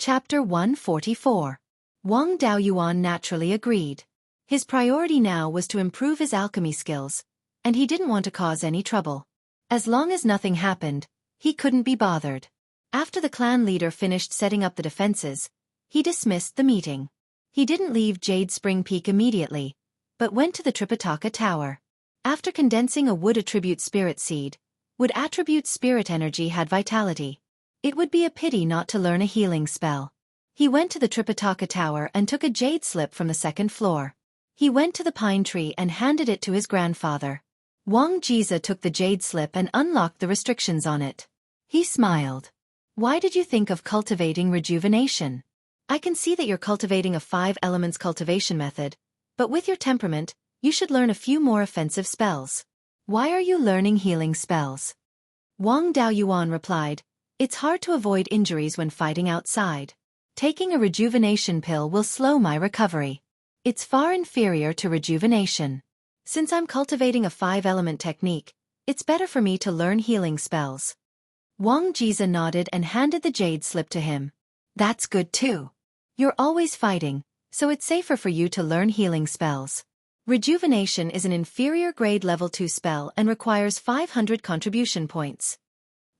Chapter 144. Wang Daoyuan naturally agreed. His priority now was to improve his alchemy skills, and he didn't want to cause any trouble. As long as nothing happened, he couldn't be bothered. After the clan leader finished setting up the defenses, he dismissed the meeting. He didn't leave Jade Spring Peak immediately, but went to the Tripitaka Tower. After condensing a wood attribute spirit seed, wood attribute spirit energy had vitality. It would be a pity not to learn a healing spell. He went to the Tripitaka Tower and took a jade slip from the second floor. He went to the pine tree and handed it to his grandfather. Wang Jiza took the jade slip and unlocked the restrictions on it. He smiled. Why did you think of cultivating rejuvenation? I can see that you're cultivating a 5 elements cultivation method, but with your temperament, you should learn a few more offensive spells. Why are you learning healing spells? Wang Daoyuan replied, it's hard to avoid injuries when fighting outside. Taking a rejuvenation pill will slow my recovery. It's far inferior to rejuvenation. Since I'm cultivating a 5-element technique, it's better for me to learn healing spells. Wang Jiza nodded and handed the jade slip to him. That's good too. You're always fighting, so it's safer for you to learn healing spells. Rejuvenation is an inferior grade level 2 spell and requires 500 contribution points.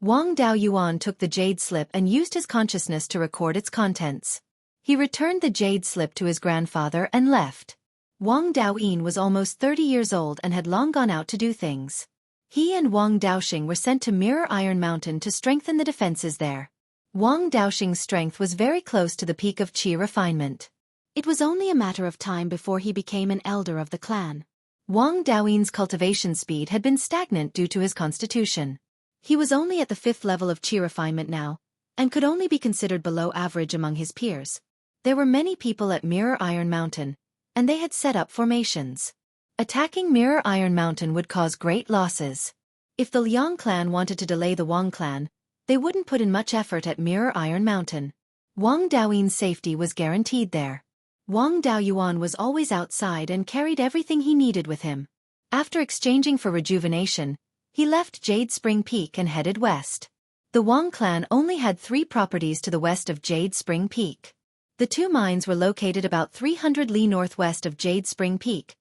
Wang Daoyuan took the jade slip and used his consciousness to record its contents. He returned the jade slip to his grandfather and left. Wang Daoyin was almost 30 years old and had long gone out to do things. He and Wang Daoxing were sent to Mirror Iron Mountain to strengthen the defenses there. Wang Daoxing's strength was very close to the peak of qi refinement. It was only a matter of time before he became an elder of the clan. Wang Daoyin's cultivation speed had been stagnant due to his constitution. He was only at the 5th level of qi refinement now, and could only be considered below average among his peers. There were many people at Mirror Iron Mountain, and they had set up formations. Attacking Mirror Iron Mountain would cause great losses. If the Liang clan wanted to delay the Wang clan, they wouldn't put in much effort at Mirror Iron Mountain. Wang Daoyin's safety was guaranteed there. Wang Daoyuan was always outside and carried everything he needed with him. After exchanging for rejuvenation, he left Jade Spring Peak and headed west. The Wang clan only had 3 properties to the west of Jade Spring Peak. The 2 mines were located about 300 li northwest of Jade Spring Peak,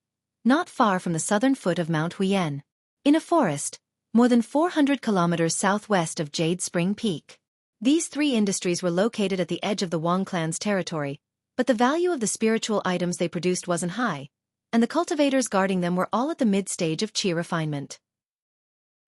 not far from the southern foot of Mount Huyen. In a forest, more than 400 kilometers southwest of Jade Spring Peak. These 3 industries were located at the edge of the Wang clan's territory, but the value of the spiritual items they produced wasn't high, and the cultivators guarding them were all at the mid-stage of qi refinement.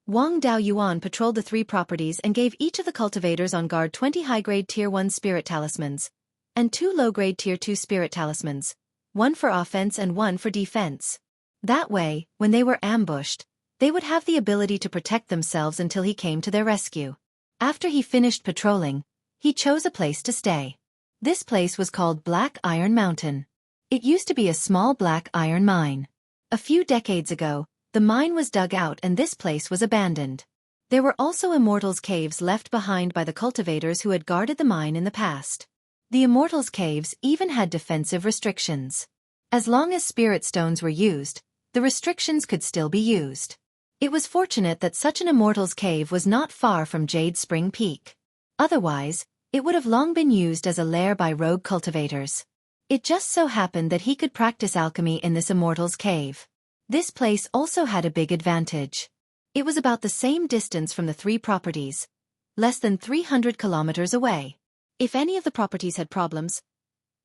Wang Daoyuan patrolled the 3 properties and gave each of the cultivators on guard 20 high-grade Tier 1 spirit talismans, and 2 low-grade Tier 2 spirit talismans, 1 for offense and 1 for defense. That way, when they were ambushed, they would have the ability to protect themselves until he came to their rescue. After he finished patrolling, he chose a place to stay. This place was called Black Iron Mountain. It used to be a small black iron mine. A few decades ago, the mine was dug out and this place was abandoned. There were also Immortals' Caves left behind by the cultivators who had guarded the mine in the past. The Immortals' Caves even had defensive restrictions. As long as spirit stones were used, the restrictions could still be used. It was fortunate that such an Immortals' Cave was not far from Jade Spring Peak. Otherwise, it would have long been used as a lair by rogue cultivators. It just so happened that he could practice alchemy in this Immortals' Cave. This place also had a big advantage. It was about the same distance from the 3 properties, less than 300 kilometers away. If any of the properties had problems,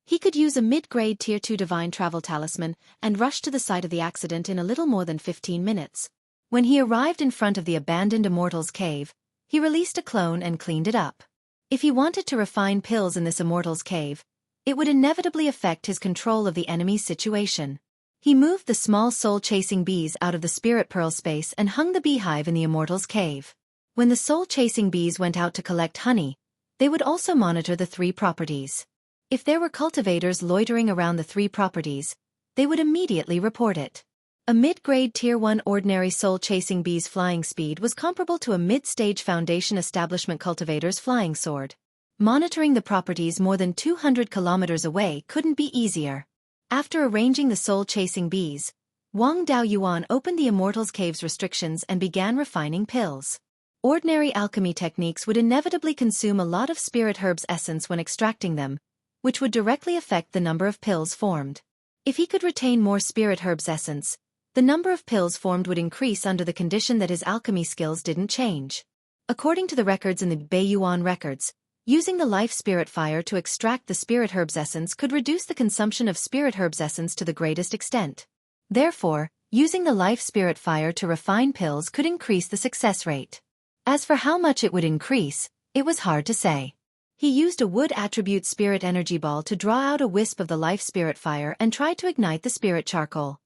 he could use a mid-grade Tier 2 Divine Travel Talisman and rush to the site of the accident in a little more than 15 minutes. When he arrived in front of the abandoned Immortals' Cave, he released a clone and cleaned it up. If he wanted to refine pills in this Immortals' Cave, it would inevitably affect his control of the enemy's situation. He moved the small soul-chasing bees out of the spirit pearl space and hung the beehive in the Immortals' Cave. When the soul-chasing bees went out to collect honey, they would also monitor the 3 properties. If there were cultivators loitering around the 3 properties, they would immediately report it. A mid-grade Tier 1 ordinary soul-chasing bee's flying speed was comparable to a mid-stage Foundation Establishment cultivator's flying sword. Monitoring the properties more than 200 kilometers away couldn't be easier. After arranging the soul-chasing bees, Wang Daoyuan opened the Immortals' Cave's restrictions and began refining pills. Ordinary alchemy techniques would inevitably consume a lot of spirit herbs essence when extracting them, which would directly affect the number of pills formed. If he could retain more spirit herbs essence, the number of pills formed would increase under the condition that his alchemy skills didn't change. According to the records in the Beiyuan records, using the life spirit fire to extract the spirit herbs essence could reduce the consumption of spirit herbs essence to the greatest extent. Therefore, using the life spirit fire to refine pills could increase the success rate. As for how much it would increase, it was hard to say. He used a wood attribute spirit energy ball to draw out a wisp of the life spirit fire and tried to ignite the spirit charcoal.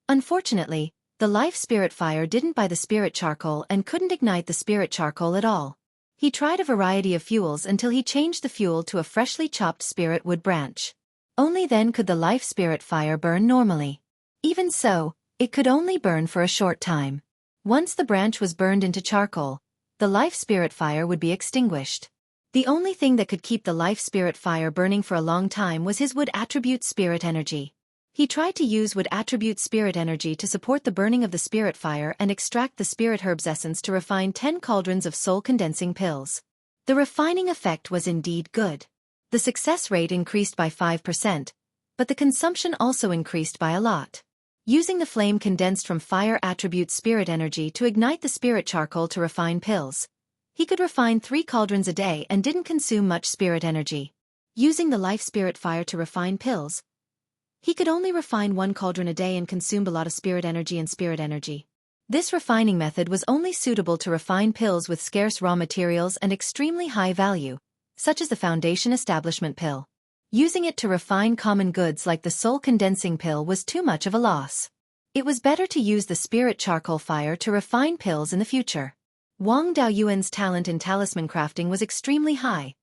Unfortunately, the life spirit fire didn't buy the spirit charcoal and couldn't ignite the spirit charcoal at all. He tried a variety of fuels until he changed the fuel to a freshly chopped spirit wood branch. Only then could the life spirit fire burn normally. Even so, it could only burn for a short time. Once the branch was burned into charcoal, the life spirit fire would be extinguished. The only thing that could keep the life spirit fire burning for a long time was his wood attribute spirit energy. He tried to use wood attribute spirit energy to support the burning of the spirit fire and extract the spirit herbs essence to refine 10 cauldrons of soul condensing pills. The refining effect was indeed good. The success rate increased by 5%, but the consumption also increased by a lot. Using the flame condensed from fire attribute spirit energy to ignite the spirit charcoal to refine pills, he could refine 3 cauldrons a day and didn't consume much spirit energy. Using the life spirit fire to refine pills, he could only refine 1 cauldron a day and consumed a lot of spirit energy and spirit energy. This refining method was only suitable to refine pills with scarce raw materials and extremely high value, such as the foundation establishment pill. Using it to refine common goods like the soul condensing pill was too much of a loss. It was better to use the spirit charcoal fire to refine pills in the future. Wang Daoyuan's talent in talisman crafting was extremely high,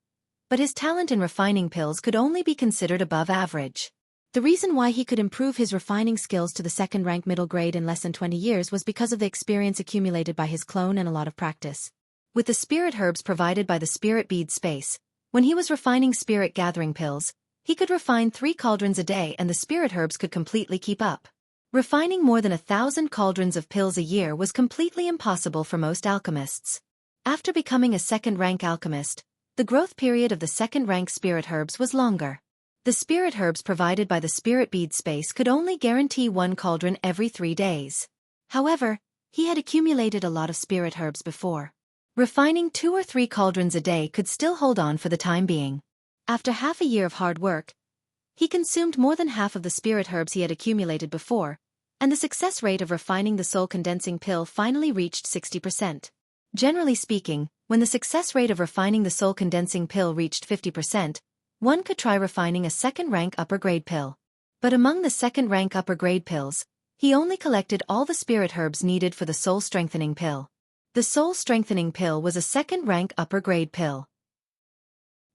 but his talent in refining pills could only be considered above average. The reason why he could improve his refining skills to the second rank middle grade in less than 20 years was because of the experience accumulated by his clone and a lot of practice. With the spirit herbs provided by the spirit bead space, when he was refining spirit gathering pills, he could refine 3 cauldrons a day and the spirit herbs could completely keep up. Refining more than 1,000 cauldrons of pills a year was completely impossible for most alchemists. After becoming a second-rank alchemist, the growth period of the second-rank spirit herbs was longer. The spirit herbs provided by the spirit bead space could only guarantee 1 cauldron every 3 days. However, he had accumulated a lot of spirit herbs before. Refining 2 or 3 cauldrons a day could still hold on for the time being. After half a year of hard work, he consumed more than half of the spirit herbs he had accumulated before, and the success rate of refining the soul condensing pill finally reached 60%. Generally speaking, when the success rate of refining the soul condensing pill reached 50%, one could try refining a second-rank upper-grade pill. But among the second-rank upper-grade pills, he only collected all the spirit herbs needed for the soul strengthening pill. The soul strengthening pill was a second-rank upper-grade pill.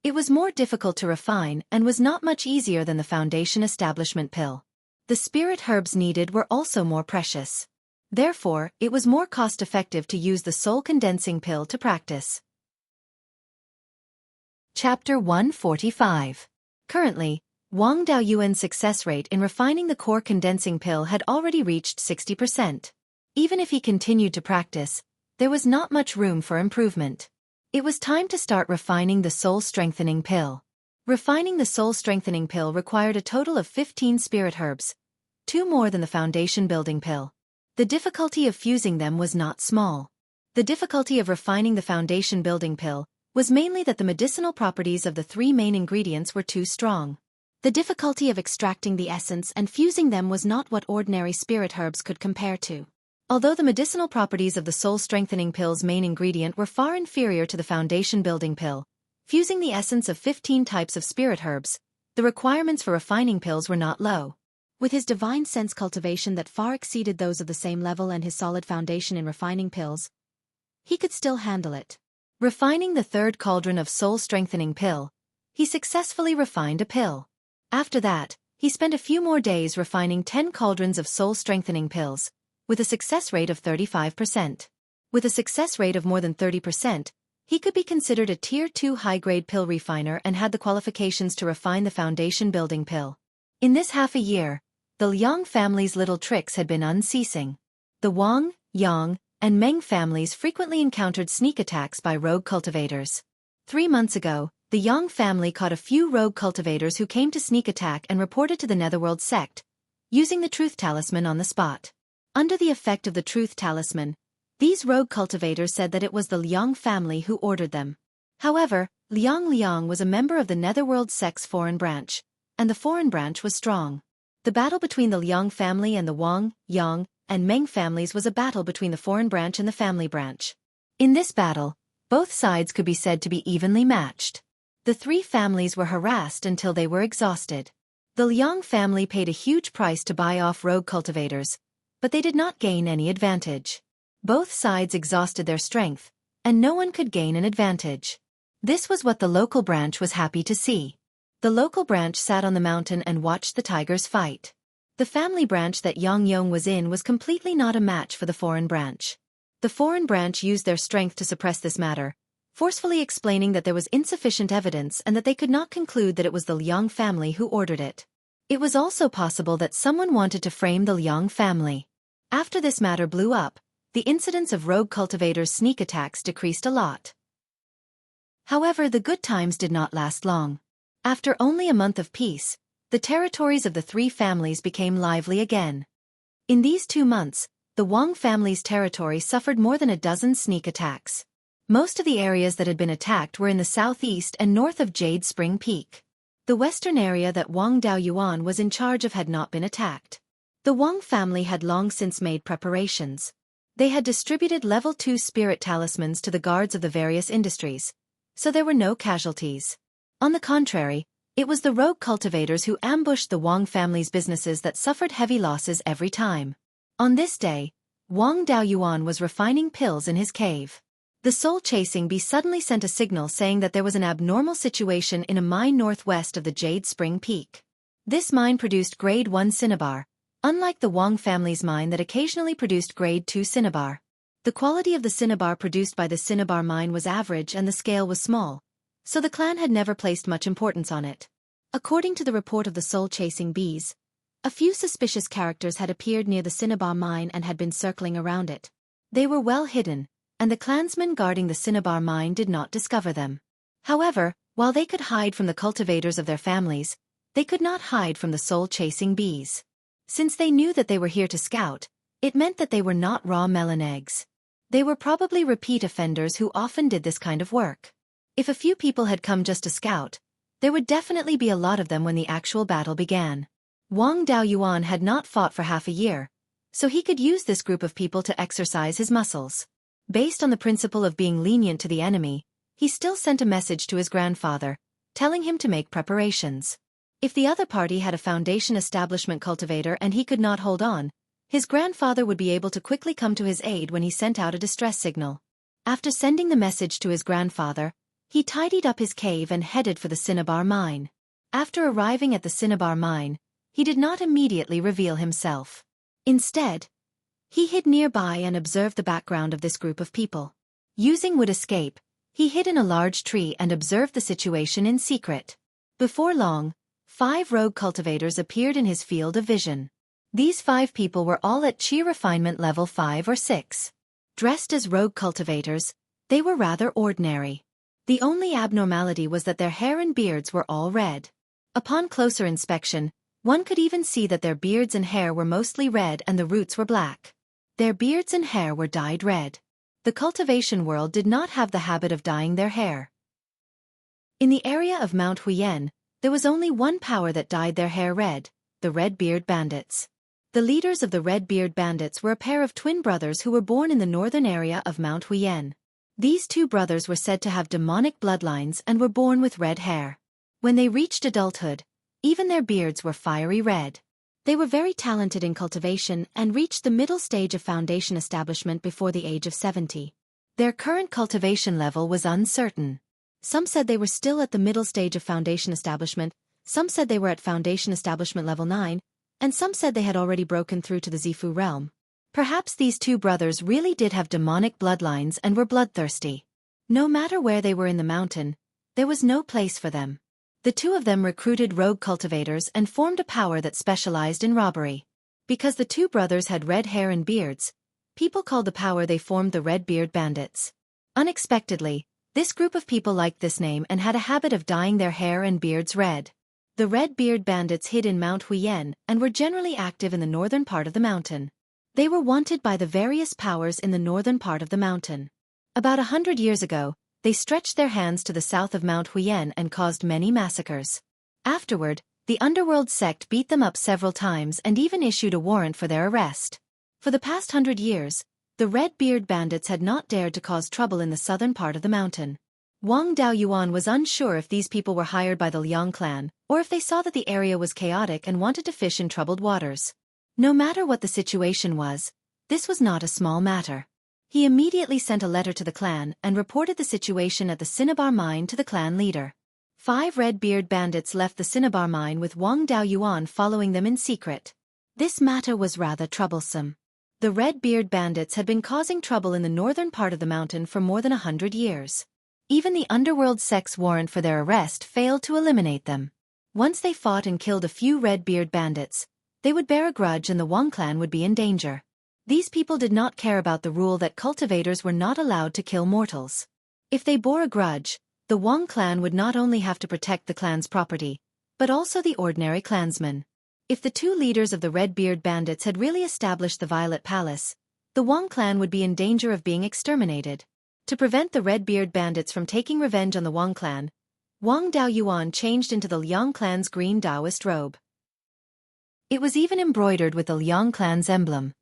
It was more difficult to refine and was not much easier than the foundation establishment pill. The spirit herbs needed were also more precious. Therefore, it was more cost-effective to use the soul condensing pill to practice. Chapter 145. Currently, Wang Daoyuan's success rate in refining the core condensing pill had already reached 60%. Even if he continued to practice, there was not much room for improvement. It was time to start refining the soul-strengthening pill. Refining the soul-strengthening pill required a total of 15 spirit herbs, 2 more than the foundation-building pill. The difficulty of fusing them was not small. The difficulty of refining the foundation-building pill was mainly that the medicinal properties of the 3 main ingredients were too strong. The difficulty of extracting the essence and fusing them was not what ordinary spirit herbs could compare to. Although the medicinal properties of the soul-strengthening pill's main ingredient were far inferior to the foundation-building pill, fusing the essence of 15 types of spirit herbs, the requirements for refining pills were not low. With his divine sense cultivation that far exceeded those of the same level and his solid foundation in refining pills, he could still handle it. Refining the 3rd cauldron of soul-strengthening pill, he successfully refined a pill. After that, he spent a few more days refining 10 cauldrons of soul-strengthening pills, with a success rate of 35%. With a success rate of more than 30%, he could be considered a Tier 2 high-grade pill refiner and had the qualifications to refine the foundation-building pill. In this half a year, the Liang family's little tricks had been unceasing. The Wang, Yang, and Meng families frequently encountered sneak attacks by rogue cultivators. 3 months ago, the Yang family caught a few rogue cultivators who came to sneak attack and reported to the Netherworld sect, using the Truth Talisman on the spot. Under the effect of the Truth Talisman, these rogue cultivators said that it was the Liang family who ordered them. However, Liang was a member of the Netherworld sect's foreign branch, and the foreign branch was strong. The battle between the Liang family and the Wang, Yang, and Meng families was a battle between the foreign branch and the family branch. In this battle, both sides could be said to be evenly matched. The 3 families were harassed until they were exhausted. The Liang family paid a huge price to buy off rogue cultivators, but they did not gain any advantage. Both sides exhausted their strength, and no one could gain an advantage. This was what the local branch was happy to see. The local branch sat on the mountain and watched the tigers fight. The family branch that Yang Yong was in was completely not a match for the foreign branch. The foreign branch used their strength to suppress this matter, forcefully explaining that there was insufficient evidence and that they could not conclude that it was the Liang family who ordered it. It was also possible that someone wanted to frame the Liang family. After this matter blew up, the incidence of rogue cultivators' sneak attacks decreased a lot. However, the good times did not last long. After only a month of peace, the territories of the 3 families became lively again. In these 2 months, the Wang family's territory suffered more than a dozen sneak attacks. Most of the areas that had been attacked were in the southeast and north of Jade Spring Peak. The western area that Wang Daoyuan was in charge of had not been attacked. The Wang family had long since made preparations. They had distributed level 2 spirit talismans to the guards of the various industries, so there were no casualties. On the contrary, it was the rogue cultivators who ambushed the Wang family's businesses that suffered heavy losses every time. On this day, Wang Daoyuan was refining pills in his cave. The soul-chasing bee suddenly sent a signal saying that there was an abnormal situation in a mine northwest of the Jade Spring Peak. This mine produced Grade 1 cinnabar, unlike the Wang family's mine that occasionally produced Grade 2 cinnabar. The quality of the cinnabar produced by the cinnabar mine was average and the scale was small, so the clan had never placed much importance on it. According to the report of the soul-chasing bees, a few suspicious characters had appeared near the cinnabar mine and had been circling around it. They were well hidden, and the clansmen guarding the cinnabar mine did not discover them. However, while they could hide from the cultivators of their families, they could not hide from the soul-chasing bees. Since they knew that they were here to scout, it meant that they were not raw melon eggs. They were probably repeat offenders who often did this kind of work. If a few people had come just to scout, there would definitely be a lot of them when the actual battle began. Wang Daoyuan had not fought for half a year, so he could use this group of people to exercise his muscles. Based on the principle of being lenient to the enemy, he still sent a message to his grandfather, telling him to make preparations. If the other party had a foundation establishment cultivator and he could not hold on, his grandfather would be able to quickly come to his aid when he sent out a distress signal. After sending the message to his grandfather, he tidied up his cave and headed for the cinnabar mine. After arriving at the cinnabar mine, he did not immediately reveal himself. Instead, he hid nearby and observed the background of this group of people. Using wood escape, he hid in a large tree and observed the situation in secret. Before long, 5 rogue cultivators appeared in his field of vision. These 5 people were all at Chi refinement level 5 or 6. Dressed as rogue cultivators, they were rather ordinary. The only abnormality was that their hair and beards were all red. Upon closer inspection, one could even see that their beards and hair were mostly red and the roots were black. Their beards and hair were dyed red. The cultivation world did not have the habit of dyeing their hair. In the area of Mount Huyen, there was only one power that dyed their hair red, the Red-Beard Bandits. The leaders of the Red-Beard Bandits were a pair of twin brothers who were born in the northern area of Mount Huyen. These 2 brothers were said to have demonic bloodlines and were born with red hair. When they reached adulthood, even their beards were fiery red. They were very talented in cultivation and reached the middle stage of foundation establishment before the age of 70. Their current cultivation level was uncertain. Some said they were still at the middle stage of foundation establishment, some said they were at foundation establishment level 9, and some said they had already broken through to the Zifu realm. Perhaps these 2 brothers really did have demonic bloodlines and were bloodthirsty. No matter where they were in the mountain, there was no place for them. The 2 of them recruited rogue cultivators and formed a power that specialized in robbery. Because the 2 brothers had red hair and beards, People called the power they formed the Red Beard Bandits. Unexpectedly, this group of people liked this name and had a habit of dyeing their hair and beards red. The Red Beard Bandits hid in Mount Huyen and were generally active in the northern part of the mountain. They were wanted by the various powers in the northern part of the mountain. About 100 years ago, they stretched their hands to the south of Mount Huyen and caused many massacres. Afterward, the underworld sect beat them up several times and even issued a warrant for their arrest. For the past 100 years, the Red Beard Bandits had not dared to cause trouble in the southern part of the mountain. Wang Daoyuan was unsure if these people were hired by the Liang clan, or if they saw that the area was chaotic and wanted to fish in troubled waters. No matter what the situation was, this was not a small matter. He immediately sent a letter to the clan and reported the situation at the Cinnabar mine to the clan leader. 5 Red Beard Bandits left the Cinnabar mine with Wang Daoyuan following them in secret. This matter was rather troublesome. The Red Beard Bandits had been causing trouble in the northern part of the mountain for more than 100 years. Even the underworld sect's warrant for their arrest failed to eliminate them. Once they fought and killed a few Red Beard Bandits, they would bear a grudge and the Wang clan would be in danger. These people did not care about the rule that cultivators were not allowed to kill mortals. If they bore a grudge, the Wang clan would not only have to protect the clan's property, but also the ordinary clansmen. If the 2 leaders of the Red Beard Bandits had really established the Violet Palace, the Wang clan would be in danger of being exterminated. To prevent the Red Beard Bandits from taking revenge on the Wang clan, Wang Daoyuan changed into the Liang clan's green Taoist robe. It was even embroidered with the Liang clan's emblem,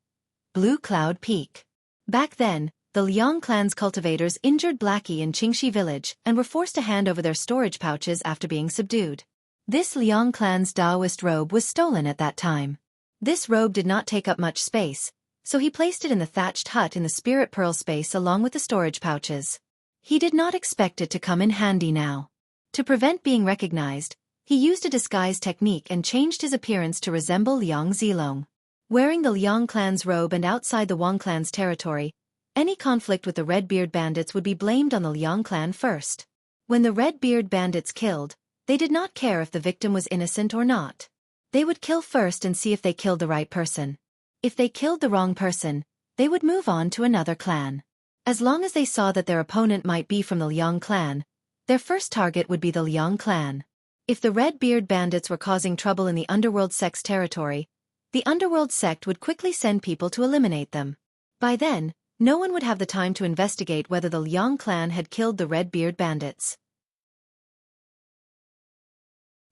Blue Cloud Peak. Back then, the Liang clan's cultivators injured Blackie in Qingxi village and were forced to hand over their storage pouches after being subdued. This Liang clan's Taoist robe was stolen at that time. This robe did not take up much space, so he placed it in the thatched hut in the Spirit Pearl space along with the storage pouches. He did not expect it to come in handy now. To prevent being recognized, he used a disguise technique and changed his appearance to resemble Liang Zilong. Wearing the Liang clan's robe and outside the Wang clan's territory, any conflict with the Red Beard Bandits would be blamed on the Liang clan first. When the Red Beard Bandits killed, they did not care if the victim was innocent or not. They would kill first and see if they killed the right person. If they killed the wrong person, they would move on to another clan. As long as they saw that their opponent might be from the Liang clan, their first target would be the Liang clan. If the Red Beard Bandits were causing trouble in the Underworld sect's territory, the Underworld sect would quickly send people to eliminate them. By then, no one would have the time to investigate whether the Liang clan had killed the Red Beard Bandits.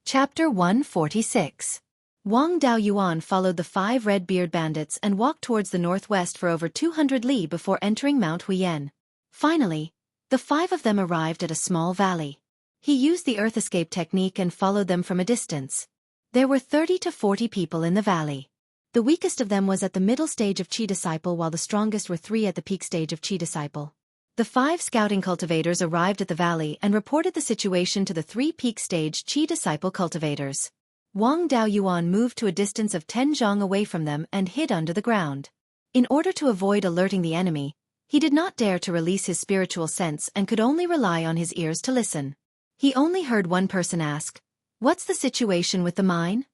Chapter 146. Wang Daoyuan followed the 5 Red Beard Bandits and walked towards the northwest for over 200 li before entering Mount Huyen. Finally, the 5 of them arrived at a small valley. He used the earth escape technique and followed them from a distance. There were 30 to 40 people in the valley. The weakest of them was at the middle stage of Qi Disciple while the strongest were 3 at the peak stage of Qi Disciple. The 5 scouting cultivators arrived at the valley and reported the situation to the 3 peak stage Qi Disciple cultivators. Wang Daoyuan moved to a distance of 10 zhang away from them and hid under the ground. In order to avoid alerting the enemy, he did not dare to release his spiritual sense and could only rely on his ears to listen. He only heard one person ask, "What's the situation with the mine?"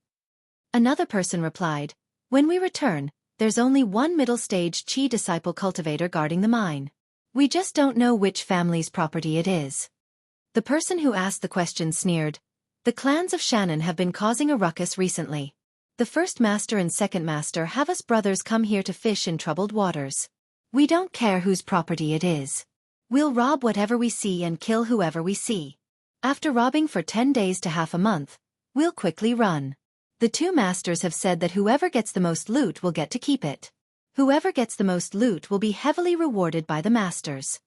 Another person replied, "When we return, there's only one middle stage Qi Disciple cultivator guarding the mine. We just don't know which family's property it is." The person who asked the question sneered, "The clans of Shannon have been causing a ruckus recently. The first master and second master have us brothers come here to fish in troubled waters. We don't care whose property it is. We'll rob whatever we see and kill whoever we see. After robbing for 10 days to half a month, we'll quickly run. The 2 masters have said that whoever gets the most loot will get to keep it. Whoever gets the most loot will be heavily rewarded by the masters."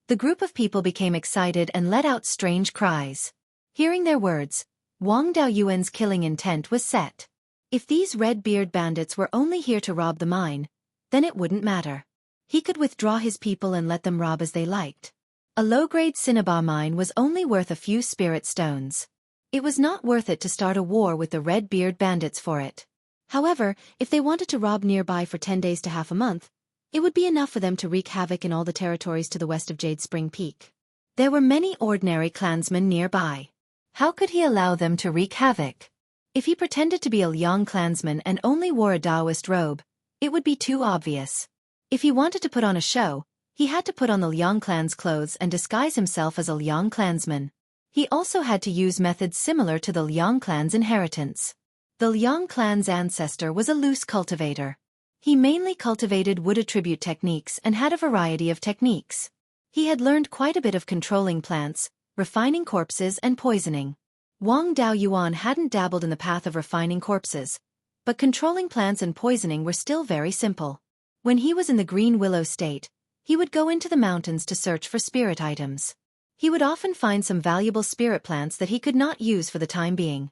The group of people became excited and let out strange cries. Hearing their words, Wang Daoyuan's killing intent was set. If these Red Beard Bandits were only here to rob the mine, then it wouldn't matter. He could withdraw his people and let them rob as they liked. A low-grade cinnabar mine was only worth a few spirit stones. It was not worth it to start a war with the Red Beard Bandits for it. However, if they wanted to rob nearby for 10 days to half a month, it would be enough for them to wreak havoc in all the territories to the west of Jade Spring Peak. There were many ordinary clansmen nearby. How could he allow them to wreak havoc? If he pretended to be a Liang clansman and only wore a Taoist robe, it would be too obvious. If he wanted to put on a show, he had to put on the Liang clan's clothes and disguise himself as a Liang clansman. He also had to use methods similar to the Liang clan's inheritance. The Liang clan's ancestor was a loose cultivator. He mainly cultivated wood attribute techniques and had a variety of techniques. He had learned quite a bit of controlling plants, refining corpses and poisoning. Wang Daoyuan hadn't dabbled in the path of refining corpses, but controlling plants and poisoning were still very simple. When he was in the Green Willow State, he would go into the mountains to search for spirit items. He would often find some valuable spirit plants that he could not use for the time being.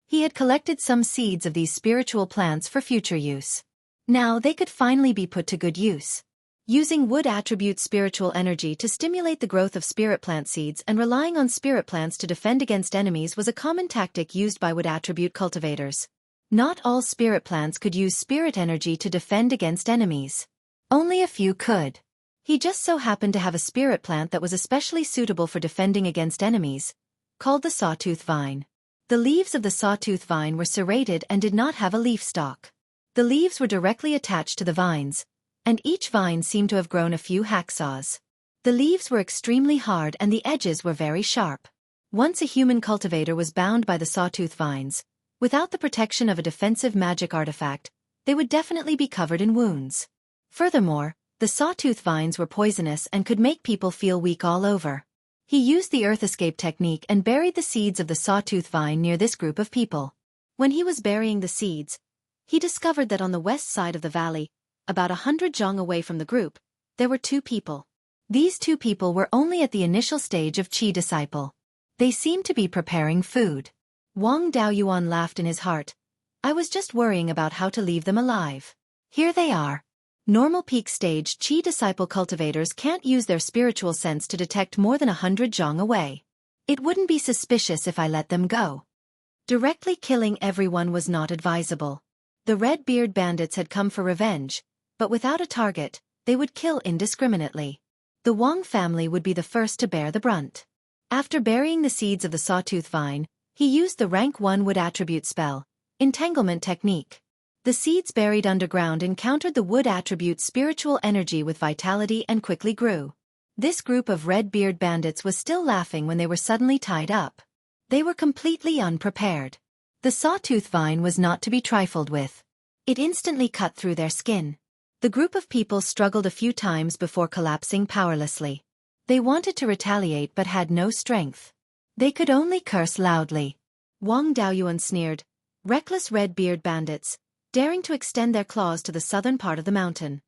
He had collected some seeds of these spiritual plants for future use. Now they could finally be put to good use. Using wood attribute spiritual energy to stimulate the growth of spirit plant seeds and relying on spirit plants to defend against enemies was a common tactic used by wood attribute cultivators. Not all spirit plants could use spirit energy to defend against enemies. Only a few could. He just so happened to have a spirit plant that was especially suitable for defending against enemies, called the sawtooth vine. The leaves of the sawtooth vine were serrated and did not have a leaf stalk. The leaves were directly attached to the vines, and each vine seemed to have grown a few hacksaws. The leaves were extremely hard and the edges were very sharp. Once a human cultivator was bound by the sawtooth vines, without the protection of a defensive magic artifact, they would definitely be covered in wounds. Furthermore, the sawtooth vines were poisonous and could make people feel weak all over. He used the earth escape technique and buried the seeds of the sawtooth vine near this group of people. When he was burying the seeds, he discovered that on the west side of the valley, about 100 zhang away from the group, there were two people. These two people were only at the initial stage of Qi disciple. They seemed to be preparing food. Wang Daoyuan laughed in his heart. I was just worrying about how to leave them alive. Here they are. Normal peak stage Qi disciple cultivators can't use their spiritual sense to detect more than 100 zhang away. It wouldn't be suspicious if I let them go. Directly killing everyone was not advisable. The red-beard bandits had come for revenge, but without a target, they would kill indiscriminately. The Wang family would be the first to bear the brunt. After burying the seeds of the sawtooth vine, he used the rank 1 wood attribute spell, entanglement technique. The seeds buried underground encountered the wood attribute spiritual energy with vitality and quickly grew. This group of red-beard bandits was still laughing when they were suddenly tied up. They were completely unprepared. The sawtooth vine was not to be trifled with. It instantly cut through their skin. The group of people struggled a few times before collapsing powerlessly. They wanted to retaliate but had no strength. They could only curse loudly. Wang Daoyuan sneered, "Reckless red-beard bandits, daring to extend their claws to the southern part of the mountain."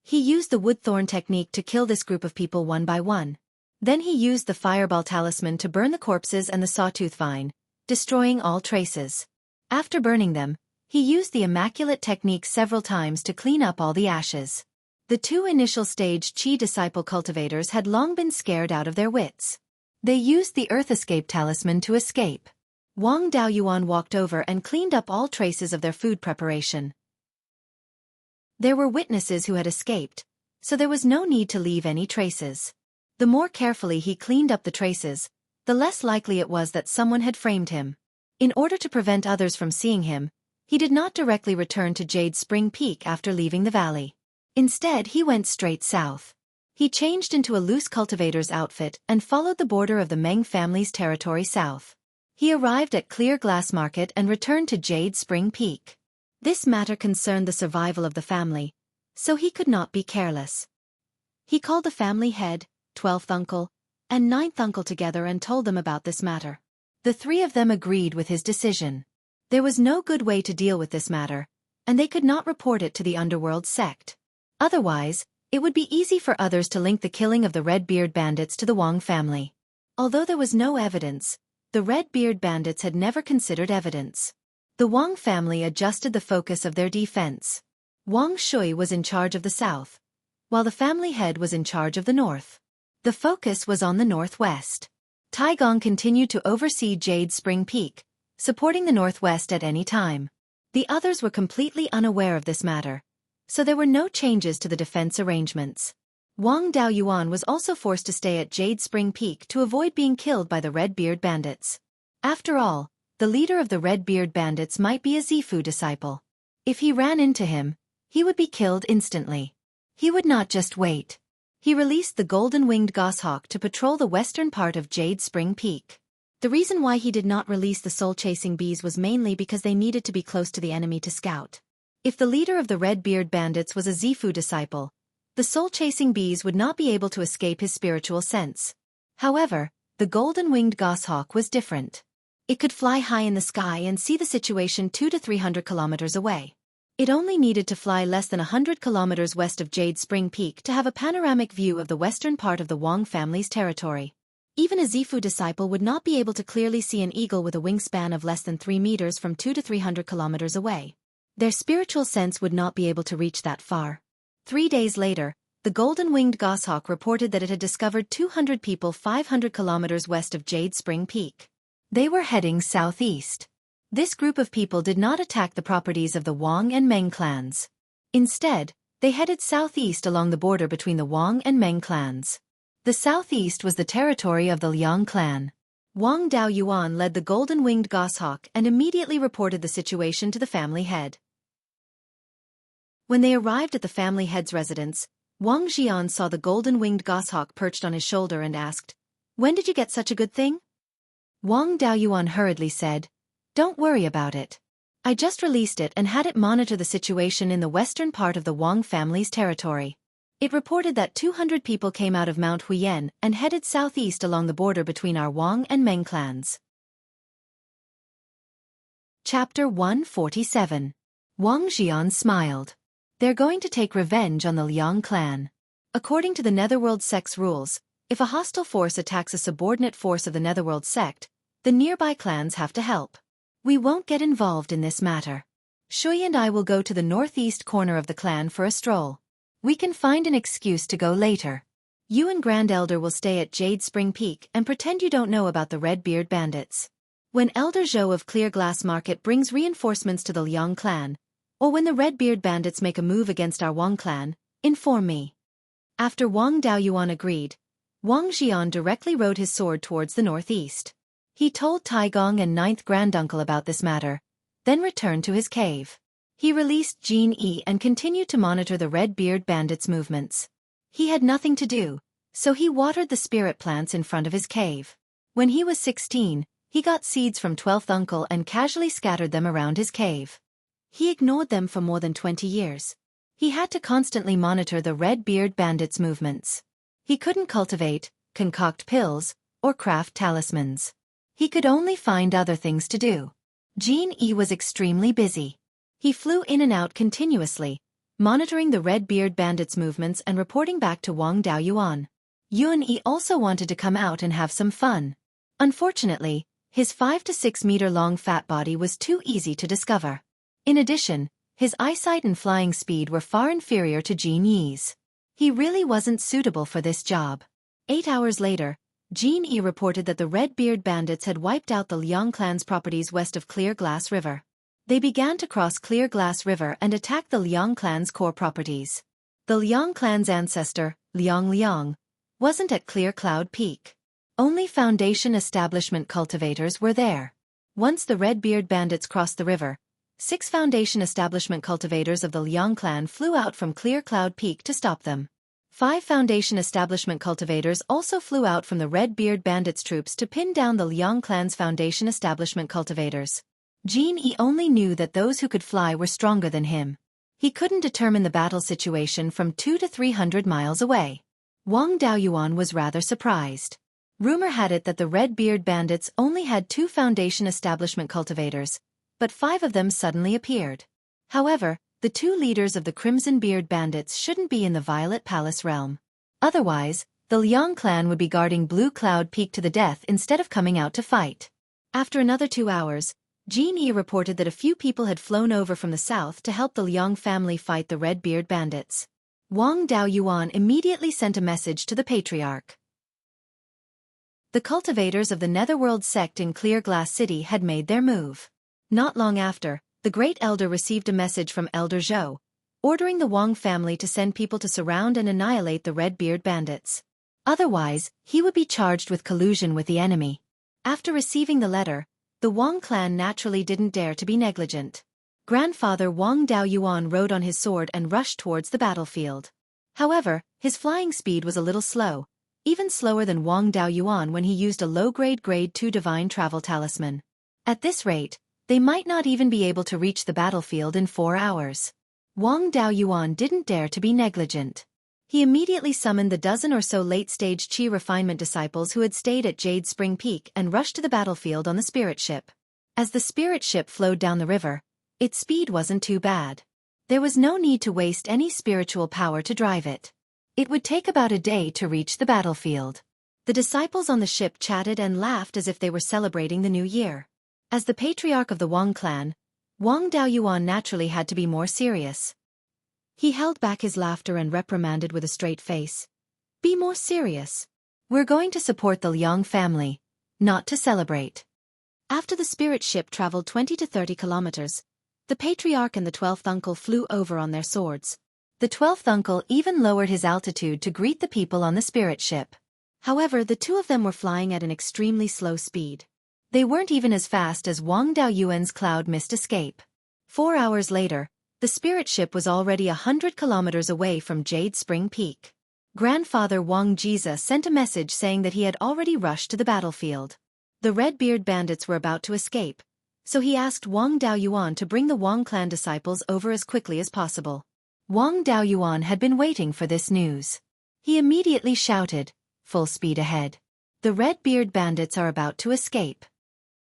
He used the wood thorn technique to kill this group of people one by one. Then he used the fireball talisman to burn the corpses and the sawtooth vine, destroying all traces. After burning them, he used the immaculate technique several times to clean up all the ashes. The two initial stage Qi disciple cultivators had long been scared out of their wits. They used the earth escape talisman to escape. Wang Daoyuan walked over and cleaned up all traces of their food preparation. There were witnesses who had escaped, so there was no need to leave any traces. The more carefully he cleaned up the traces, the less likely it was that someone had framed him. In order to prevent others from seeing him, he did not directly return to Jade Spring Peak after leaving the valley. Instead, he went straight south. He changed into a loose cultivator's outfit and followed the border of the Meng family's territory south. He arrived at Clear Glass Market and returned to Jade Spring Peak. This matter concerned the survival of the family, so he could not be careless. He called the family head, 12th uncle, and 9th uncle together and told them about this matter. The three of them agreed with his decision. There was no good way to deal with this matter, and they could not report it to the underworld sect. Otherwise, it would be easy for others to link the killing of the Red-Beard bandits to the Wang family. Although there was no evidence, the Red-Beard bandits had never considered evidence. The Wang family adjusted the focus of their defense. Wang Shui was in charge of the south, while the family head was in charge of the north. The focus was on the northwest. Taigong continued to oversee Jade Spring Peak, supporting the northwest at any time. The others were completely unaware of this matter, so there were no changes to the defense arrangements. Wang Daoyuan was also forced to stay at Jade Spring Peak to avoid being killed by the Red-Beard bandits. After all, the leader of the Red-Beard bandits might be a Zifu disciple. If he ran into him, he would be killed instantly. He would not just wait. He released the golden-winged goshawk to patrol the western part of Jade Spring Peak. The reason why he did not release the soul-chasing bees was mainly because they needed to be close to the enemy to scout. If the leader of the Red-Beard Bandits was a Zifu disciple, the soul-chasing bees would not be able to escape his spiritual sense. However, the golden-winged goshawk was different. It could fly high in the sky and see the situation 200 to 300 kilometers away. It only needed to fly less than 100 kilometers west of Jade Spring Peak to have a panoramic view of the western part of the Wang family's territory. Even a Zifu disciple would not be able to clearly see an eagle with a wingspan of less than 3 meters from 200 to 300 kilometers away. Their spiritual sense would not be able to reach that far. 3 days later, the golden-winged goshawk reported that it had discovered 200 people 500 kilometers west of Jade Spring Peak. They were heading southeast. This group of people did not attack the properties of the Wang and Meng clans. Instead, they headed southeast along the border between the Wang and Meng clans. The southeast was the territory of the Liang clan. Wang Daoyuan led the golden-winged goshawk and immediately reported the situation to the family head. When they arrived at the family head's residence, Wang Xian saw the golden-winged goshawk perched on his shoulder and asked, "When did you get such a good thing?" Wang Daoyuan hurriedly said, "Don't worry about it. I just released it and had it monitor the situation in the western part of the Wang family's territory. It reported that 200 people came out of Mount Huyen and headed southeast along the border between our Wang and Meng clans." Chapter 147. Wang Xian smiled. They're going to take revenge on the Liang clan. According to the Netherworld sect's rules, if a hostile force attacks a subordinate force of the Netherworld sect, the nearby clans have to help. We won't get involved in this matter. Xueqi and I will go to the northeast corner of the clan for a stroll. We can find an excuse to go later. You and Grand Elder will stay at Jade Spring Peak and pretend you don't know about the Red-Beard Bandits. When Elder Zhou of Clear Glass Market brings reinforcements to the Liang clan, or when the Red-Beard Bandits make a move against our Wang clan, inform me." After Wang Daoyuan agreed, Wang Xian directly rode his sword towards the northeast. He told Taigong and Ninth Granduncle about this matter, then returned to his cave. He released Jin Yi and continued to monitor the Red-Beard Bandits' movements. He had nothing to do, so he watered the spirit plants in front of his cave. When he was 16, he got seeds from 12th Uncle and casually scattered them around his cave. He ignored them for more than 20 years. He had to constantly monitor the Red-Beard Bandits' movements. He couldn't cultivate, concoct pills, or craft talismans. He could only find other things to do. Jin Yi was extremely busy. He flew in and out continuously, monitoring the Red-Beard Bandits' movements and reporting back to Wang Daoyuan. Yuan Yi also wanted to come out and have some fun. Unfortunately, his 5 to 6 meter long fat body was too easy to discover. In addition, his eyesight and flying speed were far inferior to Jin Yi's. He really wasn't suitable for this job. 8 hours later, Jin Yi reported that the Red-Beard Bandits had wiped out the Liang clan's properties west of Clear Glass River. They began to cross Clear Glass River and attack the Liang clan's core properties. The Liang clan's ancestor, Liang, wasn't at Clear Cloud Peak. Only Foundation establishment cultivators were there. Once the Red-Beard Bandits crossed the river, 6 Foundation establishment cultivators of the Liang clan flew out from Clear Cloud Peak to stop them. 5 Foundation establishment cultivators also flew out from the Red-Beard Bandits troops to pin down the Liang clan's Foundation establishment cultivators. Jin Yi only knew that those who could fly were stronger than him. He couldn't determine the battle situation from 200 to 300 miles away. Wang Daoyuan was rather surprised. Rumor had it that the Red-Beard Bandits only had 2 Foundation establishment cultivators, but 5 of them suddenly appeared. However, the 2 leaders of the Crimson Beard Bandits shouldn't be in the Violet Palace realm. Otherwise, the Liang clan would be guarding Blue Cloud Peak to the death instead of coming out to fight. After another 2 hours, Jin Yi reported that a few people had flown over from the south to help the Liang family fight the Red-Beard Bandits. Wang Daoyuan immediately sent a message to the Patriarch. The cultivators of the Netherworld sect in Clear Glass City had made their move. Not long after, the Great Elder received a message from Elder Zhou, ordering the Wang family to send people to surround and annihilate the Red-Beard Bandits. Otherwise, he would be charged with collusion with the enemy. After receiving the letter, the Wang clan naturally didn't dare to be negligent. Grandfather Wang Daoyuan rode on his sword and rushed towards the battlefield. However, his flying speed was a little slow, even slower than Wang Daoyuan when he used a low-grade Grade 2 Divine Travel Talisman. At this rate, they might not even be able to reach the battlefield in 4 hours. Wang Daoyuan didn't dare to be negligent. He immediately summoned the dozen or so late-stage Qi refinement disciples who had stayed at Jade Spring Peak and rushed to the battlefield on the spirit ship. As the spirit ship flowed down the river, its speed wasn't too bad. There was no need to waste any spiritual power to drive it. It would take about a day to reach the battlefield. The disciples on the ship chatted and laughed as if they were celebrating the new year. As the patriarch of the Wang clan, Wang Daoyuan naturally had to be more serious. He held back his laughter and reprimanded with a straight face. "Be more serious. We're going to support the Liang family, not to celebrate." After the spirit ship traveled 20 to 30 kilometers, the patriarch and the 12th uncle flew over on their swords. The 12th uncle even lowered his altitude to greet the people on the spirit ship. However, the two of them were flying at an extremely slow speed. They weren't even as fast as Wang Daoyuan's cloud mist escape. 4 hours later, the spirit ship was already 100 kilometers away from Jade Spring Peak. Grandfather Wang Jiza sent a message saying that he had already rushed to the battlefield. The Red-Beard bandits were about to escape, so he asked Wang Daoyuan to bring the Wang clan disciples over as quickly as possible. Wang Daoyuan had been waiting for this news. He immediately shouted, "Full speed ahead. The Red-Beard bandits are about to escape."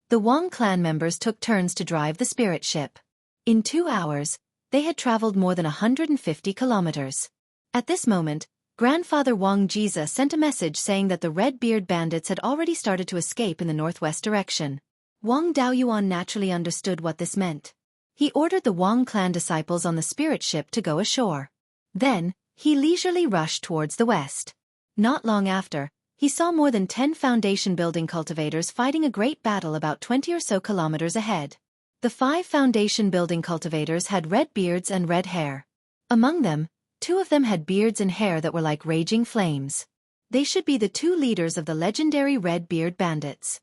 The Wang clan members took turns to drive the spirit ship. In 2 hours, they had traveled more than 150 kilometers. At this moment, Grandfather Wang Jiza sent a message saying that the Red-Beard bandits had already started to escape in the northwest direction. Wang Daoyuan naturally understood what this meant. He ordered the Wang clan disciples on the spirit ship to go ashore. Then, he leisurely rushed towards the west. Not long after, he saw more than 10 foundation building cultivators fighting a great battle about 20 or so kilometers ahead. The 5 foundation building cultivators had red beards and red hair. Among them, 2 of them had beards and hair that were like raging flames. They should be the 2 leaders of the legendary Red-Beard bandits.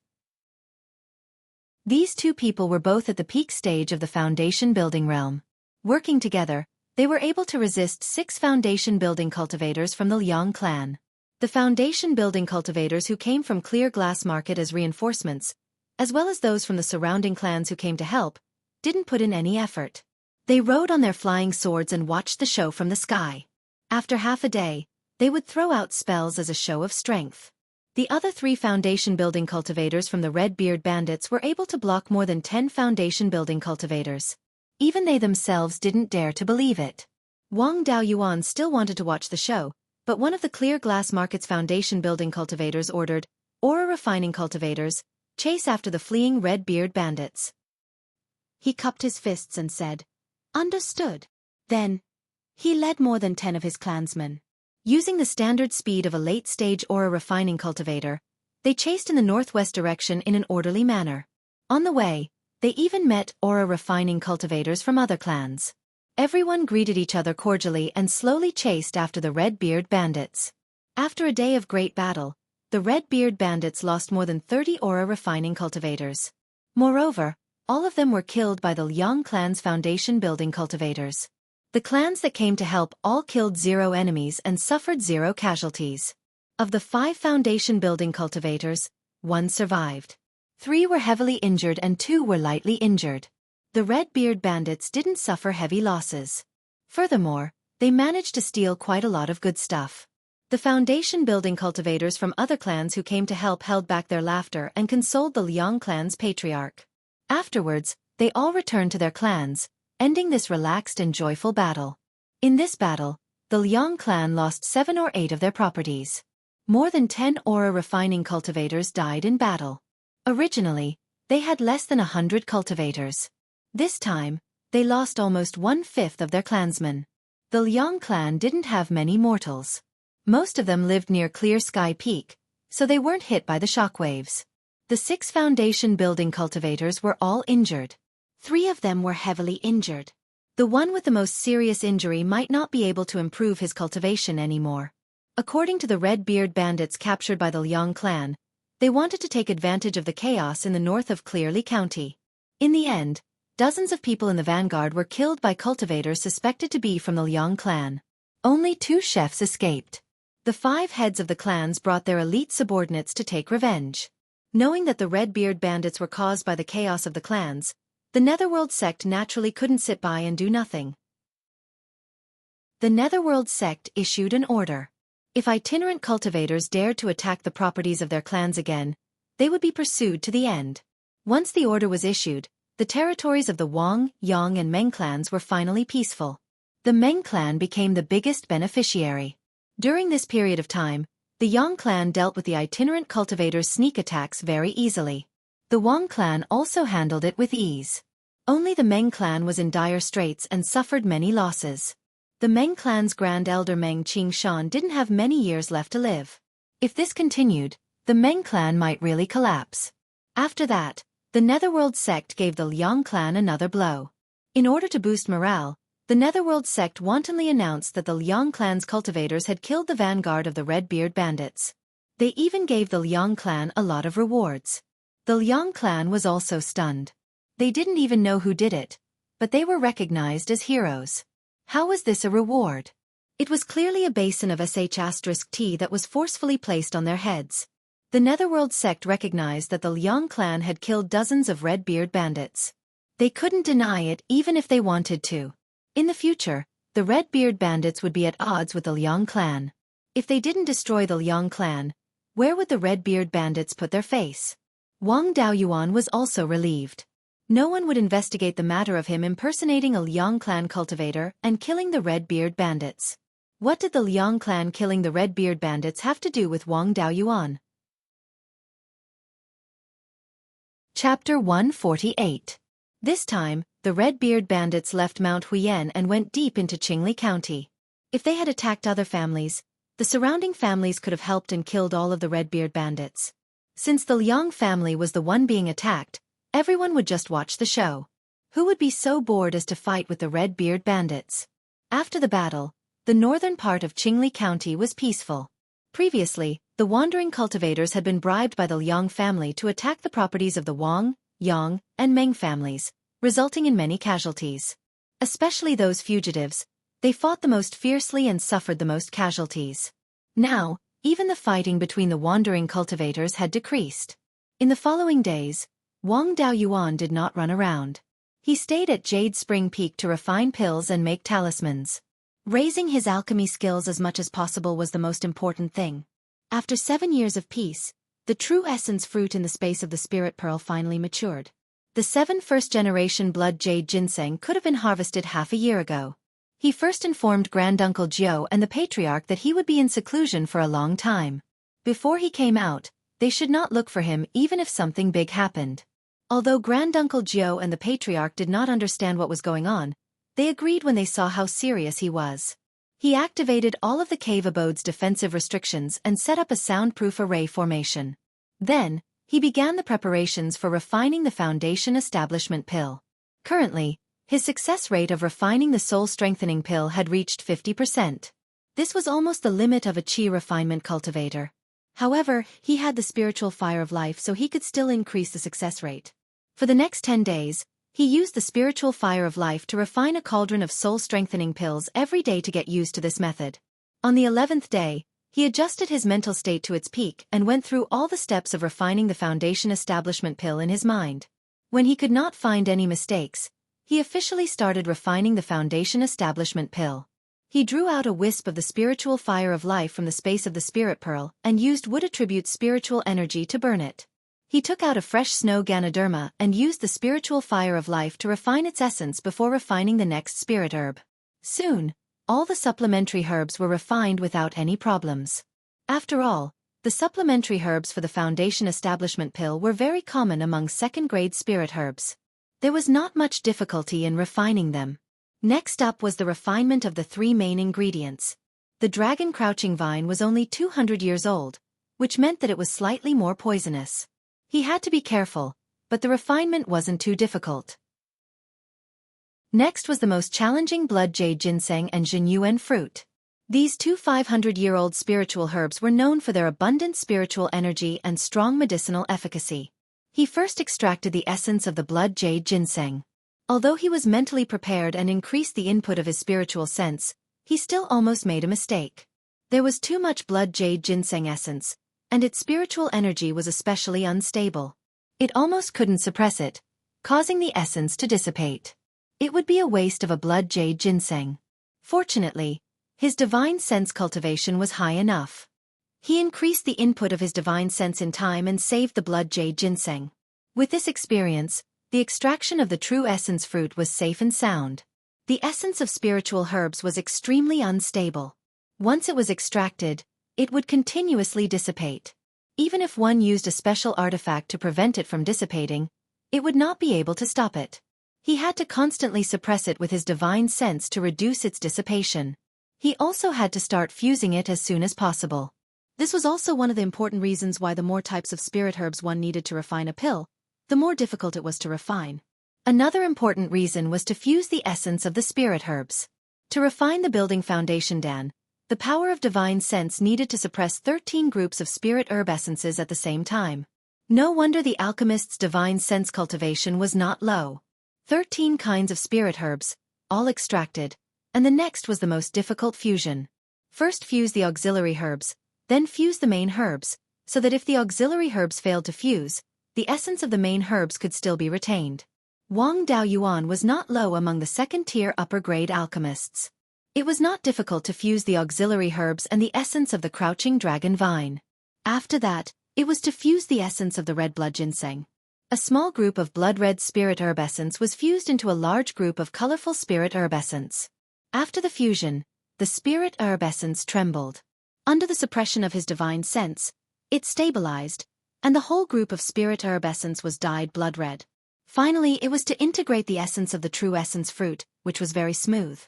These 2 people were both at the peak stage of the foundation building realm. Working together, they were able to resist 6 foundation building cultivators from the Liang clan. The foundation building cultivators who came from Clear Glass Market as reinforcements, as well as those from the surrounding clans who came to help, didn't put in any effort. They rode on their flying swords and watched the show from the sky. After half a day, they would throw out spells as a show of strength. The other 3 foundation building cultivators from the Red-Beard bandits were able to block more than 10 foundation building cultivators. Even they themselves didn't dare to believe it. Wang Daoyuan still wanted to watch the show, but one of the Clear Glass Market's foundation building cultivators ordered, "Aura refining cultivators, chase after the fleeing Red-Beard bandits." He cupped his fists and said, "Understood." Then, he led more than 10 of his clansmen. Using the standard speed of a late-stage aura refining cultivator, they chased in the northwest direction in an orderly manner. On the way, they even met aura refining cultivators from other clans. Everyone greeted each other cordially and slowly chased after the Red-Beard bandits. After a day of great battle, the Red-Beard bandits lost more than 30 aura refining cultivators. Moreover, all of them were killed by the Liang clan's foundation building cultivators. The clans that came to help all killed 0 enemies and suffered 0 casualties. Of the 5 foundation building cultivators, 1 survived. 3 were heavily injured and 2 were lightly injured. The Red-Beard bandits didn't suffer heavy losses. Furthermore, they managed to steal quite a lot of good stuff. The foundation building cultivators from other clans who came to help held back their laughter and consoled the Liang clan's patriarch. Afterwards, they all returned to their clans, ending this relaxed and joyful battle. In this battle, the Liang clan lost 7 or 8 of their properties. More than 10 aura refining cultivators died in battle. Originally, they had less than 100 cultivators. This time, they lost almost 1/5 of their clansmen. The Liang clan didn't have many mortals. Most of them lived near Clear Sky Peak, so they weren't hit by the shockwaves. The 6 foundation building cultivators were all injured. 3 of them were heavily injured. The one with the most serious injury might not be able to improve his cultivation anymore. According to the Red-Beard bandits captured by the Liang clan, they wanted to take advantage of the chaos in the north of Clearly County. In the end, dozens of people in the vanguard were killed by cultivators suspected to be from the Liang clan. Only 2 chefs escaped. The 5 heads of the clans brought their elite subordinates to take revenge. Knowing that the Red-Beard bandits were caused by the chaos of the clans, the Netherworld sect naturally couldn't sit by and do nothing. The Netherworld sect issued an order. If itinerant cultivators dared to attack the properties of their clans again, they would be pursued to the end. Once the order was issued, the territories of the Wang, Yang and Meng clans were finally peaceful. The Meng clan became the biggest beneficiary. During this period of time, the Yang clan dealt with the itinerant cultivators' sneak attacks very easily. The Wang clan also handled it with ease. Only the Meng clan was in dire straits and suffered many losses. The Meng clan's grand elder Meng Qingshan didn't have many years left to live. If this continued, the Meng clan might really collapse. After that, the Netherworld sect gave the Liang clan another blow. In order to boost morale, the Netherworld sect wantonly announced that the Liang clan's cultivators had killed the vanguard of the Red-Beard bandits. They even gave the Liang clan a lot of rewards. The Liang clan was also stunned. They didn't even know who did it, but they were recognized as heroes. How was this a reward? It was clearly a basin of sh*t that was forcefully placed on their heads. The Netherworld sect recognized that the Liang clan had killed dozens of Red-Beard bandits. They couldn't deny it even if they wanted to. In the future, the Red-Beard bandits would be at odds with the Liang clan. If they didn't destroy the Liang clan, where would the Red-Beard bandits put their face? Wang Daoyuan was also relieved. No one would investigate the matter of him impersonating a Liang clan cultivator and killing the Red-Beard bandits. What did the Liang clan killing the Red-Beard bandits have to do with Wang Daoyuan? Chapter 148. This time, the Red-Beard bandits left Mount Huiyan and went deep into Qingli County. If they had attacked other families, the surrounding families could have helped and killed all of the Red-Beard bandits. Since the Liang family was the one being attacked, everyone would just watch the show. Who would be so bored as to fight with the Red-Beard bandits? After the battle, the northern part of Qingli County was peaceful. Previously, the wandering cultivators had been bribed by the Liang family to attack the properties of the Wang, Yang, and Meng families, resulting in many casualties. Especially those fugitives, they fought the most fiercely and suffered the most casualties. Now, even the fighting between the wandering cultivators had decreased. In the following days, Wang Daoyuan did not run around. He stayed at Jade Spring Peak to refine pills and make talismans. Raising his alchemy skills as much as possible was the most important thing. After 7 years of peace, the true essence fruit in the space of the spirit pearl finally matured. The 7 first-generation blood jade ginseng could have been harvested half a year ago. He first informed Granduncle Jiu and the Patriarch that he would be in seclusion for a long time. Before he came out, they should not look for him even if something big happened. Although Granduncle Jiu and the Patriarch did not understand what was going on, they agreed when they saw how serious he was. He activated all of the cave abode's defensive restrictions and set up a soundproof array formation. Then, he began the preparations for refining the Foundation Establishment Pill. Currently, his success rate of refining the soul-strengthening pill had reached 50%. This was almost the limit of a chi refinement cultivator. However, he had the spiritual fire of life so he could still increase the success rate. For the next 10 days, he used the spiritual fire of life to refine a cauldron of soul-strengthening pills every day to get used to this method. On the 11th day, he adjusted his mental state to its peak and went through all the steps of refining the Foundation Establishment Pill in his mind. When he could not find any mistakes, he officially started refining the Foundation Establishment Pill. He drew out a wisp of the spiritual fire of life from the space of the spirit pearl and used wood attribute spiritual energy to burn it. He took out a fresh snow Ganoderma and used the spiritual fire of life to refine its essence before refining the next spirit herb. Soon, all the supplementary herbs were refined without any problems. After all, the supplementary herbs for the Foundation Establishment Pill were very common among second-grade spirit herbs. There was not much difficulty in refining them. Next up was the refinement of the 3 main ingredients. The dragon crouching vine was only 200 years old, which meant that it was slightly more poisonous. He had to be careful, but the refinement wasn't too difficult. Next was the most challenging blood jade ginseng and Zhenyuan fruit. These 2 500-year-old spiritual herbs were known for their abundant spiritual energy and strong medicinal efficacy. He first extracted the essence of the blood jade ginseng. Although he was mentally prepared and increased the input of his spiritual sense, he still almost made a mistake. There was too much blood jade ginseng essence, and its spiritual energy was especially unstable. It almost couldn't suppress it, causing the essence to dissipate. It would be a waste of a blood jade ginseng. Fortunately, his divine sense cultivation was high enough. He increased the input of his divine sense in time and saved the blood jade ginseng. With this experience, the extraction of the true essence fruit was safe and sound. The essence of spiritual herbs was extremely unstable. Once it was extracted, it would continuously dissipate. Even if one used a special artifact to prevent it from dissipating, it would not be able to stop it. He had to constantly suppress it with his divine sense to reduce its dissipation. He also had to start fusing it as soon as possible. This was also one of the important reasons why the more types of spirit herbs one needed to refine a pill, the more difficult it was to refine. Another important reason was to fuse the essence of the spirit herbs. To refine the building foundation dan, the power of divine sense needed to suppress 13 groups of spirit herb essences at the same time. No wonder the alchemist's divine sense cultivation was not low. 13 kinds of spirit herbs, all extracted, and the next was the most difficult fusion. First fuse the auxiliary herbs, then fuse the main herbs, so that if the auxiliary herbs failed to fuse, the essence of the main herbs could still be retained. Wang Daoyuan was not low among the second-tier upper-grade alchemists. It was not difficult to fuse the auxiliary herbs and the essence of the crouching dragon vine. After that, it was to fuse the essence of the red blood ginseng. A small group of blood-red spirit herb essence was fused into a large group of colorful spirit herb essence. After the fusion, the spirit herb essence trembled. Under the suppression of his divine sense, it stabilized, and the whole group of spirit herb essence was dyed blood-red. Finally, it was to integrate the essence of the true essence fruit, which was very smooth.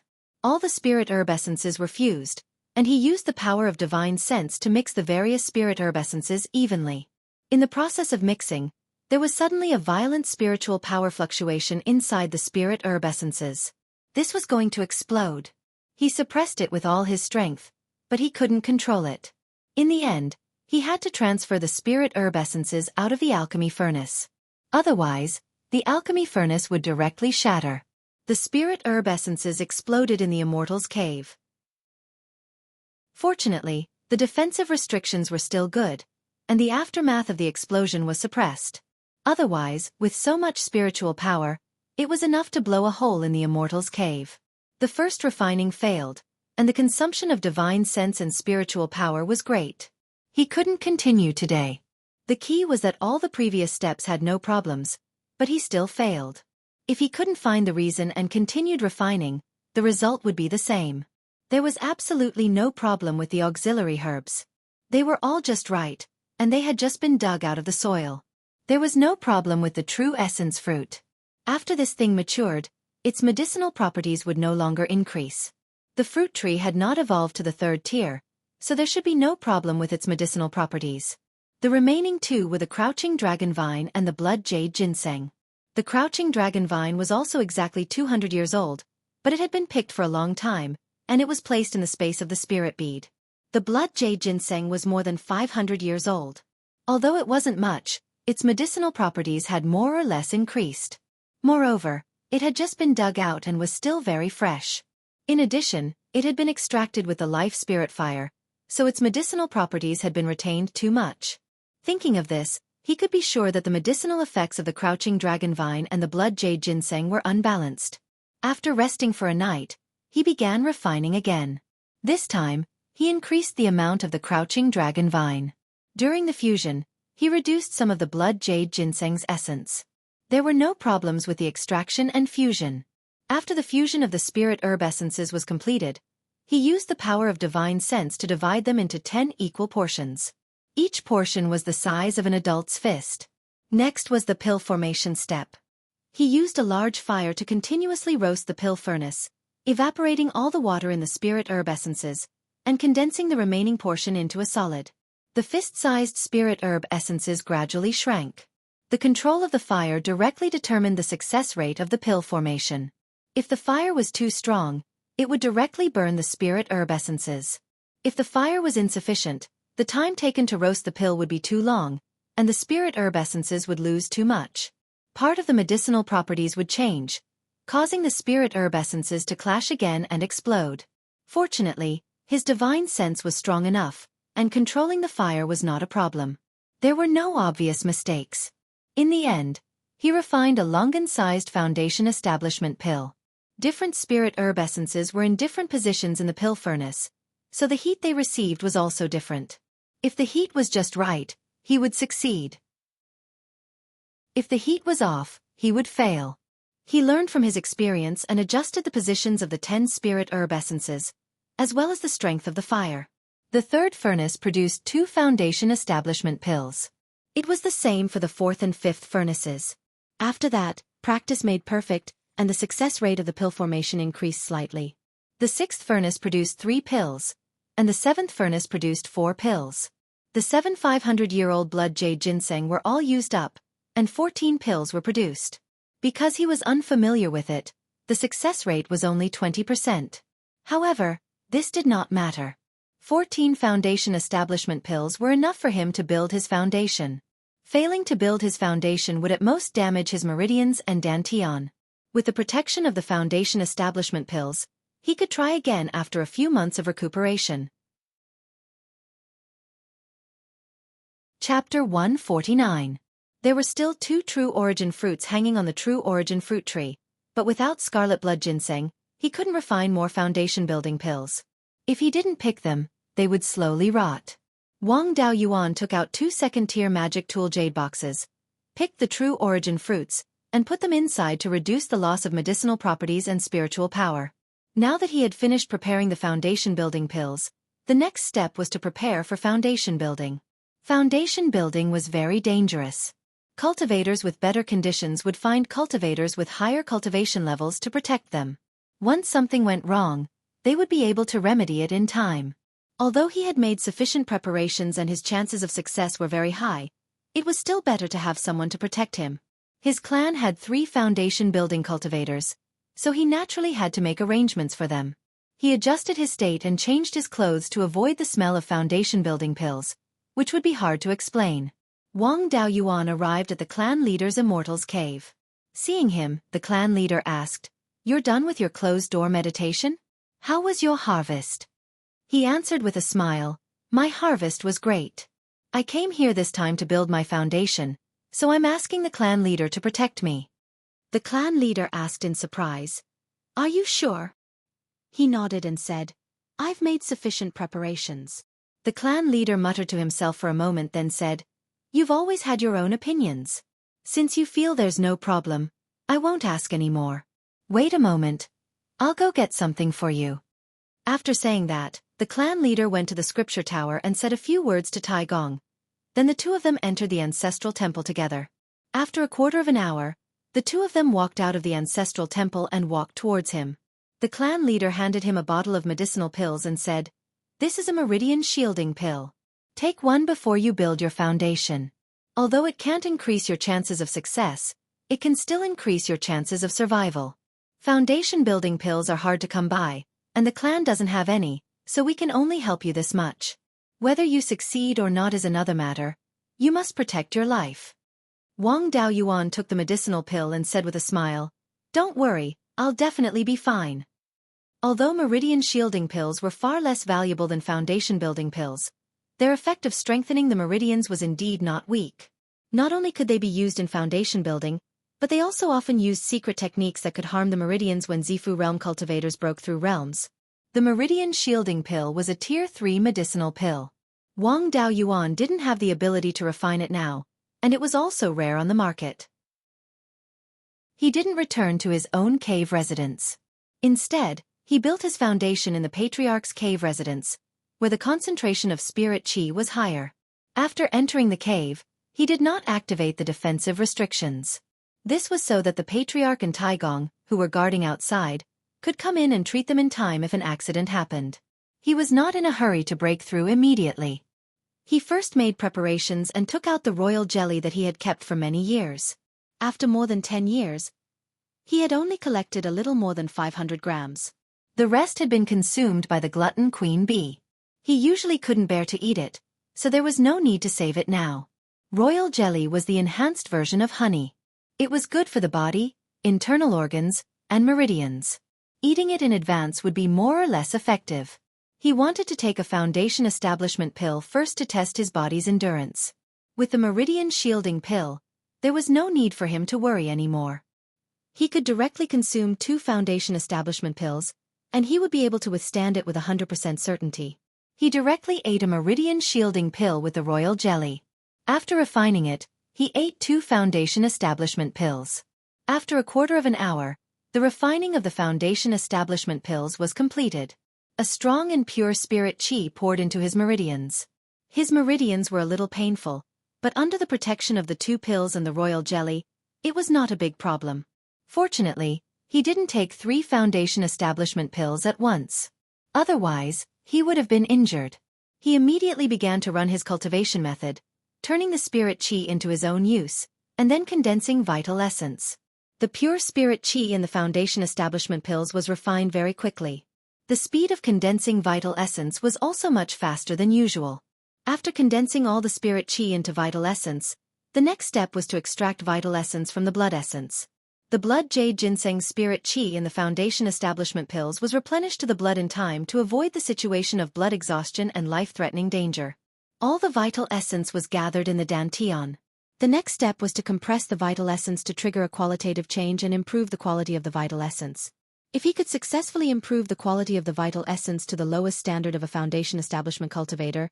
All the spirit herb essences were fused, and he used the power of divine sense to mix the various spirit herb essences evenly. In the process of mixing, there was suddenly a violent spiritual power fluctuation inside the spirit herb essences. This was going to explode. He suppressed it with all his strength, but he couldn't control it. In the end, he had to transfer the spirit herb essences out of the alchemy furnace. Otherwise, the alchemy furnace would directly shatter. The spirit herb essences exploded in the immortal's cave. Fortunately, the defensive restrictions were still good, and the aftermath of the explosion was suppressed. Otherwise, with so much spiritual power, it was enough to blow a hole in the immortal's cave. The first refining failed, and the consumption of divine sense and spiritual power was great. He couldn't continue today. The key was that all the previous steps had no problems, but he still failed. If he couldn't find the reason and continued refining, the result would be the same. There was absolutely no problem with the auxiliary herbs. They were all just right, and they had just been dug out of the soil. There was no problem with the true essence fruit. After this thing matured, its medicinal properties would no longer increase. The fruit tree had not evolved to the third tier, so there should be no problem with its medicinal properties. The remaining two were the crouching dragon vine and the blood jade ginseng. The crouching dragon vine was also exactly 200 years old, but it had been picked for a long time, and it was placed in the space of the spirit bead. The blood jade ginseng was more than 500 years old. Although it wasn't much, its medicinal properties had more or less increased. Moreover, it had just been dug out and was still very fresh. In addition, it had been extracted with the life spirit fire, so its medicinal properties had been retained too much. Thinking of this, he could be sure that the medicinal effects of the crouching dragon vine and the blood jade ginseng were unbalanced. After resting for a night, he began refining again. This time, he increased the amount of the crouching dragon vine. During the fusion, he reduced some of the blood jade ginseng's essence. There were no problems with the extraction and fusion. After the fusion of the spirit herb essences was completed, he used the power of divine sense to divide them into 10 equal portions. Each portion was the size of an adult's fist. Next was the pill formation step. He used a large fire to continuously roast the pill furnace, evaporating all the water in the spirit herb essences, and condensing the remaining portion into a solid. The fist-sized spirit herb essences gradually shrank. The control of the fire directly determined the success rate of the pill formation. If the fire was too strong, it would directly burn the spirit herb essences. If the fire was insufficient, the time taken to roast the pill would be too long, and the spirit herb essences would lose too much. Part of the medicinal properties would change, causing the spirit herb essences to clash again and explode. Fortunately, his divine sense was strong enough, and controlling the fire was not a problem. There were no obvious mistakes. In the end, he refined a Longan-sized foundation establishment pill. Different spirit herb essences were in different positions in the pill furnace, so the heat they received was also different. If the heat was just right, he would succeed. If the heat was off, he would fail. He learned from his experience and adjusted the positions of the 10 spirit herb essences, as well as the strength of the fire. The third furnace produced 2 foundation establishment pills. It was the same for the fourth and fifth furnaces. After that, practice made perfect, and the success rate of the pill formation increased slightly. The sixth furnace produced 3 pills, and the seventh furnace produced 4 pills. The 7 500-year-old blood jade ginseng were all used up, and 14 pills were produced. Because he was unfamiliar with it, the success rate was only 20%. However, this did not matter. 14 foundation establishment pills were enough for him to build his foundation. Failing to build his foundation would at most damage his meridians and dantian. With the protection of the foundation establishment pills, he could try again after a few months of recuperation. Chapter 149. There were still 2 true origin fruits hanging on the true origin fruit tree, but without scarlet blood ginseng, he couldn't refine more foundation building pills. If he didn't pick them, they would slowly rot. Wang Daoyuan took out 2 second-tier magic tool jade boxes, picked the true origin fruits, and put them inside to reduce the loss of medicinal properties and spiritual power. Now that he had finished preparing the foundation building pills, the next step was to prepare for foundation building. Foundation building was very dangerous. Cultivators with better conditions would find cultivators with higher cultivation levels to protect them. Once something went wrong, they would be able to remedy it in time. Although he had made sufficient preparations and his chances of success were very high, it was still better to have someone to protect him. His clan had 3 foundation building cultivators, so he naturally had to make arrangements for them. He adjusted his state and changed his clothes to avoid the smell of foundation building pills, which would be hard to explain. Wang Daoyuan arrived at the clan leader's immortal's cave. Seeing him, the clan leader asked, "You're done with your closed-door meditation? How was your harvest?" He answered with a smile, "My harvest was great. I came here this time to build my foundation, so I'm asking the clan leader to protect me." The clan leader asked in surprise, "Are you sure?" He nodded and said, "I've made sufficient preparations." The clan leader muttered to himself for a moment, then said, "You've always had your own opinions. Since you feel there's no problem, I won't ask any more. Wait a moment. I'll go get something for you." After saying that, the clan leader went to the scripture tower and said a few words to Tai Gong. Then the 2 of them entered the ancestral temple together. After a quarter of an hour, the 2 of them walked out of the ancestral temple and walked towards him. The clan leader handed him a bottle of medicinal pills and said, "This is a meridian shielding pill. Take one before you build your foundation. Although it can't increase your chances of success, it can still increase your chances of survival. Foundation building pills are hard to come by, and the clan doesn't have any, so we can only help you this much. Whether you succeed or not is another matter. You must protect your life." Wang Daoyuan took the medicinal pill and said with a smile, "Don't worry, I'll definitely be fine." Although meridian shielding pills were far less valuable than foundation building pills, their effect of strengthening the meridians was indeed not weak. Not only could they be used in foundation building, but they also often used secret techniques that could harm the meridians when Zifu realm cultivators broke through realms. The meridian shielding pill was a tier 3 medicinal pill. Wang Daoyuan didn't have the ability to refine it now, and it was also rare on the market. He didn't return to his own cave residence. Instead, he built his foundation in the Patriarch's cave residence, where the concentration of spirit chi was higher. After entering the cave, he did not activate the defensive restrictions. This was so that the Patriarch and Taigong, who were guarding outside, could come in and treat them in time if an accident happened. He was not in a hurry to break through immediately. He first made preparations and took out the royal jelly that he had kept for many years. After more than 10 years, he had only collected a little more than 500 grams. The rest had been consumed by the glutton queen bee. He usually couldn't bear to eat it, so there was no need to save it now. Royal jelly was the enhanced version of honey. It was good for the body, internal organs, and meridians. Eating it in advance would be more or less effective. He wanted to take a foundation establishment pill first to test his body's endurance. With the meridian shielding pill, there was no need for him to worry anymore. He could directly consume 2 foundation establishment pills, and he would be able to withstand it with 100% certainty. He directly ate a meridian shielding pill with the royal jelly. After refining it, he ate 2 foundation establishment pills. After a quarter of an hour, the refining of the foundation establishment pills was completed. A strong and pure spirit chi poured into his meridians. His meridians were a little painful, but under the protection of the 2 pills and the royal jelly, it was not a big problem. Fortunately, he didn't take 3 foundation establishment pills at once. Otherwise, he would have been injured. He immediately began to run his cultivation method, turning the spirit chi into his own use, and then condensing vital essence. The pure spirit chi in the foundation establishment pills was refined very quickly. The speed of condensing vital essence was also much faster than usual. After condensing all the spirit chi into vital essence, the next step was to extract vital essence from the blood essence. The blood jade ginseng spirit chi in the foundation establishment pills was replenished to the blood in time to avoid the situation of blood exhaustion and life-threatening danger. All the vital essence was gathered in the dantian. The next step was to compress the vital essence to trigger a qualitative change and improve the quality of the vital essence. If he could successfully improve the quality of the vital essence to the lowest standard of a foundation establishment cultivator,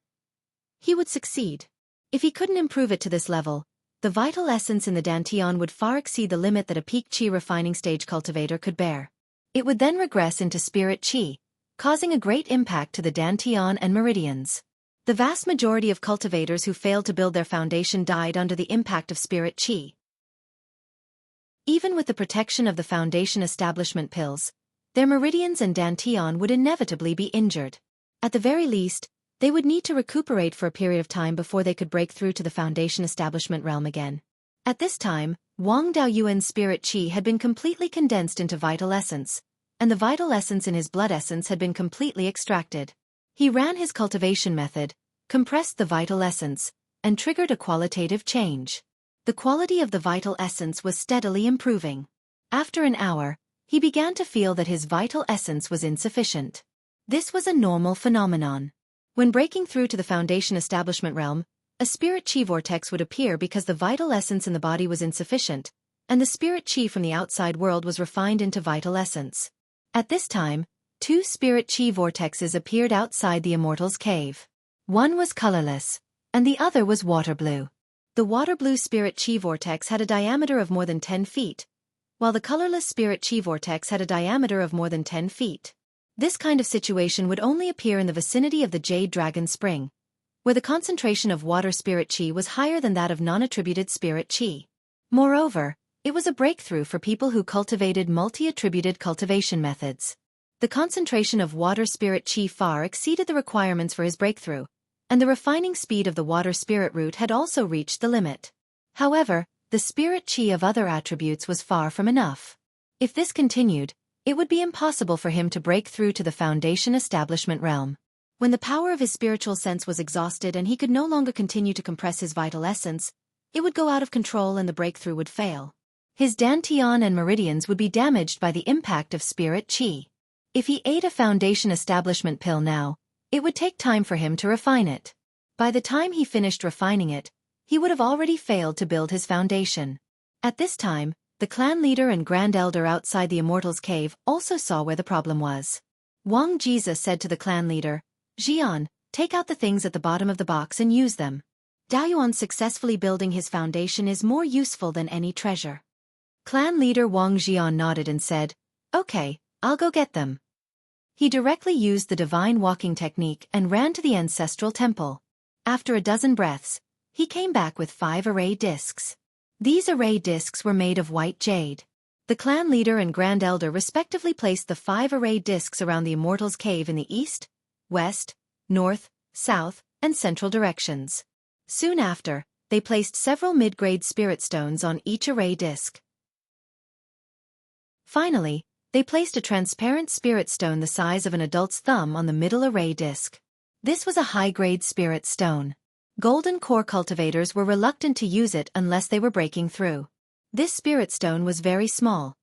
he would succeed. If he couldn't improve it to this level, the vital essence in the dantian would far exceed the limit that a peak chi refining stage cultivator could bear. It would then regress into spirit chi, causing a great impact to the dantian and meridians. The vast majority of cultivators who failed to build their foundation died under the impact of spirit chi. Even with the protection of the foundation establishment pills, their meridians and dantian would inevitably be injured. At the very least, they would need to recuperate for a period of time before they could break through to the foundation establishment realm again. At this time, Wang Daoyuan's spirit chi had been completely condensed into vital essence, and the vital essence in his blood essence had been completely extracted. He ran his cultivation method, compressed the vital essence, and triggered a qualitative change. The quality of the vital essence was steadily improving. After an hour, he began to feel that his vital essence was insufficient. This was a normal phenomenon. When breaking through to the foundation establishment realm, a spirit chi vortex would appear because the vital essence in the body was insufficient, and the spirit chi from the outside world was refined into vital essence. At this time, 2 spirit chi vortexes appeared outside the immortal's cave. One was colorless, and the other was water blue. The water blue spirit chi vortex had a diameter of more than 10 feet, while the colorless spirit chi vortex had a diameter of more than 10 feet. This kind of situation would only appear in the vicinity of the Jade Dragon Spring, where the concentration of water spirit chi was higher than that of non-attributed spirit chi. Moreover, it was a breakthrough for people who cultivated multi-attributed cultivation methods. The concentration of water spirit chi far exceeded the requirements for his breakthrough, and the refining speed of the water spirit root had also reached the limit. However, the spirit chi of other attributes was far from enough. If this continued, it would be impossible for him to break through to the foundation establishment realm. When the power of his spiritual sense was exhausted and he could no longer continue to compress his vital essence, it would go out of control and the breakthrough would fail. His dantian and meridians would be damaged by the impact of spirit chi. If he ate a foundation establishment pill now, it would take time for him to refine it. By the time he finished refining it, he would have already failed to build his foundation. At this time, the clan leader and grand elder outside the immortal's cave also saw where the problem was. Wang Jizi said to the clan leader, "Jian, take out the things at the bottom of the box and use them. Daoyuan successfully building his foundation is more useful than any treasure." Clan leader Wang Jian nodded and said, "Okay, I'll go get them." He directly used the divine walking technique and ran to the ancestral temple. After a dozen breaths, he came back with 5 array discs. These array discs were made of white jade. The clan leader and grand elder respectively placed the 5 array discs around the immortal's cave in the east, west, north, south, and central directions. Soon after, they placed several mid-grade spirit stones on each array disc. Finally, they placed a transparent spirit stone the size of an adult's thumb on the middle array disc. This was a high-grade spirit stone. Golden core cultivators were reluctant to use it unless they were breaking through. This spirit stone was very small,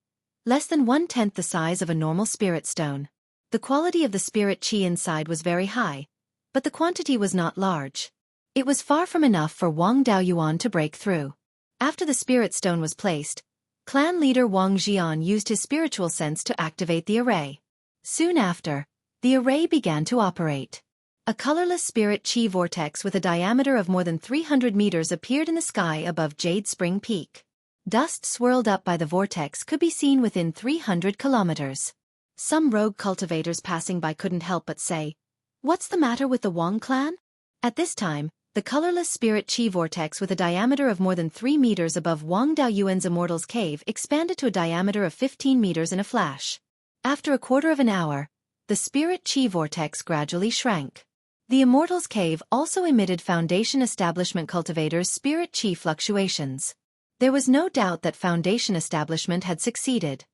less than 1/10 the size of a normal spirit stone. The quality of the spirit chi inside was very high, but the quantity was not large. It was far from enough for Wang Daoyuan to break through. After the spirit stone was placed, clan leader Wang Jian used his spiritual sense to activate the array. Soon after, the array began to operate. A colorless spirit chi vortex with a diameter of more than 300 meters appeared in the sky above Jade Spring Peak. Dust swirled up by the vortex could be seen within 300 kilometers. Some rogue cultivators passing by couldn't help but say, "What's the matter with the Wang clan?" At this time, the colorless spirit chi vortex with a diameter of more than 3 meters above Wang Daoyuan's Immortal's Cave expanded to a diameter of 15 meters in a flash. After a quarter of an hour, the spirit chi vortex gradually shrank. The Immortal's Cave also emitted Foundation Establishment cultivators' spirit chi fluctuations. There was no doubt that Foundation Establishment had succeeded.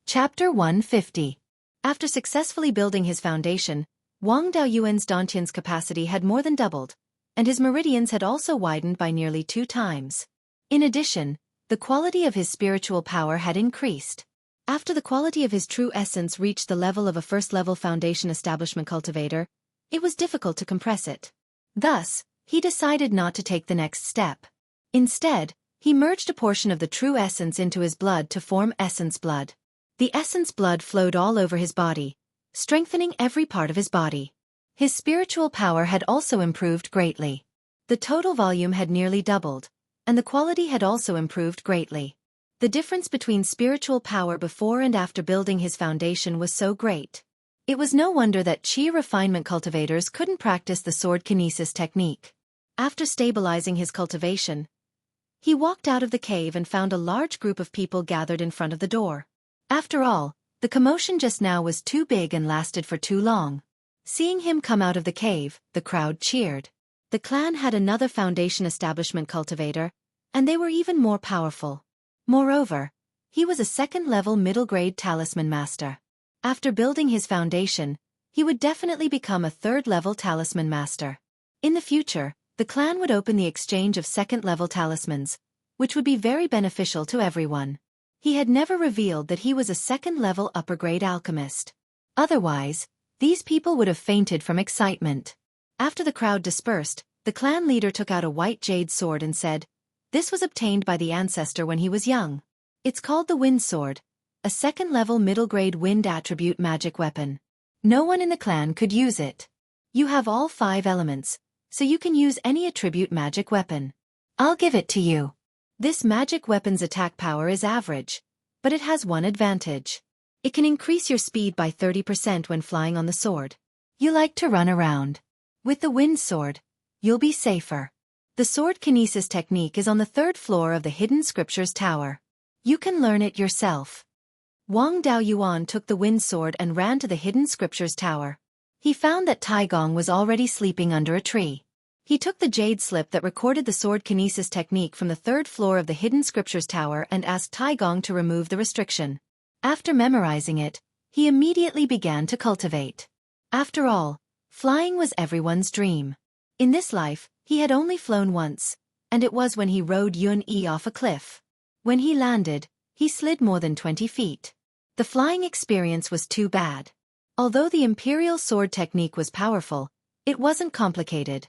Chapter 150. After successfully building his foundation, Wang Daoyuan's Dantian's capacity had more than doubled, and his meridians had also widened by nearly 2 times. In addition, the quality of his spiritual power had increased. After the quality of his true essence reached the level of a first-level Foundation Establishment cultivator, it was difficult to compress it. Thus, he decided not to take the next step. Instead, he merged a portion of the true essence into his blood to form essence blood. The essence blood flowed all over his body, strengthening every part of his body. His spiritual power had also improved greatly. The total volume had nearly doubled, and the quality had also improved greatly. The difference between spiritual power before and after building his foundation was so great. It was no wonder that chi refinement cultivators couldn't practice the sword kinesis technique. After stabilizing his cultivation, he walked out of the cave and found a large group of people gathered in front of the door. After all, the commotion just now was too big and lasted for too long. Seeing him come out of the cave, the crowd cheered. The clan had another Foundation Establishment cultivator, and they were even more powerful. Moreover, he was a second-level middle-grade talisman master. After building his foundation, he would definitely become a third-level talisman master. In the future, the clan would open the exchange of second-level talismans, which would be very beneficial to everyone. He had never revealed that he was a second-level upper-grade alchemist. Otherwise, these people would have fainted from excitement. After the crowd dispersed, the clan leader took out a white jade sword and said, "This was obtained by the ancestor when he was young. It's called the Wind Sword, a second-level middle-grade wind attribute magic weapon. No one in the clan could use it. You have all 5 elements, so you can use any attribute magic weapon. I'll give it to you. This magic weapon's attack power is average, but it has one advantage. It can increase your speed by 30% when flying on the sword. You like to run around. With the Wind Sword, you'll be safer. The sword kinesis technique is on the 3rd floor of the Hidden Scriptures Tower. You can learn it yourself." Wang Daoyuan took the Wind Sword and ran to the Hidden Scriptures Tower. He found that Taigong was already sleeping under a tree. He took the jade slip that recorded the sword kinesis technique from the 3rd floor of the Hidden Scriptures Tower and asked Taigong to remove the restriction. After memorizing it, he immediately began to cultivate. After all, flying was everyone's dream. In this life, he had only flown once, and it was when he rode Yun-Yi off a cliff. When he landed, he slid more than 20 feet. The flying experience was too bad. Although the imperial sword technique was powerful, it wasn't complicated.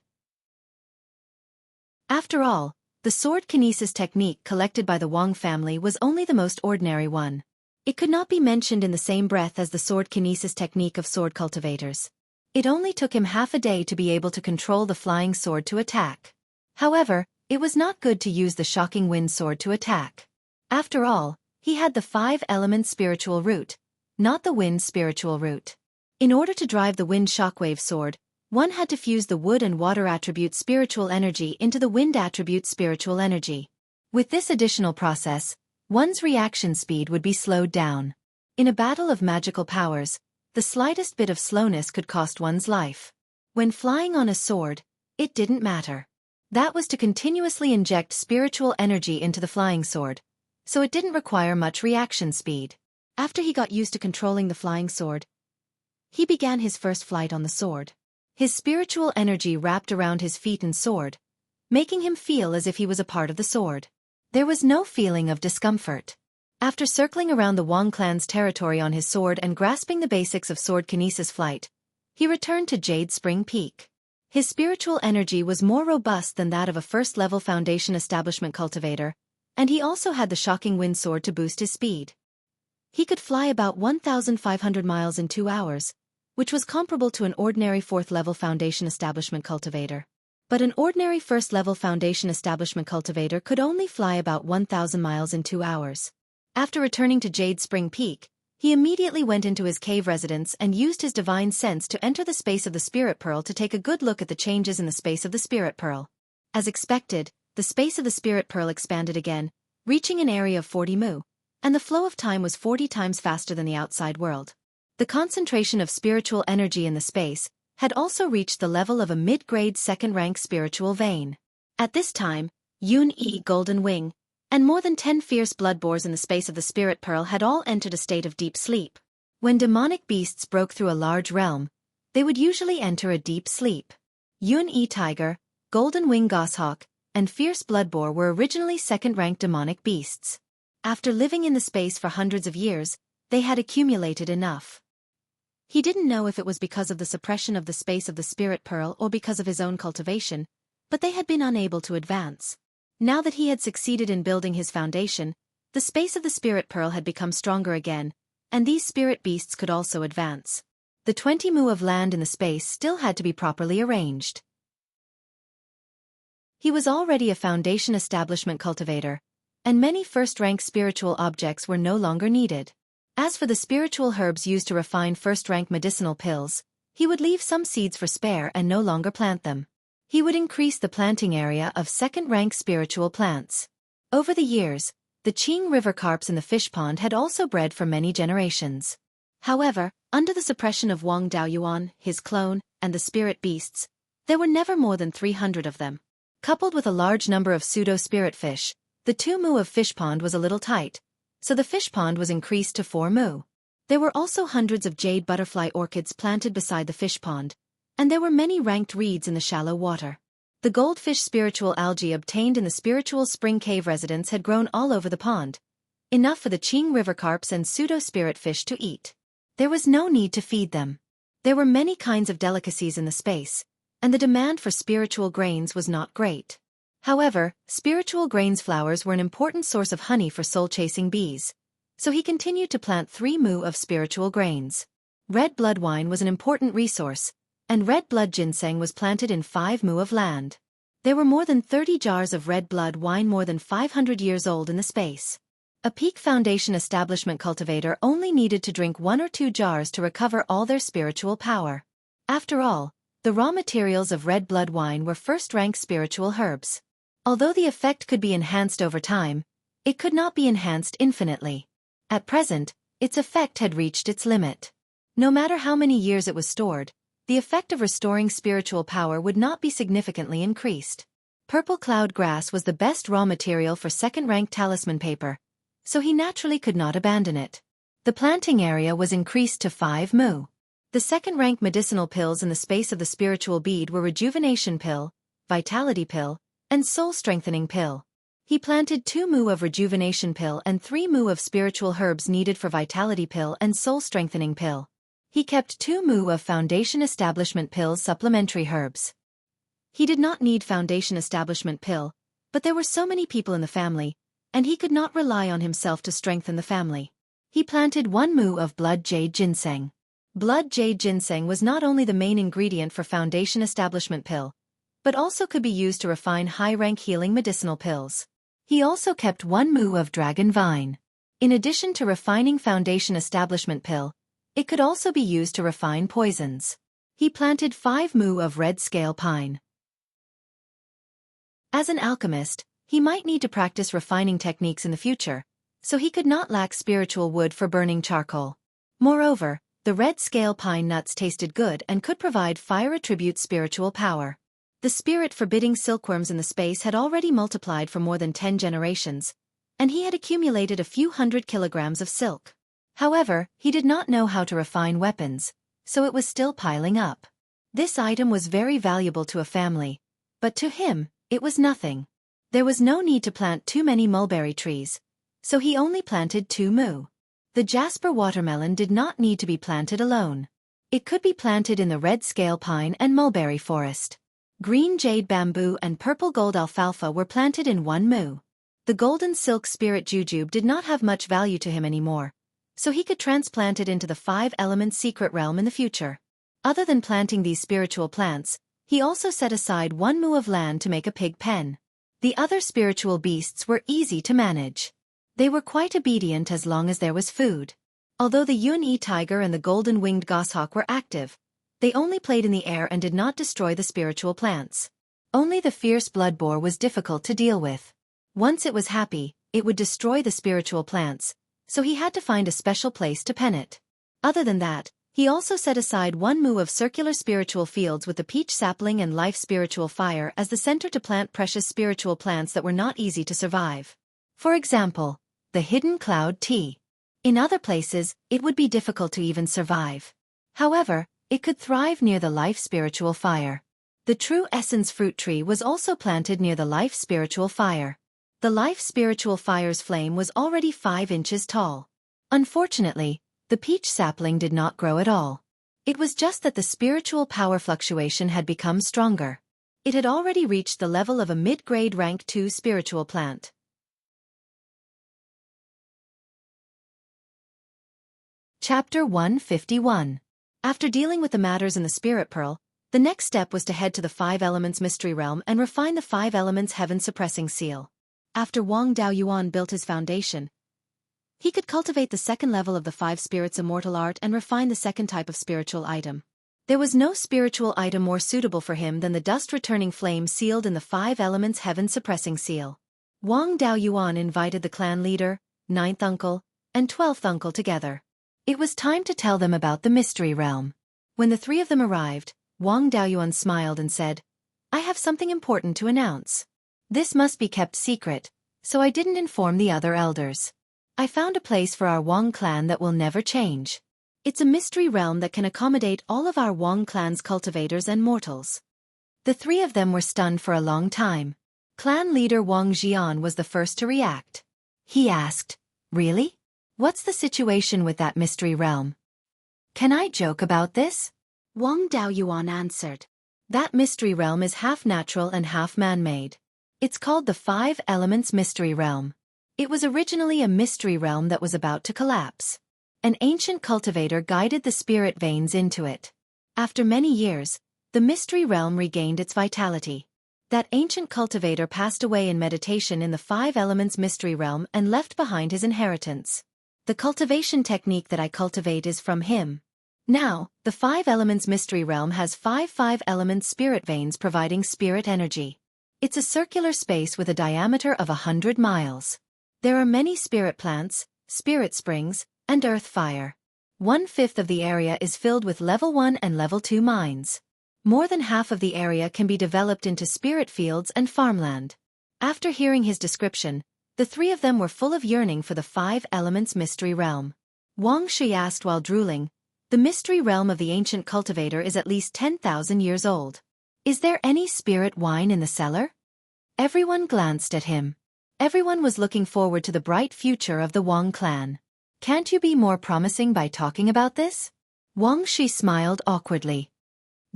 After all, the sword kinesis technique collected by the Wang family was only the most ordinary one. It could not be mentioned in the same breath as the sword kinesis technique of sword cultivators. It only took him half a day to be able to control the flying sword to attack. However, it was not good to use the shocking wind sword to attack. After all, he had the 5-element spiritual root, not the wind spiritual root. In order to drive the wind shockwave sword, one had to fuse the wood and water attribute spiritual energy into the wind attribute spiritual energy. With this additional process, one's reaction speed would be slowed down. In a battle of magical powers, the slightest bit of slowness could cost one's life. When flying on a sword, it didn't matter. That was to continuously inject spiritual energy into the flying sword, so it didn't require much reaction speed. After he got used to controlling the flying sword, he began his first flight on the sword. His spiritual energy wrapped around his feet and sword, making him feel as if he was a part of the sword. There was no feeling of discomfort. After circling around the Wang clan's territory on his sword and grasping the basics of sword kinesis flight, he returned to Jade Spring Peak. His spiritual energy was more robust than that of a first-level foundation establishment cultivator, and he also had the shocking wind sword to boost his speed. He could fly about 1,500 miles in 2 hours, which was comparable to an ordinary fourth-level foundation establishment cultivator. But an ordinary first-level foundation establishment cultivator could only fly about 1,000 miles in 2 hours. After returning to Jade Spring Peak, he immediately went into his cave residence and used his divine sense to enter the space of the Spirit Pearl to take a good look at the changes in the space of the Spirit Pearl. As expected, the space of the Spirit Pearl expanded again, reaching an area of 40 mu, and the flow of time was 40 times faster than the outside world. The concentration of spiritual energy in the space had also reached the level of a mid-grade second-rank spiritual vein. At this time, Xueqi Golden Wing, and more than 10 fierce bloodboars in the space of the Spirit Pearl had all entered a state of deep sleep. When demonic beasts broke through a large realm, they would usually enter a deep sleep. Xueqi Tiger, Golden Wing Goshawk, and Fierce Bloodboar were originally second-rank demonic beasts. After living in the space for hundreds of years, they had accumulated enough. He didn't know if it was because of the suppression of the space of the Spirit Pearl or because of his own cultivation, but they had been unable to advance. Now that he had succeeded in building his foundation, the space of the Spirit Pearl had become stronger again, and these spirit beasts could also advance. The 20 mu of land in the space still had to be properly arranged. He was already a foundation establishment cultivator, and many first-rank spiritual objects were no longer needed. As for the spiritual herbs used to refine first-rank medicinal pills, he would leave some seeds for spare and no longer plant them. He would increase the planting area of second-rank spiritual plants. Over the years, the Qing river carps in the fish pond had also bred for many generations. However, under the suppression of Wang Daoyuan, his clone, and the spirit beasts, there were never more than 300 of them. Coupled with a large number of pseudo-spirit fish, the 2 mu of fish pond was a little tight, so the fish pond was increased to 4 mu. There were also hundreds of jade butterfly orchids planted beside the fish pond, and there were many ranked reeds in the shallow water. The goldfish spiritual algae obtained in the spiritual spring cave residence had grown all over the pond, enough for the Qing river carps and pseudo-spirit fish to eat. There was no need to feed them. There were many kinds of delicacies in the space, and the demand for spiritual grains was not great. However, spiritual grains flowers were an important source of honey for soul-chasing bees, so he continued to plant 3 mu of spiritual grains. Red blood wine was an important resource, and red blood ginseng was planted in 5 mu of land. There were more than 30 jars of red blood wine more than 500 years old in the space. A peak foundation establishment cultivator only needed to drink 1 or 2 jars to recover all their spiritual power. After all, the raw materials of red blood wine were first-rank spiritual herbs. Although the effect could be enhanced over time, it could not be enhanced infinitely. At present, its effect had reached its limit. No matter how many years it was stored, the effect of restoring spiritual power would not be significantly increased. Purple cloud grass was the best raw material for second-rank talisman paper, so he naturally could not abandon it. The planting area was increased to 5 mu. The second-rank medicinal pills in the space of the spiritual bead were rejuvenation pill, vitality pill, and soul-strengthening pill. He planted 2 mu of rejuvenation pill and 3 mu of spiritual herbs needed for vitality pill and soul-strengthening pill. He kept 2 mu of foundation establishment pills supplementary herbs. He did not need foundation establishment pill, but there were so many people in the family, and he could not rely on himself to strengthen the family. He planted 1 mu of blood jade ginseng. Blood jade ginseng was not only the main ingredient for foundation establishment pill, but also could be used to refine high-rank healing medicinal pills. He also kept 1 mu of dragon vine. In addition to refining foundation establishment pill, it could also be used to refine poisons. He planted 5 mu of red scale pine. As an alchemist, he might need to practice refining techniques in the future, so he could not lack spiritual wood for burning charcoal. Moreover, the red scale pine nuts tasted good and could provide fire attribute spiritual power. The spirit forbidding silkworms in the space had already multiplied for more than 10 generations, and he had accumulated a few hundred kilograms of silk. However, he did not know how to refine weapons, so it was still piling up. This item was very valuable to a family, but to him, it was nothing. There was no need to plant too many mulberry trees, so he only planted 2 mu. The jasper watermelon did not need to be planted alone. It could be planted in the red scale pine and mulberry forest. Green jade bamboo and purple gold alfalfa were planted in 1 mu. The golden silk spirit jujube did not have much value to him anymore, so he could transplant it into the 5 elements secret realm in the future. Other than planting these spiritual plants, he also set aside 1 mu of land to make a pig pen. The other spiritual beasts were easy to manage. They were quite obedient as long as there was food. Although the Yun-Yi tiger and the golden-winged goshawk were active, they only played in the air and did not destroy the spiritual plants. Only the fierce blood boar was difficult to deal with. Once it was happy, it would destroy the spiritual plants, so he had to find a special place to pen it. Other than that, he also set aside 1 mu of circular spiritual fields with the peach sapling and life spiritual fire as the center to plant precious spiritual plants that were not easy to survive. For example, the hidden cloud tea. In other places, it would be difficult to even survive. However, it could thrive near the life spiritual fire. The true essence fruit tree was also planted near the life spiritual fire. The life spiritual fire's flame was already 5 inches tall. Unfortunately, the peach sapling did not grow at all. It was just that the spiritual power fluctuation had become stronger. It had already reached the level of a mid-grade rank 2 spiritual plant. Chapter 151. After dealing with the matters in the Spirit Pearl, the next step was to head to the 5 Elements Mystery Realm and refine the 5 Elements Heaven Suppressing Seal. After Wang Daoyuan built his foundation, he could cultivate the 2nd level of the 5 Spirits Immortal Art and refine the 2nd type of spiritual item. There was no spiritual item more suitable for him than the dust-returning flame sealed in the 5 Elements Heaven Suppressing Seal. Wang Daoyuan invited the clan leader, 9th uncle, and 12th uncle together. It was time to tell them about the Mystery Realm. When the 3 of them arrived, Wang Daoyuan smiled and said, "I have something important to announce. This must be kept secret, so I didn't inform the other elders. I found a place for our Wang clan that will never change. It's a mystery realm that can accommodate all of our Wang clan's cultivators and mortals." The 3 of them were stunned for a long time. Clan leader Wang Jian was the first to react. He asked, "Really? What's the situation with that mystery realm? Can I joke about this?" Wang Daoyuan answered, "That mystery realm is half natural and half man-made. It's called the 5 Elements Mystery Realm. It was originally a mystery realm that was about to collapse. An ancient cultivator guided the spirit veins into it. After many years, the mystery realm regained its vitality. That ancient cultivator passed away in meditation in the 5 Elements Mystery Realm and left behind his inheritance. The cultivation technique that I cultivate is from him. Now, the 5 Elements Mystery Realm has 5 Elements spirit veins providing spirit energy. It's a circular space with a diameter of 100 miles. There are many spirit plants, spirit springs, and earth fire. 1/5 of the area is filled with level 1 and level 2 mines. More than half of the area can be developed into spirit fields and farmland. After hearing his description, the 3 of them were full of yearning for the 5 Elements Mystery Realm. Wang Shi asked while drooling, "The mystery realm of the ancient cultivator is at least 10,000 years old. Is there any spirit wine in the cellar?" Everyone glanced at him. Everyone was looking forward to the bright future of the Wang clan. "Can't you be more promising by talking about this?" Wang Shi smiled awkwardly.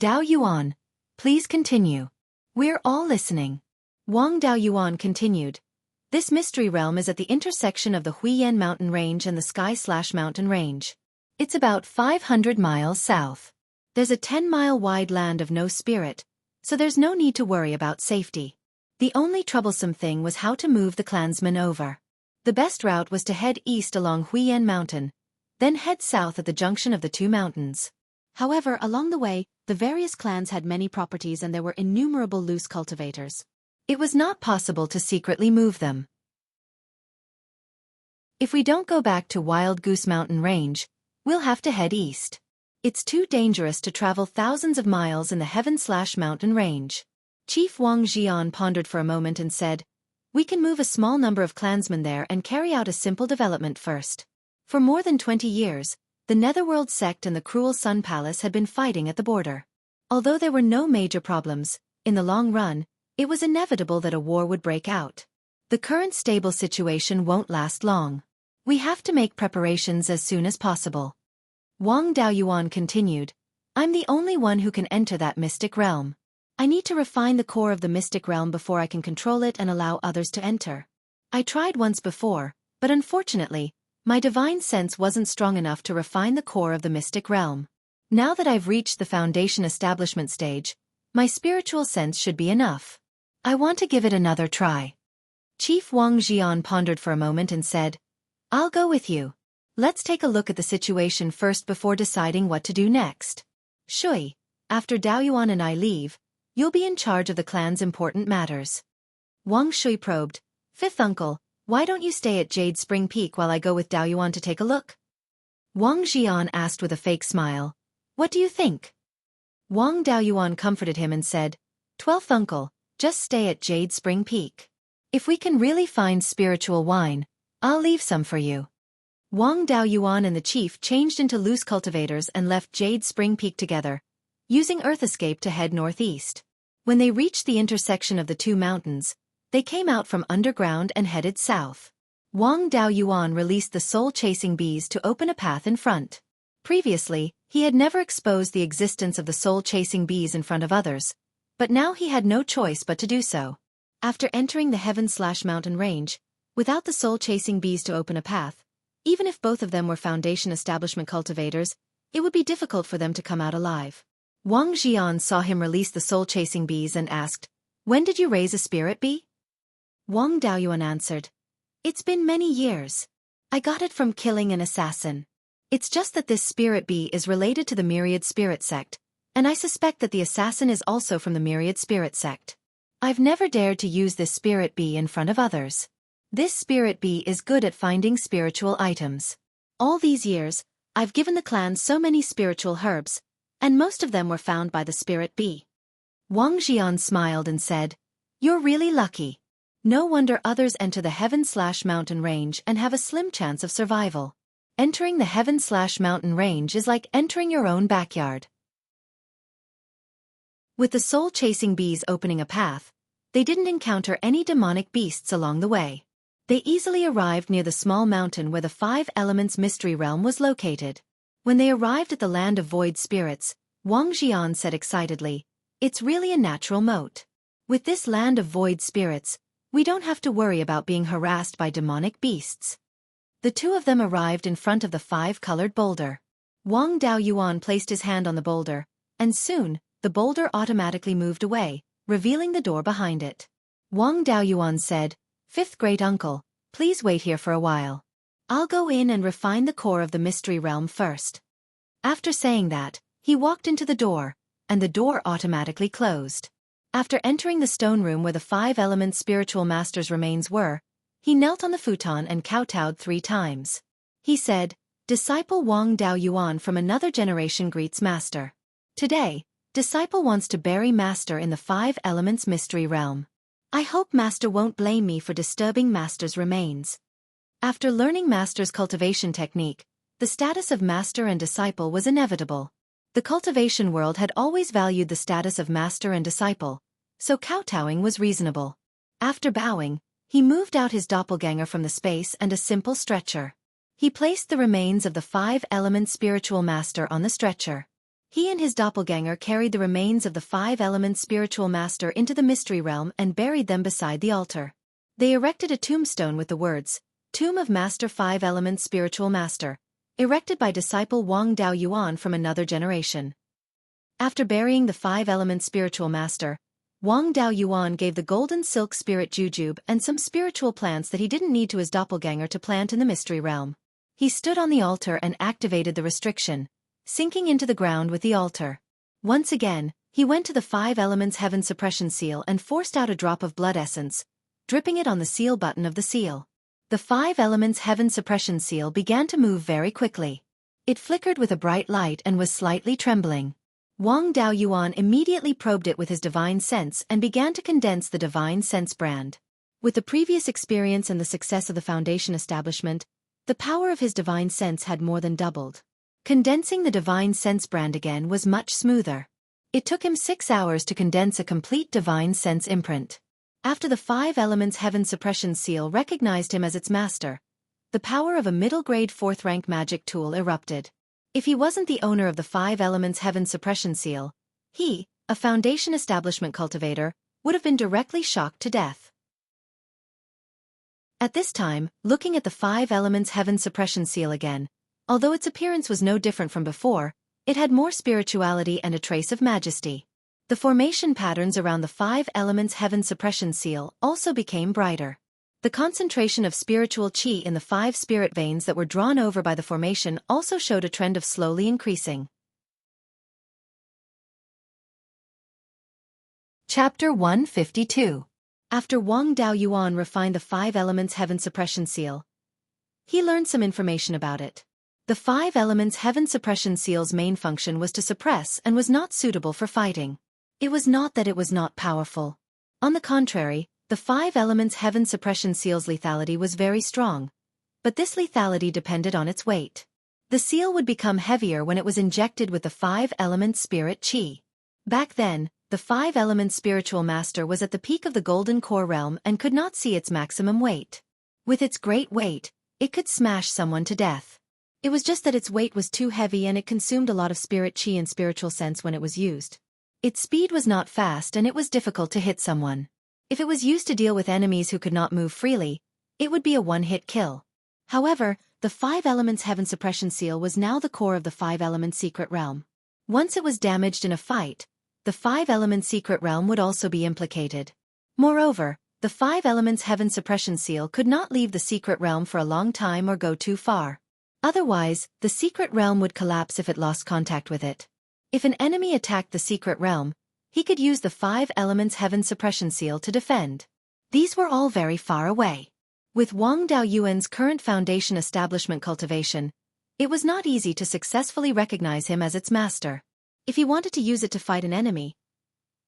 "Daoyuan, please continue. We're all listening." Wang Daoyuan continued, "This mystery realm is at the intersection of the Huiyan mountain range and the Sky/Mountain range. It's about 500 miles south. There's a 10-mile wide land of no spirit, so there's no need to worry about safety. The only troublesome thing was how to move the clansmen over. The best route was to head east along Huiyan Mountain, then head south at the junction of the 2 mountains. However, along the way, the various clans had many properties and there were innumerable loose cultivators. It was not possible to secretly move them. If we don't go back to Wild Goose Mountain Range, we'll have to head east. It's too dangerous to travel thousands of miles in the Heaven/Mountain Range." Chief Wang Jian pondered for a moment and said, "We can move a small number of clansmen there and carry out a simple development first." For more than 20 years, the Netherworld sect and the Cruel Sun Palace had been fighting at the border. Although there were no major problems, in the long run, It was inevitable that a war would break out. The current stable situation won't last long. We have to make preparations as soon as possible. Wang Daoyuan continued, I'm the only one who can enter that mystic realm. I need to refine the core of the mystic realm before I can control it and allow others to enter. I tried once before, but unfortunately, my divine sense wasn't strong enough to refine the core of the mystic realm. Now that I've reached the foundation establishment stage, my spiritual sense should be enough. I want to give it another try. Chief Wang Jian pondered for a moment and said, I'll go with you. Let's take a look at the situation first before deciding what to do next. Xueqi, after Daoyuan and I leave, you'll be in charge of the clan's important matters. Wang Shui probed, Fifth uncle, why don't you stay at Jade Spring Peak while I go with Daoyuan to take a look? Wang Jian asked with a fake smile, What do you think? Wang Daoyuan comforted him and said, 12th uncle, just stay at Jade Spring Peak. If we can really find spiritual wine, I'll leave some for you. Wang Daoyuan and the chief changed into loose cultivators and left Jade Spring Peak together, using Earth Escape to head northeast. When they reached the intersection of the two mountains, they came out from underground and headed south. Wang Daoyuan released the soul-chasing bees to open a path in front. Previously, he had never exposed the existence of the soul-chasing bees in front of others, but now he had no choice but to do so. After entering the heaven/mountain range, without the soul-chasing bees to open a path, even if both of them were foundation establishment cultivators, it would be difficult for them to come out alive. Wang Jian saw him release the soul-chasing bees and asked, When did you raise a spirit bee? Wang Daoyuan answered, It's been many years. I got it from killing an assassin. It's just that this spirit bee is related to the Myriad Spirit Sect, and I suspect that the assassin is also from the Myriad Spirit Sect. I've never dared to use this spirit bee in front of others. This spirit bee is good at finding spiritual items. All these years, I've given the clan so many spiritual herbs, and most of them were found by the spirit bee. Wang Jian smiled and said, You're really lucky. No wonder others enter the heaven/mountain range and have a slim chance of survival. Entering the heaven/mountain range is like entering your own backyard. With the soul-chasing bees opening a path, they didn't encounter any demonic beasts along the way. They easily arrived near the small mountain where the Five Elements Mystery Realm was located. When they arrived at the land of void spirits, Wang Jian said excitedly, It's really a natural moat. With this land of void spirits, we don't have to worry about being harassed by demonic beasts. The two of them arrived in front of the five-colored boulder. Wang Daoyuan placed his hand on the boulder, and soon, the boulder automatically moved away, revealing the door behind it. Wang Daoyuan said, Fifth great uncle, please wait here for a while. I'll go in and refine the core of the mystery realm first. After saying that, he walked into the door, and the door automatically closed. After entering the stone room where the Five Elements Spiritual Master's remains were, he knelt on the futon and kowtowed 3 times. He said, Disciple Wang Daoyuan from another generation greets Master. Today, Disciple wants to bury Master in the Five Elements Mystery Realm. I hope Master won't blame me for disturbing Master's remains. After learning Master's cultivation technique, the status of Master and Disciple was inevitable. The cultivation world had always valued the status of Master and Disciple, so kowtowing was reasonable. After bowing, he moved out his doppelganger from the space and a simple stretcher. He placed the remains of the Five Elements Spiritual Master on the stretcher. He and his doppelganger carried the remains of the Five Elements Spiritual Master into the mystery realm and buried them beside the altar. They erected a tombstone with the words, Tomb of Master Five Elements Spiritual Master, erected by disciple Wang Daoyuan from another generation. After burying the Five Elements Spiritual Master, Wang Daoyuan gave the golden silk spirit jujube and some spiritual plants that he didn't need to his doppelganger to plant in the mystery realm. He stood on the altar and activated the restriction, sinking into the ground with the altar. Once again, he went to the Five Elements Heaven Suppression Seal and forced out a drop of blood essence, dripping it on the seal button of the seal. The Five Elements Heaven Suppression Seal began to move very quickly. It flickered with a bright light and was slightly trembling. Wang Daoyuan immediately probed it with his divine sense and began to condense the divine sense brand. With the previous experience and the success of the foundation establishment, the power of his divine sense had more than doubled. Condensing the divine sense brand again was much smoother. It took him 6 hours to condense a complete divine sense imprint. After the 5 Elements Heaven Suppression Seal recognized him as its master, the power of a middle-grade 4th-rank magic tool erupted. If he wasn't the owner of the 5 Elements Heaven Suppression Seal, he, a Foundation Establishment cultivator, would have been directly shocked to death. At this time, looking at the 5 Elements Heaven Suppression Seal again, although its appearance was no different from before, it had more spirituality and a trace of majesty. The formation patterns around the 5 Elements Heaven Suppression Seal also became brighter. The concentration of spiritual chi in the 5 spirit veins that were drawn over by the formation also showed a trend of slowly increasing. Chapter 152. After Wang Daoyuan refined the 5 Elements Heaven Suppression Seal, he learned some information about it. The 5 Elements Heaven Suppression Seal's main function was to suppress and was not suitable for fighting. It was not that it was not powerful. On the contrary, the 5 Elements Heaven Suppression Seal's lethality was very strong. But this lethality depended on its weight. The seal would become heavier when it was injected with the 5 Elements Spirit Chi. Back then, the 5 Elements Spiritual Master was at the peak of the Golden Core realm and could not see its maximum weight. With its great weight, it could smash someone to death. It was just that its weight was too heavy and it consumed a lot of spirit chi and spiritual sense when it was used. Its speed was not fast and it was difficult to hit someone. If it was used to deal with enemies who could not move freely, it would be a one-hit kill. However, the 5 Elements Heaven Suppression Seal was now the core of the 5 Elements Secret Realm. Once it was damaged in a fight, the 5 Elements Secret Realm would also be implicated. Moreover, the 5 Elements Heaven Suppression Seal could not leave the Secret Realm for a long time or go too far. Otherwise, the Secret Realm would collapse if it lost contact with it. If an enemy attacked the Secret Realm, he could use the 5 Elements Heaven Suppression Seal to defend. These were all very far away. With Wang Daoyuan's current Foundation Establishment cultivation, it was not easy to successfully recognize him as its master. If he wanted to use it to fight an enemy,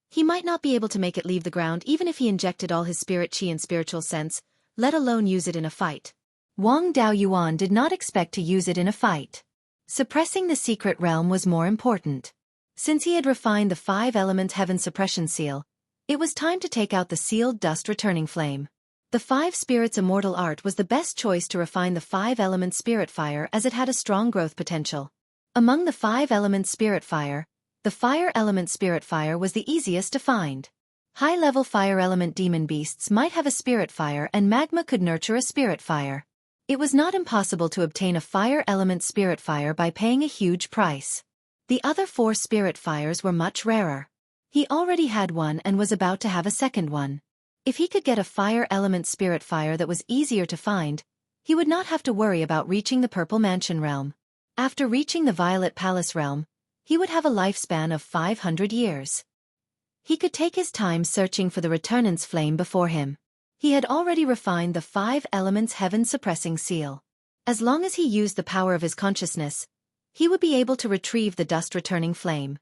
he might not be able to make it leave the ground even if he injected all his spirit chi and spiritual sense, let alone use it in a fight. Wang Daoyuan did not expect to use it in a fight. Suppressing the Secret Realm was more important. Since he had refined the 5 Element Heaven Suppression Seal, it was time to take out the sealed dust returning flame. The 5 Spirits Immortal Art was the best choice to refine the 5 Element Spirit Fire as it had a strong growth potential. Among the 5 Elements Spirit Fire, the Fire Element Spirit Fire was the easiest to find. High-level Fire Element Demon Beasts might have a Spirit Fire and Magma could nurture a Spirit Fire. It was not impossible to obtain a Fire Element Spirit Fire by paying a huge price. The other 4 Spirit Fires were much rarer. He already had one and was about to have a second one. If he could get a Fire Element Spirit Fire that was easier to find, he would not have to worry about reaching the Purple Mansion realm. After reaching the Violet Palace realm, he would have a lifespan of 500 years. He could take his time searching for the Returnance Flame before him. He had already refined the 5 Elements Heaven Suppressing Seal. As long as he used the power of his consciousness, he would be able to retrieve the dust returning flame.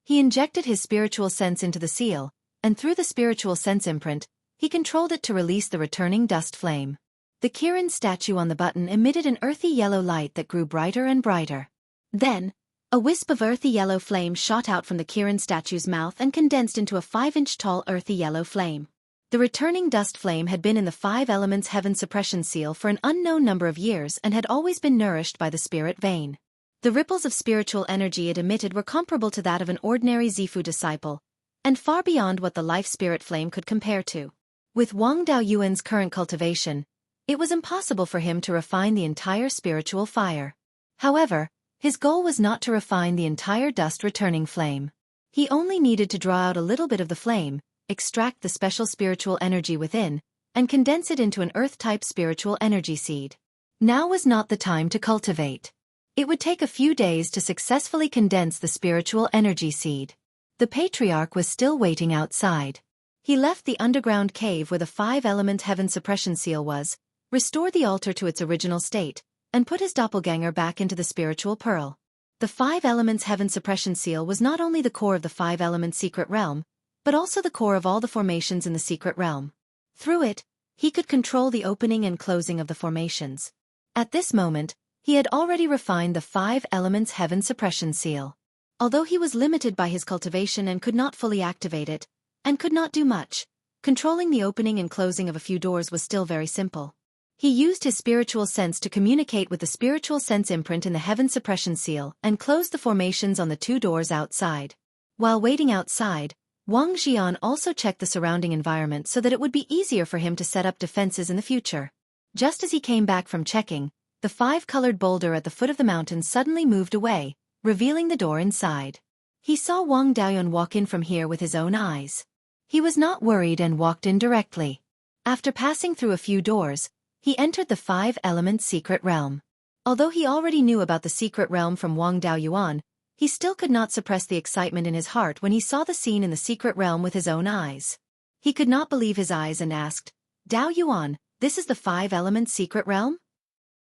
He injected his spiritual sense into the seal, and through the spiritual sense imprint, he controlled it to release the returning dust flame. The Kirin statue on the button emitted an earthy yellow light that grew brighter and brighter. Then, a wisp of earthy yellow flame shot out from the Kirin statue's mouth and condensed into a 5-inch tall earthy yellow flame. The returning dust flame had been in the 5 Elements Heaven Suppression Seal for an unknown number of years and had always been nourished by the spirit vein. The ripples of spiritual energy it emitted were comparable to that of an ordinary Zifu disciple, and far beyond what the life spirit flame could compare to. With Wang Daoyuan's current cultivation, it was impossible for him to refine the entire spiritual fire. However, his goal was not to refine the entire dust returning flame. He only needed to draw out a little bit of the flame, extract the special spiritual energy within, and condense it into an earth-type spiritual energy seed. Now was not the time to cultivate. It would take a few days to successfully condense the spiritual energy seed. The patriarch was still waiting outside. He left the underground cave where the 5 Element Heaven Suppression Seal was, restored the altar to its original state, and put his doppelganger back into the spiritual pearl. The 5 Elements Heaven Suppression Seal was not only the core of the 5 Elements Secret Realm, but also the core of all the formations in the Secret Realm. Through it, he could control the opening and closing of the formations. At this moment, he had already refined the 5 Elements Heaven Suppression Seal. Although he was limited by his cultivation and could not fully activate it, and could not do much, controlling the opening and closing of a few doors was still very simple. He used his spiritual sense to communicate with the spiritual sense imprint in the heaven suppression seal and closed the formations on the 2 doors outside. While waiting outside, Wang Xian also checked the surrounding environment so that it would be easier for him to set up defenses in the future. Just as he came back from checking, the 5-colored boulder at the foot of the mountain suddenly moved away, revealing the door inside. He saw Wang Daoyuan walk in from here with his own eyes. He was not worried and walked in directly. After passing through a few doors, he entered the 5-element secret realm. Although he already knew about the secret realm from Wang Daoyuan, he still could not suppress the excitement in his heart when he saw the scene in the secret realm with his own eyes. He could not believe his eyes and asked, "Daoyuan, this is the 5-element secret realm?"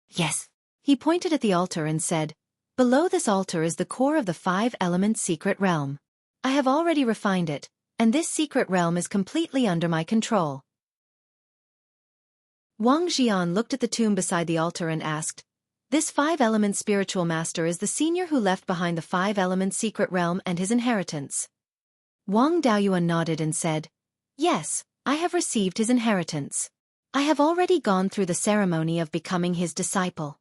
"Yes." He pointed at the altar and said, "Below this altar is the core of the 5-element secret realm. I have already refined it, and this secret realm is completely under my control." Wang Xian looked at the tomb beside the altar and asked, "This 5-element spiritual master is the senior who left behind the 5-element secret realm and his inheritance?" Wang Daoyuan nodded and said, "Yes, I have received his inheritance. I have already gone through the ceremony of becoming his disciple."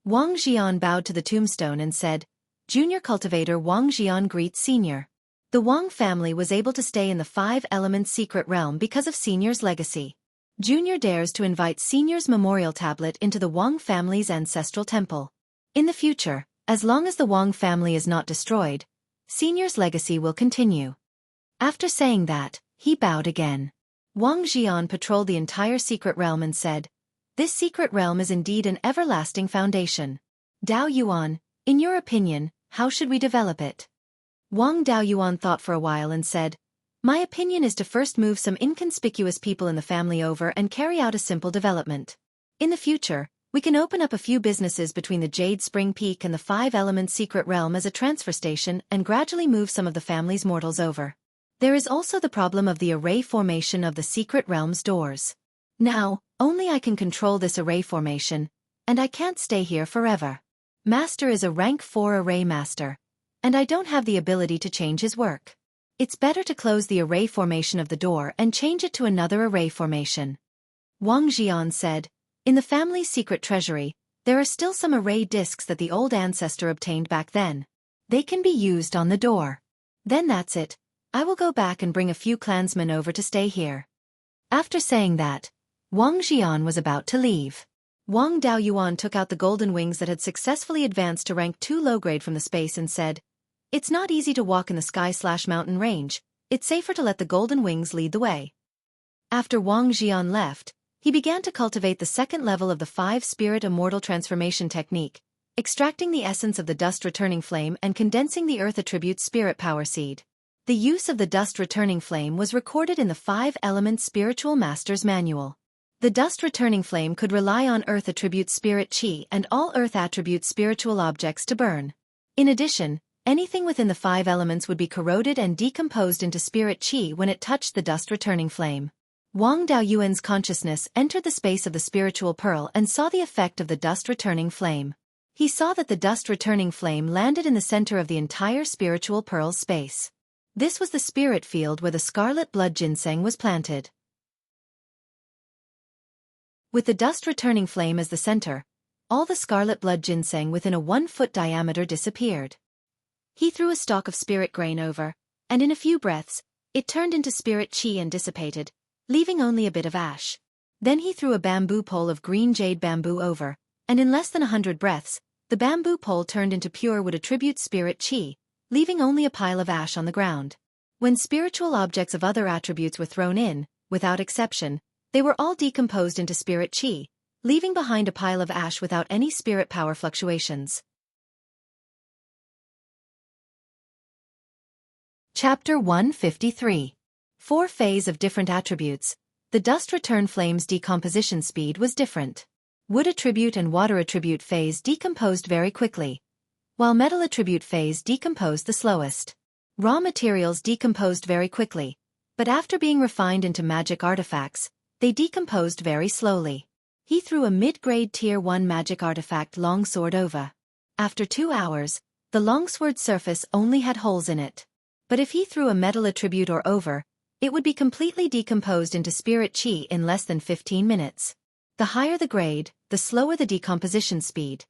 Wang Xian bowed to the tombstone and said, "Junior cultivator Wang Xian greets senior." The Wang family was able to stay in the 5-element secret realm because of senior's legacy. Junior dares to invite senior's memorial tablet into the Wang family's ancestral temple. In the future, as long as the Wang family is not destroyed, senior's legacy will continue. After saying that, he bowed again. Wang Xian patrolled the entire secret realm and said, "This secret realm is indeed an everlasting foundation. Daoyuan, in your opinion, how should we develop it?" Wang Daoyuan thought for a while and said, "My opinion is to first move some inconspicuous people in the family over and carry out a simple development. In the future, we can open up a few businesses between the Jade Spring Peak and the 5-element secret realm as a transfer station and gradually move some of the family's mortals over. There is also the problem of the array formation of the secret realm's doors. Now, only I can control this array formation, and I can't stay here forever. Master is a rank 4 array master, and I don't have the ability to change his work. It's better to close the array formation of the door and change it to another array formation." Wang Xian said, "In the family's secret treasury, there are still some array discs that the old ancestor obtained back then. They can be used on the door. Then that's it. I will go back and bring a few clansmen over to stay here." After saying that, Wang Xian was about to leave. Wang Daoyuan took out the golden wings that had successfully advanced to rank 2 low-grade from the space and said, "It's not easy to walk in the sky/mountain range, it's safer to let the golden wings lead the way." After Wang Xian left, he began to cultivate the 2nd level of the 5-spirit immortal transformation technique, extracting the essence of the dust returning flame and condensing the earth attribute spirit power seed. The use of the dust returning flame was recorded in the 5-element spiritual master's manual. The dust returning flame could rely on earth attribute spirit chi and all earth attribute spiritual objects to burn. In addition, anything within the 5 elements would be corroded and decomposed into spirit chi when it touched the dust-returning flame. Wang Daoyuan's consciousness entered the space of the spiritual pearl and saw the effect of the dust-returning flame. He saw that the dust-returning flame landed in the center of the entire spiritual pearl's space. This was the spirit field where the scarlet blood ginseng was planted. With the dust-returning flame as the center, all the scarlet blood ginseng within a 1-foot diameter disappeared. He threw a stalk of spirit grain over, and in a few breaths, it turned into spirit chi and dissipated, leaving only a bit of ash. Then he threw a bamboo pole of green jade bamboo over, and in less than 100 breaths, the bamboo pole turned into pure wood attribute spirit chi, leaving only a pile of ash on the ground. When spiritual objects of other attributes were thrown in, without exception, they were all decomposed into spirit chi, leaving behind a pile of ash without any spirit power fluctuations. Chapter 153. 4 Phase of different attributes. The dust return flame's decomposition speed was different. Wood attribute and water attribute phase decomposed very quickly, while metal attribute phase decomposed the slowest. Raw materials decomposed very quickly, but after being refined into magic artifacts, they decomposed very slowly. He threw a mid-grade tier 1 magic artifact longsword over. After 2 hours, The longsword's surface only had holes in it. But if he threw a metal attribute or over, it would be completely decomposed into spirit chi in less than 15 minutes. The higher the grade, the slower the decomposition speed.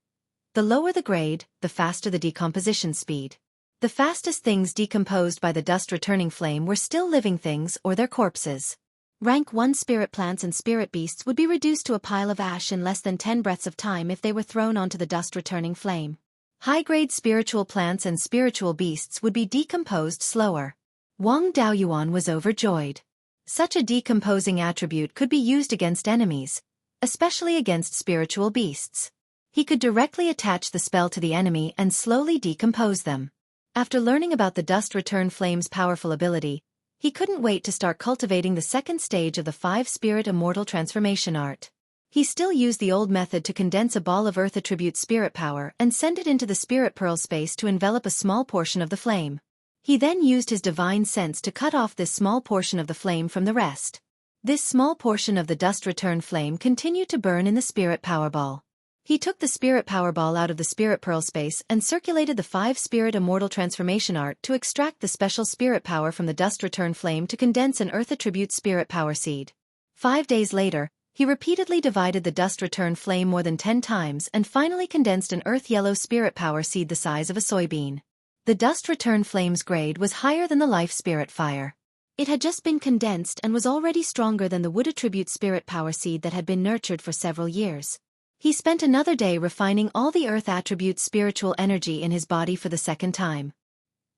The lower the grade, the faster the decomposition speed. The fastest things decomposed by the dust-returning flame were still living things or their corpses. Rank 1 spirit plants and spirit beasts would be reduced to a pile of ash in less than 10 breaths of time if they were thrown onto the dust-returning flame. High-grade spiritual plants and spiritual beasts would be decomposed slower. Wang Daoyuan was overjoyed. Such a decomposing attribute could be used against enemies, especially against spiritual beasts. He could directly attach the spell to the enemy and slowly decompose them. After learning about the dust return flame's powerful ability, he couldn't wait to start cultivating the second stage of the 5-spirit immortal transformation art. He still used the old method to condense a ball of earth attribute spirit power and send it into the spirit pearl space to envelop a small portion of the flame. He then used his divine sense to cut off this small portion of the flame from the rest. This small portion of the dust return flame continued to burn in the spirit power ball. He took the spirit power ball out of the spirit pearl space and circulated the 5-spirit immortal transformation art to extract the special spirit power from the dust return flame to condense an earth attribute spirit power seed. 5 days later, he repeatedly divided the dust return flame more than 10 times and finally condensed an earth yellow spirit power seed the size of a soybean. The dust return flame's grade was higher than the life spirit fire. It had just been condensed and was already stronger than the wood attribute spirit power seed that had been nurtured for several years. He spent another day refining all the earth attribute spiritual energy in his body for the second time.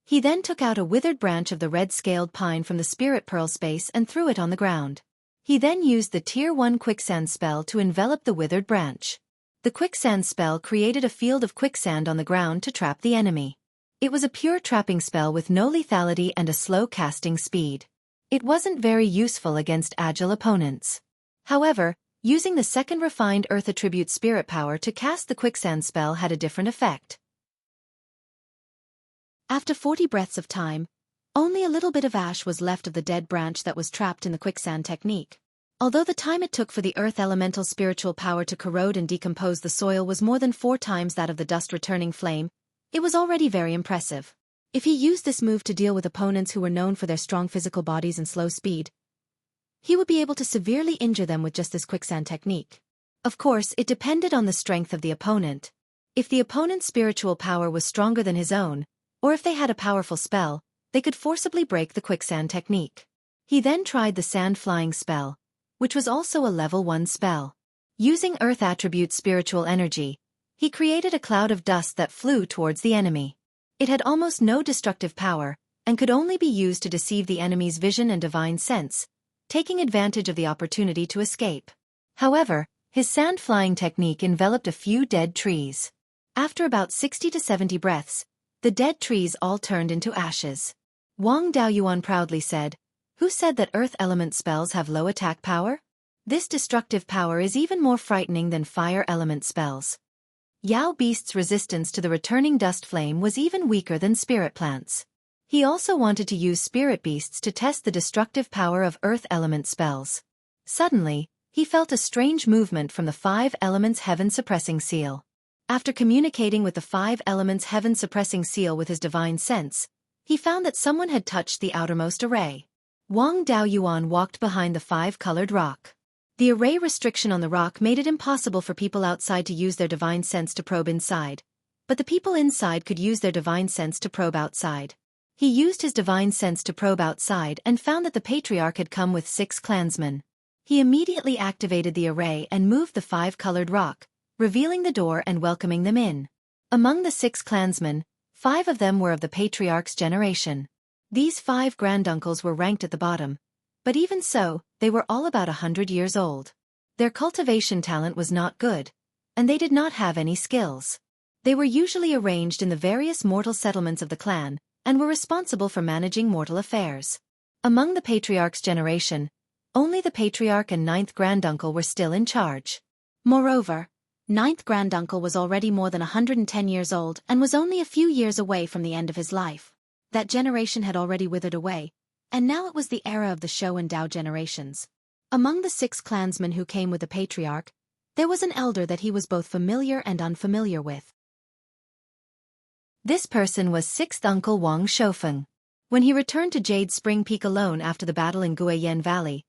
He then took out a withered branch of the red-scaled pine from the spirit pearl space and threw it on the ground. He then used the Tier 1 quicksand spell to envelop the withered branch. The quicksand spell created a field of quicksand on the ground to trap the enemy. It was a pure trapping spell with no lethality and a slow casting speed. It wasn't very useful against agile opponents. However, using the second refined earth attribute spirit power to cast the quicksand spell had a different effect. After 40 breaths of time, only a little bit of ash was left of the dead branch that was trapped in the quicksand technique. Although the time it took for the earth elemental spiritual power to corrode and decompose the soil was more than 4 times that of the dust-returning flame, it was already very impressive. If he used this move to deal with opponents who were known for their strong physical bodies and slow speed, he would be able to severely injure them with just this quicksand technique. Of course, it depended on the strength of the opponent. If the opponent's spiritual power was stronger than his own, or if they had a powerful spell, they could forcibly break the quicksand technique. He then tried the sand flying spell, which was also a level 1 spell. Using earth attribute spiritual energy, he created a cloud of dust that flew towards the enemy. It had almost no destructive power, and could only be used to deceive the enemy's vision and divine sense, taking advantage of the opportunity to escape. However, his sand-flying technique enveloped a few dead trees. After about 60 to 70 breaths, the dead trees all turned into ashes. Wang Daoyuan proudly said, "Who said that earth element spells have low attack power? This destructive power is even more frightening than fire element spells." Yao Beast's resistance to the returning dust flame was even weaker than spirit plants. He also wanted to use spirit beasts to test the destructive power of earth element spells. Suddenly, he felt a strange movement from the 5 elements heaven suppressing seal. After communicating with the 5 elements heaven suppressing seal with his divine sense, he found that someone had touched the outermost array. Wang Daoyuan walked behind the 5-colored rock. The array restriction on the rock made it impossible for people outside to use their divine sense to probe inside, but the people inside could use their divine sense to probe outside. He used his divine sense to probe outside and found that the patriarch had come with 6 clansmen. He immediately activated the array and moved the 5-colored rock, revealing the door and welcoming them in. Among the 6 clansmen, 5 of them were of the patriarch's generation. These 5 granduncles were ranked at the bottom, but even so, they were all about 100 years old. Their cultivation talent was not good, and they did not have any skills. They were usually arranged in the various mortal settlements of the clan, and were responsible for managing mortal affairs. Among the patriarch's generation, only the patriarch and 9th granduncle were still in charge. Moreover, 9th granduncle was already more than 110 years old and was only a few years away from the end of his life. That generation had already withered away, and now it was the era of the Shou and Dao generations. Among the 6 clansmen who came with the patriarch, there was an elder that he was both familiar and unfamiliar with. This person was 6th uncle Wang Shoufeng. When he returned to Jade Spring Peak alone after the battle in Guiyan Valley,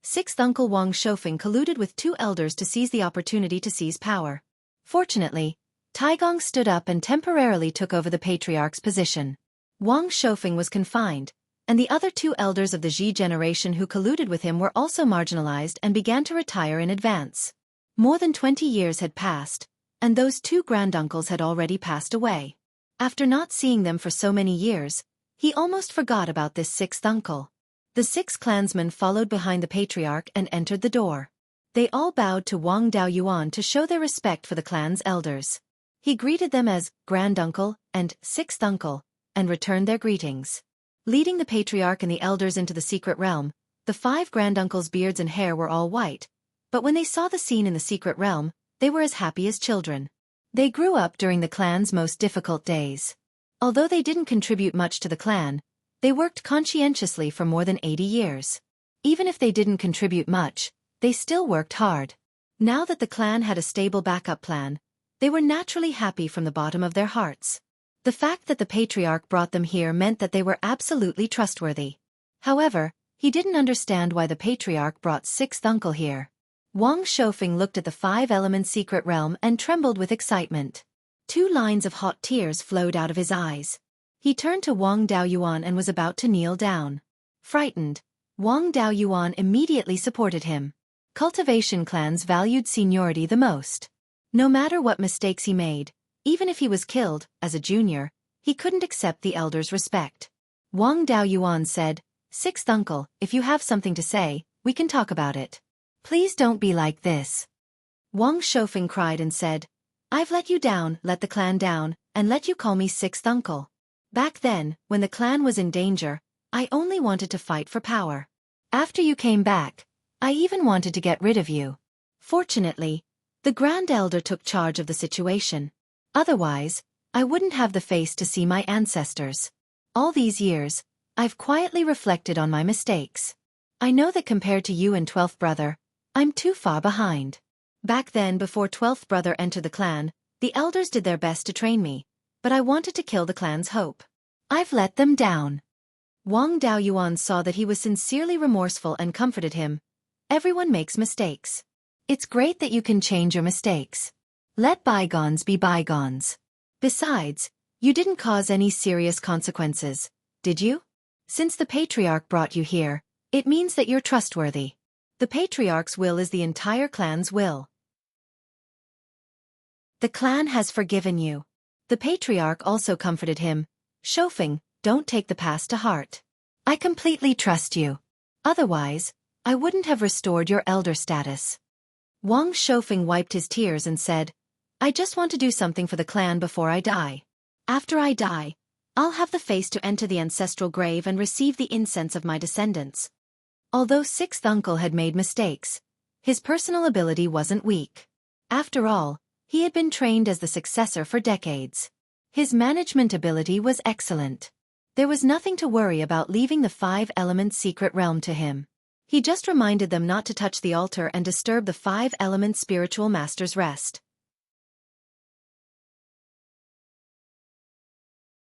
6th uncle Wang Shoufeng colluded with 2 elders to seize the opportunity to seize power. Fortunately, Taigong stood up and temporarily took over the patriarch's position. Wang Shoufeng was confined, and the other 2 elders of the Ji generation who colluded with him were also marginalized and began to retire in advance. More than 20 years had passed, and those 2 granduncles had already passed away. After not seeing them for so many years, he almost forgot about this 6th uncle. The 6 clansmen followed behind the patriarch and entered the door. They all bowed to Wang Daoyuan to show their respect for the clan's elders. He greeted them as granduncle and 6th uncle, and returned their greetings. Leading the patriarch and the elders into the secret realm, the 5 granduncles' beards and hair were all white, but when they saw the scene in the secret realm, they were as happy as children. They grew up during the clan's most difficult days. Although they didn't contribute much to the clan, they worked conscientiously for more than 80 years. Even if they didn't contribute much, they still worked hard. Now that the clan had a stable backup plan, they were naturally happy from the bottom of their hearts. The fact that the patriarch brought them here meant that they were absolutely trustworthy. However, he didn't understand why the patriarch brought 6th uncle here. Wang Shoufeng looked at the 5-element secret realm and trembled with excitement. 2 lines of hot tears flowed out of his eyes. He turned to Wang Daoyuan and was about to kneel down. Frightened, Wang Daoyuan immediately supported him. Cultivation clans valued seniority the most. No matter what mistakes he made, even if he was killed, as a junior, he couldn't accept the elders' respect. Wang Daoyuan said, 6th uncle, if you have something to say, we can talk about it. Please don't be like this. Wang Shoufeng cried and said, I've let you down, let the clan down, and let you call me 6th uncle. Back then, when the clan was in danger, I only wanted to fight for power. After you came back, I even wanted to get rid of you. Fortunately, the Grand Elder took charge of the situation. Otherwise, I wouldn't have the face to see my ancestors. All these years, I've quietly reflected on my mistakes. I know that compared to you and 12th brother, I'm too far behind. Back then, before 12th brother entered the clan, the elders did their best to train me, but I wanted to kill the clan's hope. I've let them down. Wang Daoyuan saw that he was sincerely remorseful and comforted him. Everyone makes mistakes. It's great that you can change your mistakes. Let bygones be bygones. Besides, you didn't cause any serious consequences, did you? Since the patriarch brought you here, it means that you're trustworthy. The patriarch's will is the entire clan's will. The clan has forgiven you. The patriarch also comforted him. Shoufeng, don't take the past to heart. I completely trust you. Otherwise, I wouldn't have restored your elder status. Wang Shoufeng wiped his tears and said, I just want to do something for the clan before I die. After I die, I'll have the face to enter the ancestral grave and receive the incense of my descendants. Although 6th uncle had made mistakes, his personal ability wasn't weak. After all, he had been trained as the successor for decades. His management ability was excellent. There was nothing to worry about leaving the 5-element secret realm to him. He just reminded them not to touch the altar and disturb the 5-element spiritual master's rest.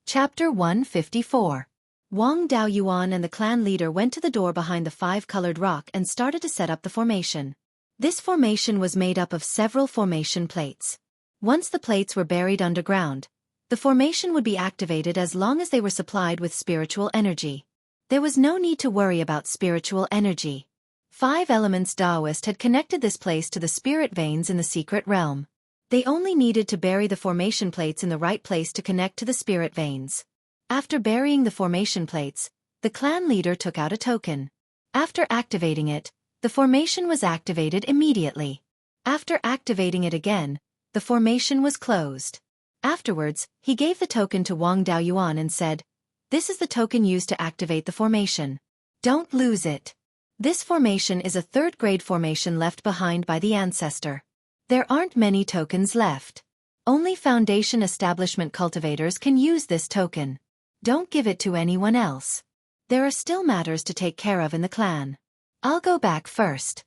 Chapter 154. Wang Daoyuan and the clan leader went to the door behind the 5-colored rock and started to set up the formation. This formation was made up of several formation plates. Once the plates were buried underground, the formation would be activated as long as they were supplied with spiritual energy. There was no need to worry about spiritual energy. 5 Elements Taoist had connected this place to the spirit veins in the secret realm. They only needed to bury the formation plates in the right place to connect to the spirit veins. After burying the formation plates, the clan leader took out a token. After activating it, the formation was activated immediately. After activating it again, the formation was closed. Afterwards, he gave the token to Wang Daoyuan and said, This is the token used to activate the formation. Don't lose it. This formation is a 3rd-grade formation left behind by the ancestor. There aren't many tokens left. Only Foundation Establishment cultivators can use this token. Don't give it to anyone else. There are still matters to take care of in the clan. I'll go back first.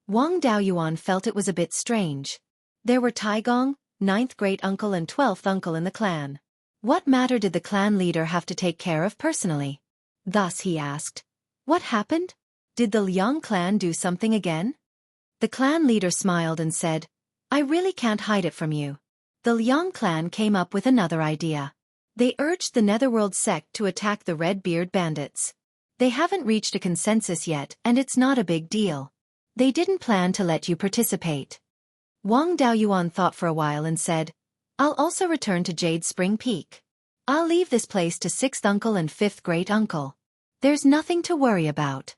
Wang Daoyuan felt it was a bit strange. There were Taigong, 9th great-uncle and 12th uncle in the clan. What matter did the clan leader have to take care of personally? Thus he asked, "What happened? Did the Liang clan do something again?" The clan leader smiled and said, "I really can't hide it from you." The Liang clan came up with another idea. They urged the Netherworld sect to attack the Red-Beard bandits. They haven't reached a consensus yet and it's not a big deal. They didn't plan to let you participate. Wang Daoyuan thought for a while and said, "I'll also return to Jade Spring Peak. I'll leave this place to 6th uncle and 5th great uncle. There's nothing to worry about."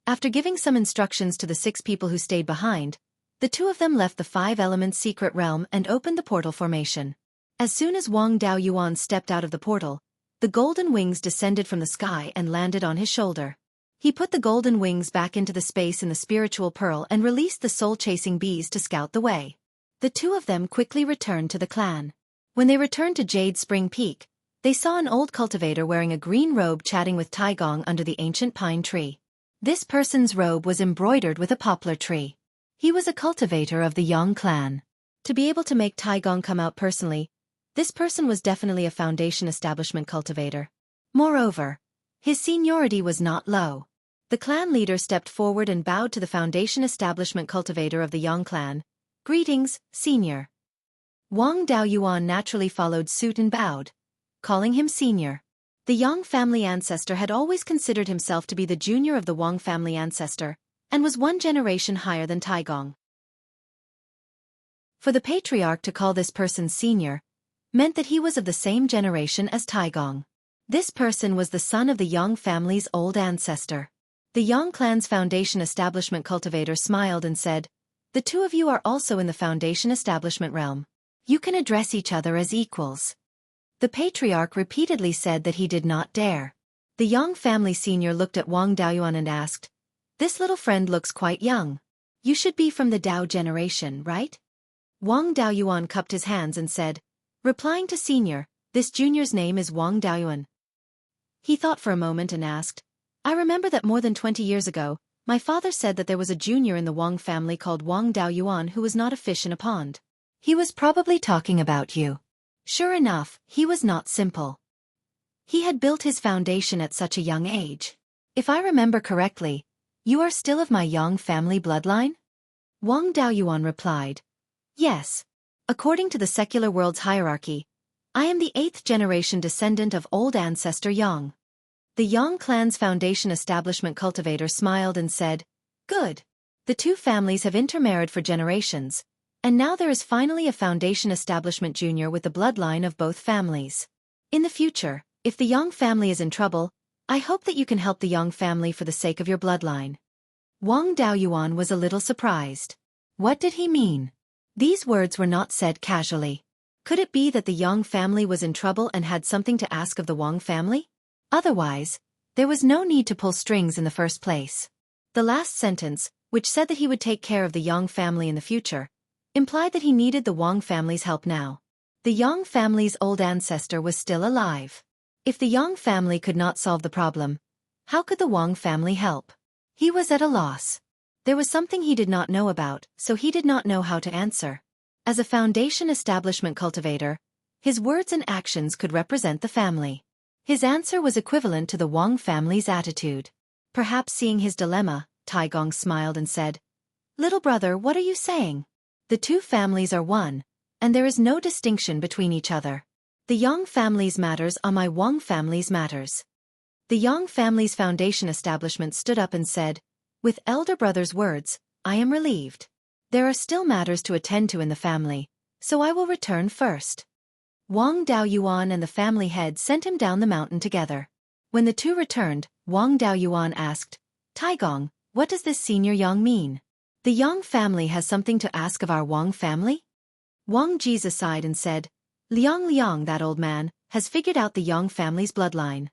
After giving some instructions to the 6 people who stayed behind, the 2 of them left the 5 Elements secret realm and opened the portal formation. As soon as Wang Daoyuan stepped out of the portal, the golden wings descended from the sky and landed on his shoulder. He put the golden wings back into the space in the spiritual pearl and released the soul-chasing bees to scout the way. The 2 of them quickly returned to the clan. When they returned to Jade Spring Peak, they saw an old cultivator wearing a green robe chatting with Taigong under the ancient pine tree. This person's robe was embroidered with a poplar tree. He was a cultivator of the Yang clan. To be able to make Taigong come out personally, this person was definitely a foundation establishment cultivator. Moreover, his seniority was not low. The clan leader stepped forward and bowed to the foundation establishment cultivator of the Yang clan. "Greetings, senior." Wang Daoyuan naturally followed suit and bowed, calling him senior. The Yang family ancestor had always considered himself to be the junior of the Wang family ancestor, and was 1 generation higher than Taigong. For the patriarch to call this person senior meant that he was of the same generation as Taigong. This person was the son of the Yang family's old ancestor. The Yang clan's foundation establishment cultivator smiled and said, "The 2 of you are also in the foundation establishment realm. You can address each other as equals." The patriarch repeatedly said that he did not dare. The Yang family senior looked at Wang Daoyuan and asked, "This little friend looks quite young. You should be from the Dao generation, right?" Wang Daoyuan cupped his hands and said, replying to senior, "This junior's name is Wang Daoyuan." He thought for a moment and asked, "I remember that more than 20 years ago, my father said that there was a junior in the Wang family called Wang Daoyuan who was not a fish in a pond. He was probably talking about you." Sure enough, he was not simple. He had built his foundation at such a young age. "If I remember correctly, you are still of my Yang family bloodline?" Wang Daoyuan replied, "Yes. According to the secular world's hierarchy, I am the 8th generation descendant of old ancestor Yang." The Yang clan's foundation establishment cultivator smiled and said, "Good. The 2 families have intermarried for generations, and now there is finally a foundation establishment junior with the bloodline of both families. In the future, if the Yang family is in trouble, I hope that you can help the Yang family for the sake of your bloodline." Wang Daoyuan was a little surprised. What did he mean? These words were not said casually. Could it be that the Yang family was in trouble and had something to ask of the Wang family? Otherwise, there was no need to pull strings in the first place. The last sentence, which said that he would take care of the Yang family in the future, implied that he needed the Wang family's help now. The Yang family's old ancestor was still alive. If the Yang family could not solve the problem, how could the Wang family help? He was at a loss. There was something he did not know about, so he did not know how to answer. As a foundation establishment cultivator, his words and actions could represent the family. His answer was equivalent to the Wang family's attitude. Perhaps seeing his dilemma, Taigong smiled and said, "Little brother, what are you saying? The 2 families are one, and there is no distinction between each other. The Yang family's matters are my Wang family's matters." The Yang family's foundation establishment stood up and said, "With elder brother's words, I am relieved. There are still matters to attend to in the family, so I will return first." Wang Daoyuan and the family head sent him down the mountain together. When the 2 returned, Wang Daoyuan asked, "Taigong, what does this senior Yang mean? The Yang family has something to ask of our Wang family?" Wang Jesus sighed and said, Liang, that old man, has figured out the Yang family's bloodline."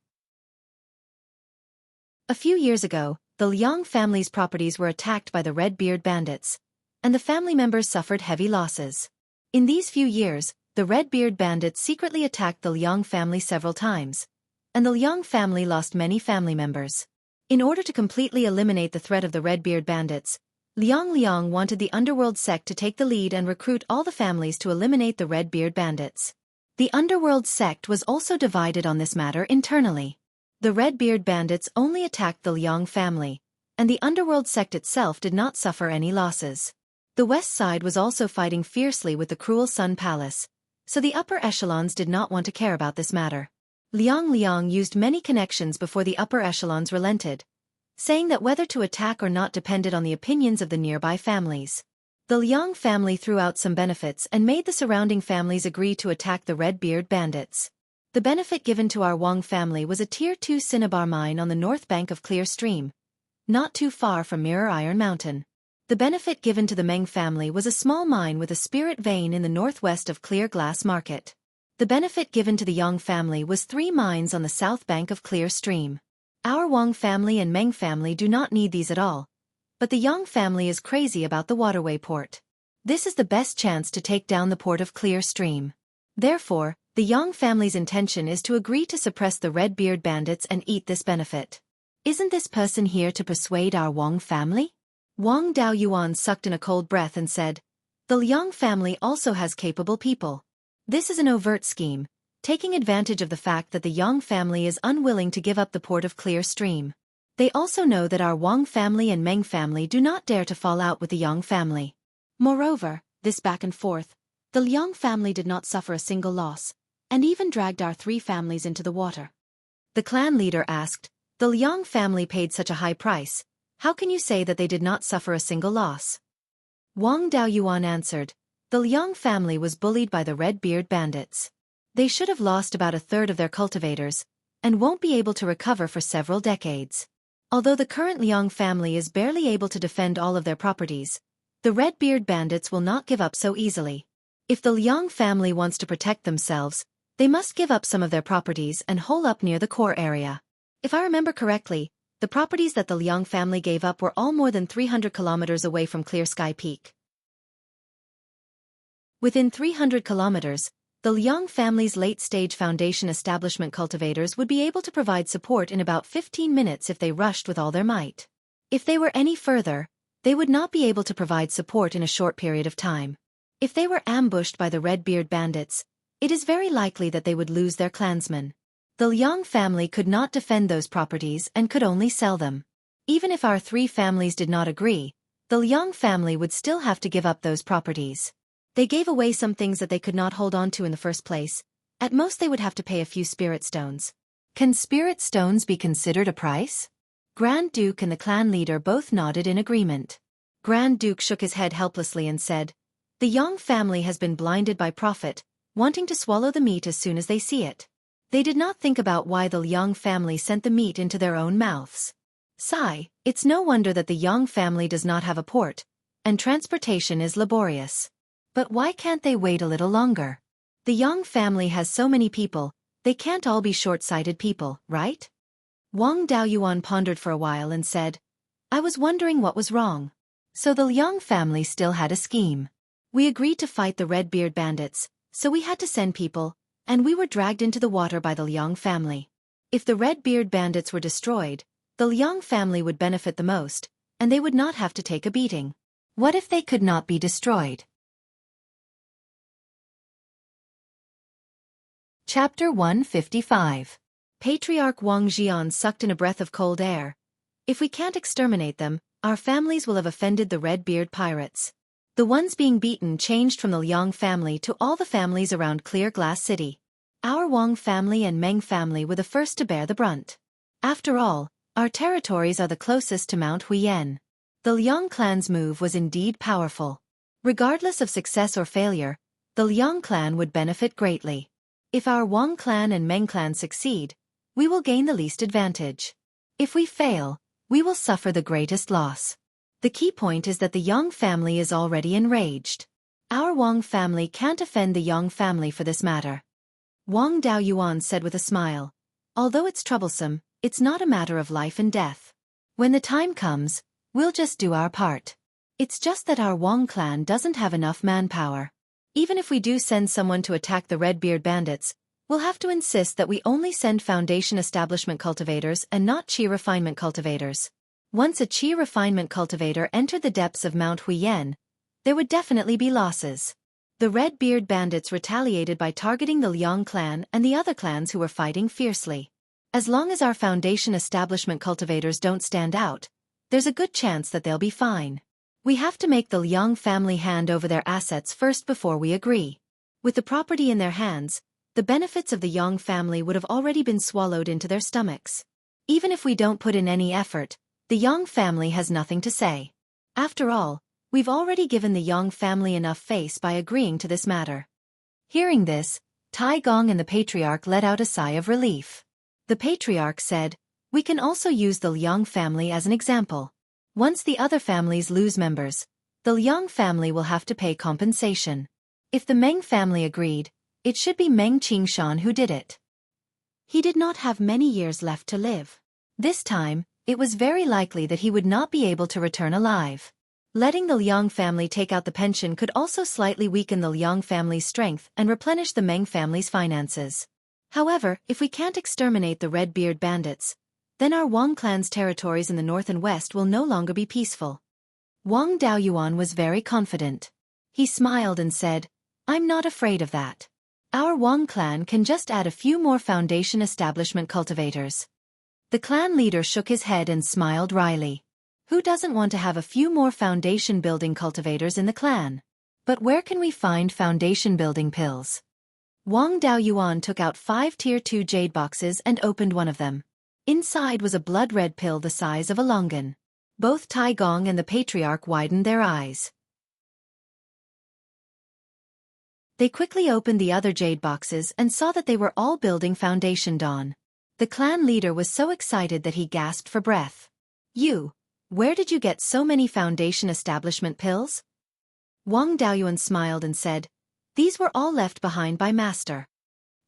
A few years ago, the Liang family's properties were attacked by the Red-Beard bandits, and the family members suffered heavy losses. In these few years, the Red-Beard bandits secretly attacked the Liang family several times, and the Liang family lost many family members. In order to completely eliminate the threat of the Red-Beard bandits, Liang wanted the underworld sect to take the lead and recruit all the families to eliminate the Red-Beard bandits. The underworld sect was also divided on this matter internally. The Red-Beard bandits only attacked the Liang family, and the underworld sect itself did not suffer any losses. The west side was also fighting fiercely with the cruel Sun Palace, so the upper echelons did not want to care about this matter. Liang used many connections before the upper echelons relented, saying that whether to attack or not depended on the opinions of the nearby families. The Liang family threw out some benefits and made the surrounding families agree to attack the Red-Beard bandits. The benefit given to our Wang family was a Tier 2 cinnabar mine on the north bank of Clear Stream, not too far from Mirror Iron Mountain. The benefit given to the Meng family was a small mine with a spirit vein in the northwest of Clear Glass Market. The benefit given to the Yang family was 3 mines on the south bank of Clear Stream. Our Wang family and Meng family do not need these at all, but the Yang family is crazy about the waterway port. This is the best chance to take down the port of Clear Stream. Therefore, the Yang family's intention is to agree to suppress the Red-Beard bandits and eat this benefit. Isn't this person here to persuade our Wang family? Wang Daoyuan sucked in a cold breath and said, "The Liang family also has capable people. This is an overt scheme, taking advantage of the fact that the Yang family is unwilling to give up the port of Clear Stream. They also know that our Wang family and Meng family do not dare to fall out with the Yang family. Moreover, this back and forth, the Liang family did not suffer a single loss, and even dragged our 3 families into the water." The clan leader asked, "The Liang family paid such a high price, how can you say that they did not suffer a single loss?" Wang Daoyuan answered, "The Liang family was bullied by the Red-Beard bandits. They should have lost about a third of their cultivators, and won't be able to recover for several decades. Although the current Liang family is barely able to defend all of their properties, the Red-Beard bandits will not give up so easily. If the Liang family wants to protect themselves, they must give up some of their properties and hole up near the core area. If I remember correctly, the properties that the Liang family gave up were all more than 300 kilometers away from Clear Sky Peak. Within 300 kilometers, the Liang family's late-stage foundation establishment cultivators would be able to provide support in about 15 minutes if they rushed with all their might. If they were any further, they would not be able to provide support in a short period of time. If they were ambushed by the Red-Beard bandits, it is very likely that they would lose their clansmen. The Liang family could not defend those properties and could only sell them. Even if our 3 families did not agree, the Liang family would still have to give up those properties. They gave away some things that they could not hold on to in the first place. At most they would have to pay a few spirit stones. Can spirit stones be considered a price? Grand Duke and the clan leader both nodded in agreement. Grand Duke shook his head helplessly and said, "The Yang family has been blinded by profit, wanting to swallow the meat as soon as they see it. They did not think about why the Yang family sent the meat into their own mouths. Sigh, it's no wonder that the Yang family does not have a port, and transportation is laborious. But why can't they wait a little longer? The Yang family has so many people, they can't all be short-sighted people, right?" Wang Daoyuan pondered for a while and said, "I was wondering what was wrong. So the Liang family still had a scheme. We agreed to fight the Red-Beard bandits, so we had to send people, and we were dragged into the water by the Liang family. If the Red-Beard bandits were destroyed, the Liang family would benefit the most, and they would not have to take a beating. What if they could not be destroyed?" Chapter 155. Patriarch Wang Jian sucked in a breath of cold air. "If we can't exterminate them, our families will have offended the Red-Beard pirates." The ones being beaten changed from the Liang family to all the families around Clear Glass City. Our Wang family and Meng family were the first to bear the brunt. After all, our territories are the closest to Mount Huiyan. The Liang clan's move was indeed powerful. Regardless of success or failure, the Liang clan would benefit greatly. If our Wang clan and Meng clan succeed, we will gain the least advantage. If we fail, we will suffer the greatest loss. The key point is that the Yang family is already enraged. Our Wang family can't offend the Yang family for this matter. Wang Daoyuan said with a smile, "Although it's troublesome, it's not a matter of life and death. When the time comes, we'll just do our part. It's just that our Wang clan doesn't have enough manpower. Even if we do send someone to attack the Red-Beard bandits, we'll have to insist that we only send foundation establishment cultivators and not Qi refinement cultivators. Once a Qi refinement cultivator entered the depths of Mount Huiyan, there would definitely be losses. The Red-Beard bandits retaliated by targeting the Liang clan and the other clans who were fighting fiercely. As long as our foundation establishment cultivators don't stand out, there's a good chance that they'll be fine. We have to make the Liang family hand over their assets first before we agree. With the property in their hands, the benefits of the Yang family would have already been swallowed into their stomachs. Even if we don't put in any effort, the Yang family has nothing to say. After all, we've already given the Yang family enough face by agreeing to this matter. Hearing this, Tai Gong and the Patriarch let out a sigh of relief. The Patriarch said, "We can also use the Liang family as an example. Once the other families lose members, the Liang family will have to pay compensation. If the Meng family agreed, it should be Meng Qingshan who did it." He did not have many years left to live. This time, it was very likely that he would not be able to return alive. Letting the Liang family take out the pension could also slightly weaken the Liang family's strength and replenish the Meng family's finances. However, if we can't exterminate the Red-Beard bandits, then our Wang clan's territories in the north and west will no longer be peaceful. Wang Daoyuan was very confident. He smiled and said, "I'm not afraid of that. Our Wang clan can just add a few more foundation establishment cultivators." The clan leader shook his head and smiled wryly. Who doesn't want to have a few more foundation building cultivators in the clan? But where can we find foundation building pills? Wang Daoyuan took out 5 Tier 2 jade boxes and opened one of them. Inside was a blood-red pill the size of a longan. Both Tai Gong and the Patriarch widened their eyes. They quickly opened the other jade boxes and saw that they were all building foundation dawn. The clan leader was so excited that he gasped for breath. Where did you get so many foundation establishment pills?" Wang Daoyuan smiled and said, "These were all left behind by Master."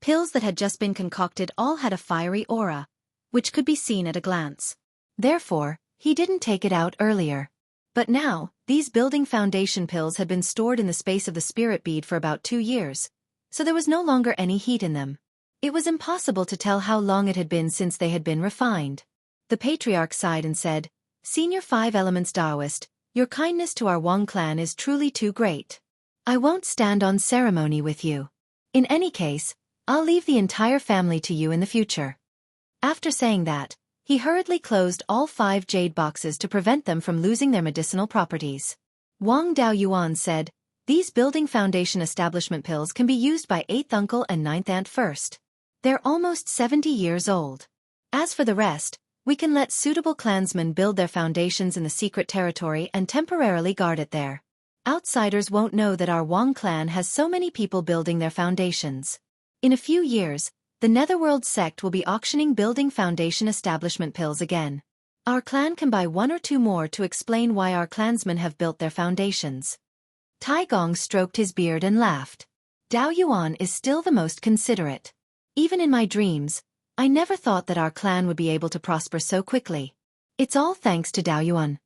Pills that had just been concocted all had a fiery aura, which could be seen at a glance. Therefore, he didn't take it out earlier. But now, these building foundation pills had been stored in the space of the spirit bead for about 2 years, so there was no longer any heat in them. It was impossible to tell how long it had been since they had been refined. The Patriarch sighed and said, "Senior 5 Elements Taoist, your kindness to our Wang clan is truly too great. I won't stand on ceremony with you. In any case, I'll leave the entire family to you in the future." After saying that, he hurriedly closed all 5 jade boxes to prevent them from losing their medicinal properties. Wang Daoyuan said, "These building foundation establishment pills can be used by 8th uncle and 9th aunt first. They're almost 70 years old. As for the rest, we can let suitable clansmen build their foundations in the secret territory and temporarily guard it there. Outsiders won't know that our Wang clan has so many people building their foundations. In a few years, the Netherworld sect will be auctioning building foundation establishment pills again. Our clan can buy 1 or 2 more to explain why our clansmen have built their foundations." Tai Gong stroked his beard and laughed. "Daoyuan is still the most considerate. Even in my dreams, I never thought that our clan would be able to prosper so quickly. It's all thanks to Daoyuan."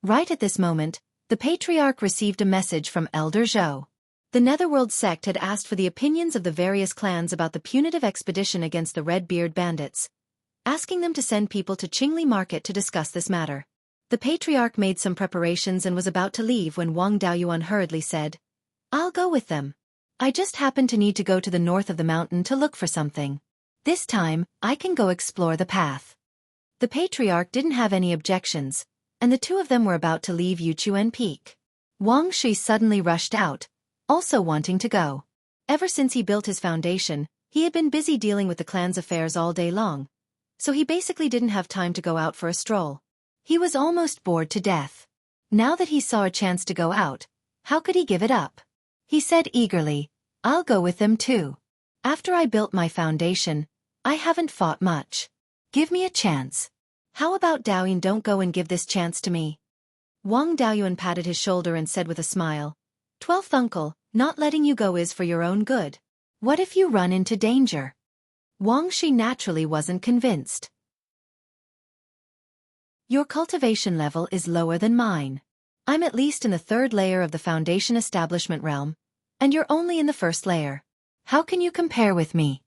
Right at this moment, the Patriarch received a message from Elder Zhou. The Netherworld sect had asked for the opinions of the various clans about the punitive expedition against the Red-Beard bandits, asking them to send people to Qingli Market to discuss this matter. The Patriarch made some preparations and was about to leave when Wang Daoyuan hurriedly said, "I'll go with them. I just happen to need to go to the north of the mountain to look for something. This time, I can go explore the path." The Patriarch didn't have any objections, and the two of them were about to leave Yuchuan Peak. Wang Shi suddenly rushed out, also wanting to go. Ever since he built his foundation, he had been busy dealing with the clan's affairs all day long, so he basically didn't have time to go out for a stroll. He was almost bored to death. Now that he saw a chance to go out, how could he give it up? He said eagerly, "I'll go with them too. After I built my foundation, I haven't fought much. Give me a chance. How about Daoyuan don't go and give this chance to me?" Wang Daoyuan patted his shoulder and said with a smile, "12th uncle, not letting you go is for your own good. What if you run into danger?" Wang Shi naturally wasn't convinced. "Your cultivation level is lower than mine. I'm at least in the 3rd layer of the foundation establishment realm, and you're only in the 1st layer. How can you compare with me?"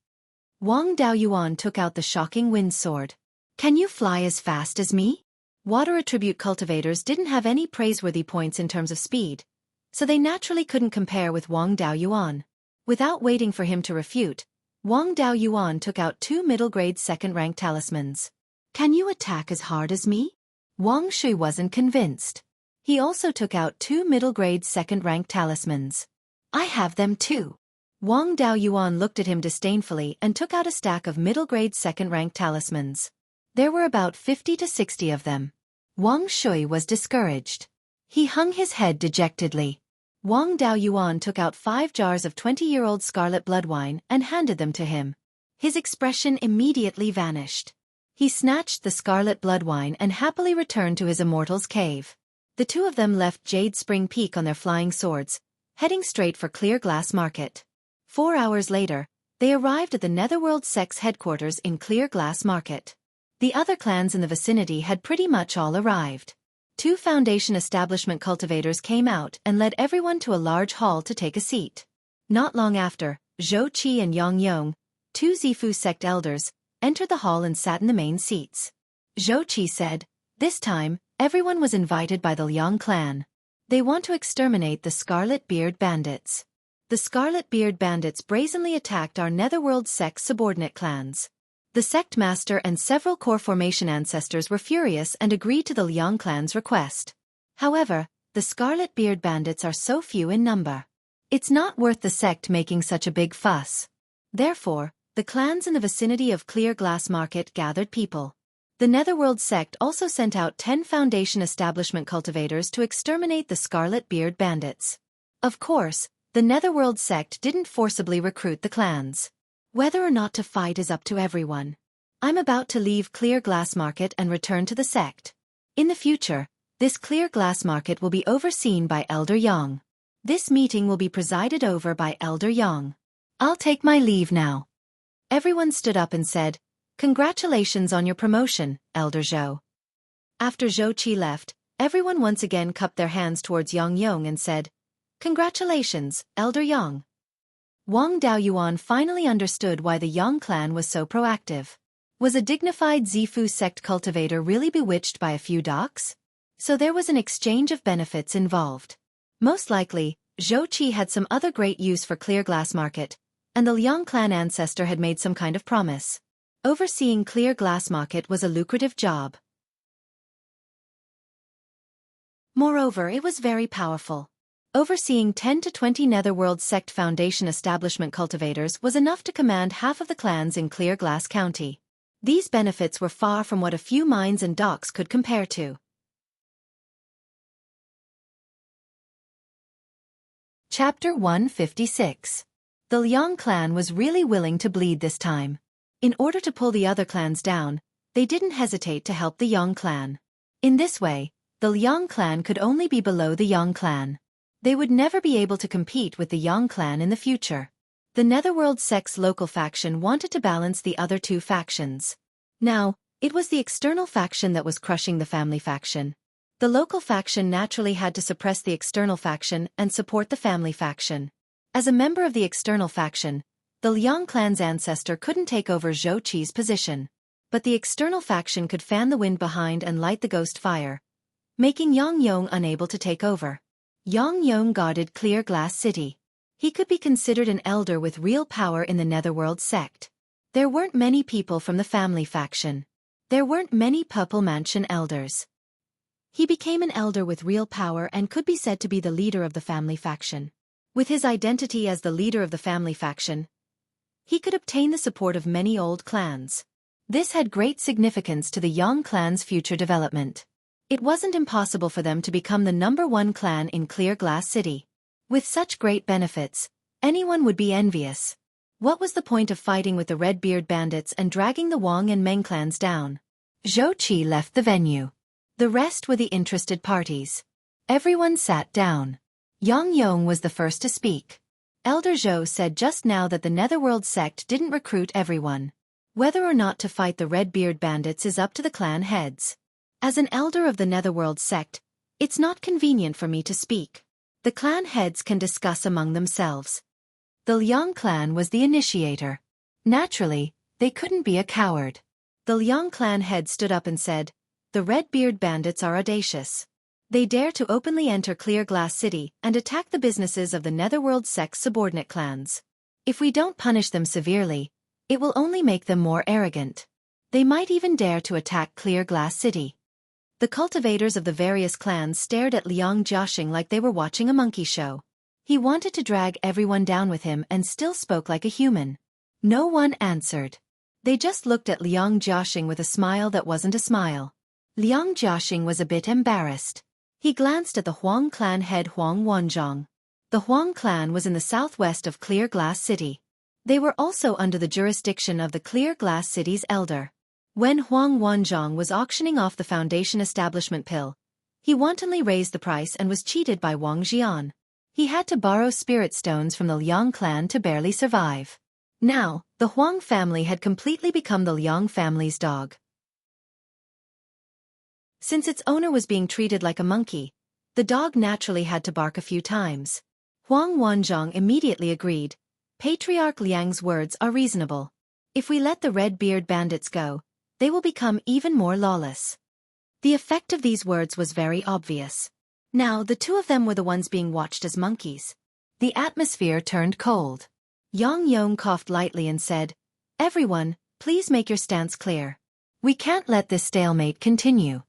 Wang Daoyuan took out the shocking wind sword. "Can you fly as fast as me?" Water attribute cultivators didn't have any praiseworthy points in terms of speed, so they naturally couldn't compare with Wang Daoyuan. Without waiting for him to refute, Wang Daoyuan took out 2 middle-grade second-rank talismans. "Can you attack as hard as me?" Wang Shui wasn't convinced. He also took out 2 middle-grade second-rank talismans. "I have them too." Wang Daoyuan looked at him disdainfully and took out a stack of middle-grade second-rank talismans. There were about 50 to 60 of them. Wang Shui was discouraged. He hung his head dejectedly. Wang Daoyuan took out 5 jars of 20-year-old scarlet blood wine and handed them to him. His expression immediately vanished. He snatched the scarlet blood wine and happily returned to his immortal's cave. The two of them left Jade Spring Peak on their flying swords, heading straight for Clear Glass Market. 4 hours later, they arrived at the Netherworld Sect's headquarters in Clear Glass Market. The other clans in the vicinity had pretty much all arrived. 2 Foundation establishment cultivators came out and led everyone to a large hall to take a seat. Not long after, Xueqi and Yang Yong, 2 Zifu sect elders, entered the hall and sat in the main seats. Xueqi said, "This time, everyone was invited by the Liang clan. They want to exterminate the Scarlet Beard Bandits. The Scarlet Beard Bandits brazenly attacked our Netherworld Sect subordinate clans. The sect master and several core formation ancestors were furious and agreed to the Liang clan's request. However, the Scarlet Beard Bandits are so few in number. It's not worth the sect making such a big fuss. Therefore, the clans in the vicinity of Clear Glass Market gathered people. The Netherworld Sect also sent out 10 Foundation establishment cultivators to exterminate the Scarlet Beard Bandits. Of course, the Netherworld Sect didn't forcibly recruit the clans. Whether or not to fight is up to everyone. I'm about to leave Clear Glass Market and return to the sect. In the future, this Clear Glass Market will be overseen by Elder Yang. This meeting will be presided over by Elder Yang. I'll take my leave now." Everyone stood up and said, "Congratulations on your promotion, Elder Zhou." After Xueqi left, everyone once again cupped their hands towards Yang Yong and said, "Congratulations, Elder Yang." Wang Daoyuan finally understood why the Yang clan was so proactive. Was a dignified Zifu sect cultivator really bewitched by a few docks? So there was an exchange of benefits involved. Most likely, Xueqi had some other great use for Clear Glass Market, and the Liang clan ancestor had made some kind of promise. Overseeing Clear Glass Market was a lucrative job. Moreover, it was very powerful. Overseeing 10 to 20 Netherworld Sect Foundation establishment cultivators was enough to command half of the clans in Clear Glass County. These benefits were far from what a few mines and docks could compare to. Chapter 156. The Liang clan was really willing to bleed this time. In order to pull the other clans down, they didn't hesitate to help the Yang clan. In this way, the Liang clan could only be below the Yang clan. They would never be able to compete with the Yang clan in the future. The Netherworld Sect's local faction wanted to balance the other 2 factions. Now, it was the external faction that was crushing the family faction. The local faction naturally had to suppress the external faction and support the family faction. As a member of the external faction, the Liang clan's ancestor couldn't take over Xueqi's position. But the external faction could fan the wind behind and light the ghost fire, making Yang Yong unable to take over. Yang Yong guarded Clear Glass City. He could be considered an elder with real power in the Netherworld Sect. There weren't many people from the family faction. There weren't many Purple Mansion elders. He became an elder with real power and could be said to be the leader of the family faction. With his identity as the leader of the family faction, he could obtain the support of many old clans. This had great significance to the Yang clan's future development. It wasn't impossible for them to become the #1 clan in Clear Glass City. With such great benefits, anyone would be envious. What was the point of fighting with the Red Beard Bandits and dragging the Wang and Meng clans down? Xueqi left the venue. The rest were the interested parties. Everyone sat down. Yang Yong was the first to speak. Elder Zhou said just now that the Netherworld Sect didn't recruit everyone. Whether or not to fight the Red Beard Bandits is up to the clan heads. As an elder of the Netherworld Sect, it's not convenient for me to speak. The clan heads can discuss among themselves. The Liang clan was the initiator. Naturally, they couldn't be a coward. The Liang clan head stood up and said, "The Red Beard Bandits are audacious. They dare to openly enter Clear Glass City and attack the businesses of the Netherworld sect's subordinate clans. If we don't punish them severely, it will only make them more arrogant. They might even dare to attack Clear Glass City. The cultivators of the various clans stared at Liang Jiaxing like they were watching a monkey show. He wanted to drag everyone down with him and still spoke like a human. No one answered. They just looked at Liang Jiaxing with a smile that wasn't a smile. Liang Jiaxing was a bit embarrassed. He glanced at the Huang clan head Huang Wanzhong. The Huang clan was in the southwest of Clear Glass City. They were also under the jurisdiction of the Clear Glass City's elder. When Huang Wanzhong was auctioning off the Foundation establishment pill, he wantonly raised the price and was cheated by Wang Jian. He had to borrow spirit stones from the Liang clan to barely survive. Now, the Huang family had completely become the Liang family's dog. Since its owner was being treated like a monkey, the dog naturally had to bark a few times. Huang Wanzhong immediately agreed. Patriarch Liang's words are reasonable. If we let the red-beard bandits go, they will become even more lawless. The effect of these words was very obvious. Now the two of them were the ones being watched as monkeys. The atmosphere turned cold. Yang Yong coughed lightly and said, "Everyone, please make your stance clear. We can't let this stalemate continue."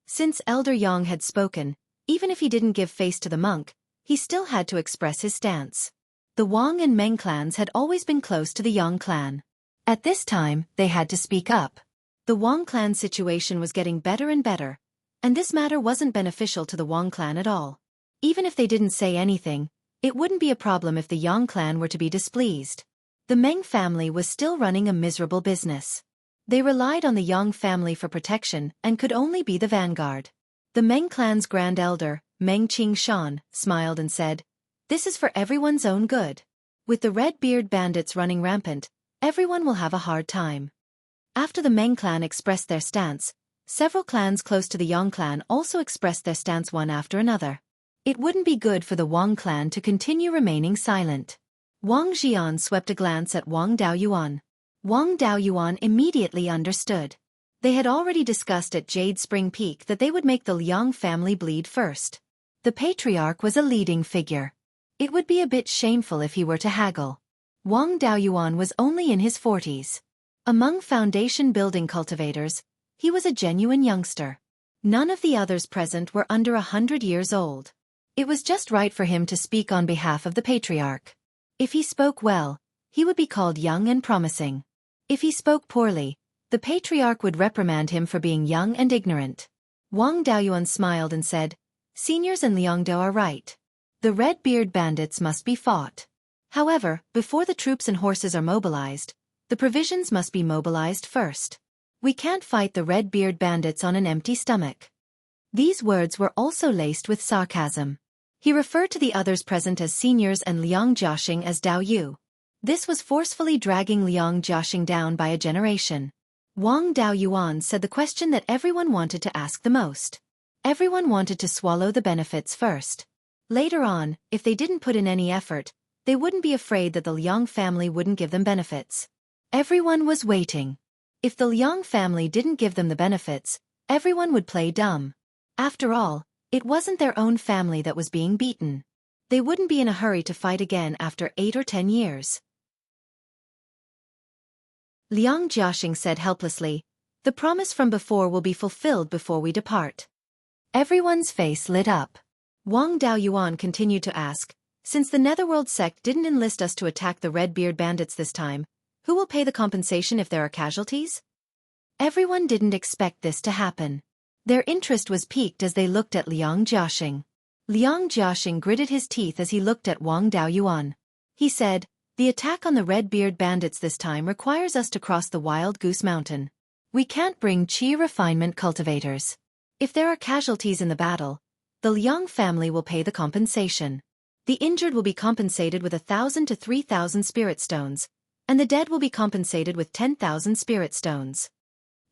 Since Elder Yang had spoken, even if he didn't give face to the monk, he still had to express his stance. The Wang and Meng clans had always been close to the Yang clan. At this time, they had to speak up. The Wang clan situation was getting better and better, and this matter wasn't beneficial to the Wang clan at all. Even if they didn't say anything, it wouldn't be a problem if the Yang clan were to be displeased. The Meng family was still running a miserable business. They relied on the Yang family for protection and could only be the vanguard. The Meng clan's grand elder, Meng Qingshan, smiled and said, "This is for everyone's own good. With the red-beard bandits running rampant, everyone will have a hard time." After the Meng clan expressed their stance, several clans close to the Yang clan also expressed their stance one after another. It wouldn't be good for the Wang clan to continue remaining silent. Wang Jian swept a glance at Wang Daoyuan. Wang Daoyuan immediately understood. They had already discussed at Jade Spring Peak that they would make the Liang family bleed first. The patriarch was a leading figure. It would be a bit shameful if he were to haggle. Wang Daoyuan was only in his 40s. Among foundation building cultivators, he was a genuine youngster. None of the others present were under 100 years old. It was just right for him to speak on behalf of the patriarch. If he spoke well, he would be called young and promising. If he spoke poorly, the patriarch would reprimand him for being young and ignorant. Wang Daoyuan smiled and said, "Seniors in Liangdo are right. The red-beard bandits must be fought. However, before the troops and horses are mobilized, the provisions must be mobilized first. We can't fight the red-beard bandits on an empty stomach." These words were also laced with sarcasm. He referred to the others present as seniors and Liang Jiaxing as Dao Yu. This was forcefully dragging Liang Jiaxing down by a generation. Wang Daoyuan said the question that everyone wanted to ask the most. Everyone wanted to swallow the benefits first. Later on, if they didn't put in any effort, they wouldn't be afraid that the Liang family wouldn't give them benefits. Everyone was waiting. If the Liang family didn't give them the benefits, everyone would play dumb. After all, it wasn't their own family that was being beaten. They wouldn't be in a hurry to fight again after 8 or 10 years. Liang Jiaxing said helplessly, "The promise from before will be fulfilled before we depart." Everyone's face lit up. Wang Daoyuan continued to ask, "Since the Netherworld sect didn't enlist us to attack the red-beard bandits this time, who will pay the compensation if there are casualties?" Everyone didn't expect this to happen. Their interest was piqued as they looked at Liang Jiaxing. Liang Jiaxing gritted his teeth as he looked at Wang Daoyuan. He said, "The attack on the red-beard bandits this time requires us to cross the Wild Goose Mountain. We can't bring Qi refinement cultivators. If there are casualties in the battle, the Liang family will pay the compensation. The injured will be compensated with 1,000 to 3,000 spirit stones, and the dead will be compensated with 10,000 spirit stones."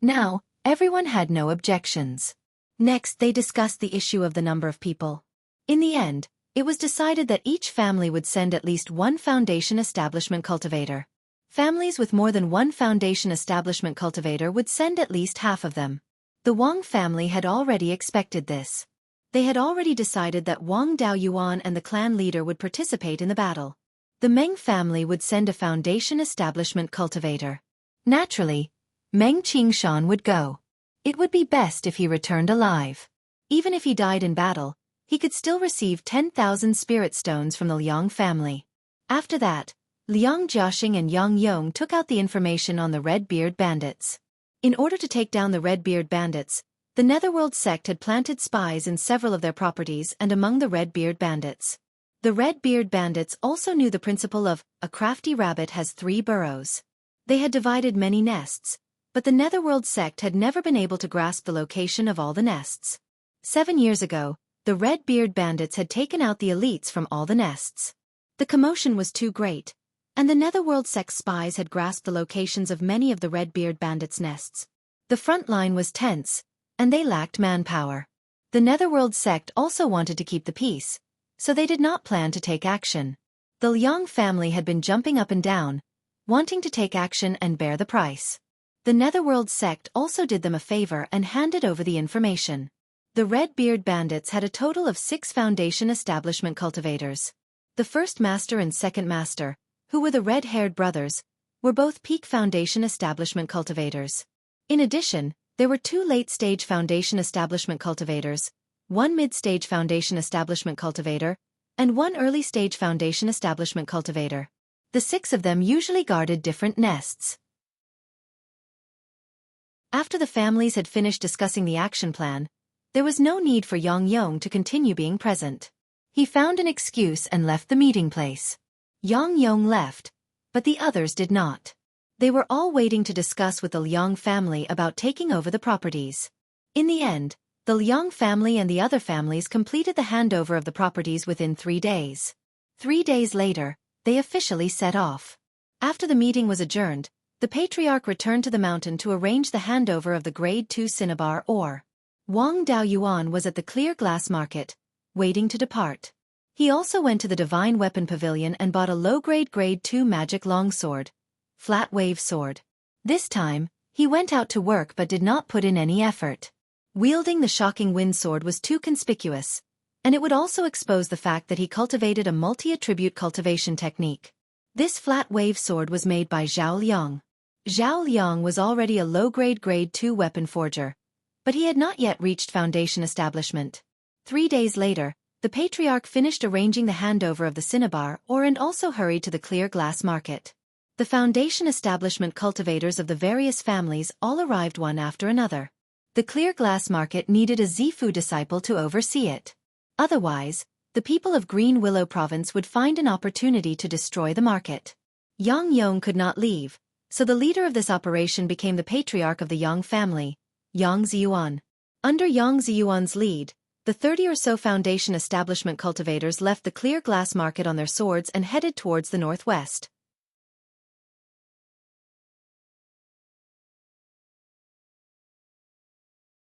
Now, everyone had no objections. Next, they discussed the issue of the number of people. In the end, it was decided that each family would send at least one foundation establishment cultivator. Families with more than one foundation establishment cultivator would send at least half of them. The Wang family had already expected this. They had already decided that Wang Daoyuan and the clan leader would participate in the battle. The Meng family would send a foundation establishment cultivator. Naturally, Meng Qingshan would go. It would be best if he returned alive. Even if he died in battle, he could still receive 10,000 spirit stones from the Liang family. After that, Liang Jiaxing and Yang Yong took out the information on the Red-Beard bandits. In order to take down the Red-Beard bandits, the Netherworld sect had planted spies in several of their properties and among the Red-Beard bandits. The Red-Beard bandits also knew the principle of, a crafty rabbit has 3 burrows. They had divided many nests, but the Netherworld sect had never been able to grasp the location of all the nests. 7 years ago, the Red-Beard bandits had taken out the elites from all the nests. The commotion was too great, and the Netherworld sect spies had grasped the locations of many of the Red-Beard bandits' nests. The front line was tense, and they lacked manpower. The Netherworld sect also wanted to keep the peace, so they did not plan to take action. The Liang family had been jumping up and down, wanting to take action and bear the price. The Netherworld sect also did them a favor and handed over the information. The Red-Beard bandits had a total of 6 foundation establishment cultivators. The first master and second master, who were the red-haired brothers, were both peak foundation establishment cultivators. In addition, there were 2 late-stage foundation establishment cultivators, 1 mid-stage foundation establishment cultivator, and 1 early-stage foundation establishment cultivator. The 6 of them usually guarded different nests. After the families had finished discussing the action plan, there was no need for Yang Yong to continue being present. He found an excuse and left the meeting place. Yang Yong left, but the others did not. They were all waiting to discuss with the Liang family about taking over the properties. In the end, the Liang family and the other families completed the handover of the properties within 3 days. 3 days later, they officially set off. After the meeting was adjourned, the patriarch returned to the mountain to arrange the handover of the Grade 2 cinnabar ore. Wang Daoyuan was at the clear glass market, waiting to depart. He also went to the Divine Weapon Pavilion and bought a low-grade Grade 2 magic longsword, flat wave sword. This time, he went out to work but did not put in any effort. Wielding the shocking wind sword was too conspicuous, and it would also expose the fact that he cultivated a multi-attribute cultivation technique. This flat wave sword was made by Zhao Liang. Zhao Liang was already a low-grade Grade 2 weapon forger, but he had not yet reached foundation establishment. 3 days later, the patriarch finished arranging the handover of the cinnabar ore and also hurried to the clear glass market. The foundation establishment cultivators of the various families all arrived one after another. The clear glass market needed a Zifu disciple to oversee it. Otherwise, the people of Green Willow Province would find an opportunity to destroy the market. Yang Yong could not leave, so the leader of this operation became the patriarch of the Yang family, Yang Ziyuan. Under Yang Ziyuan's lead, the 30 or so foundation establishment cultivators left the clear glass market on their swords and headed towards the northwest.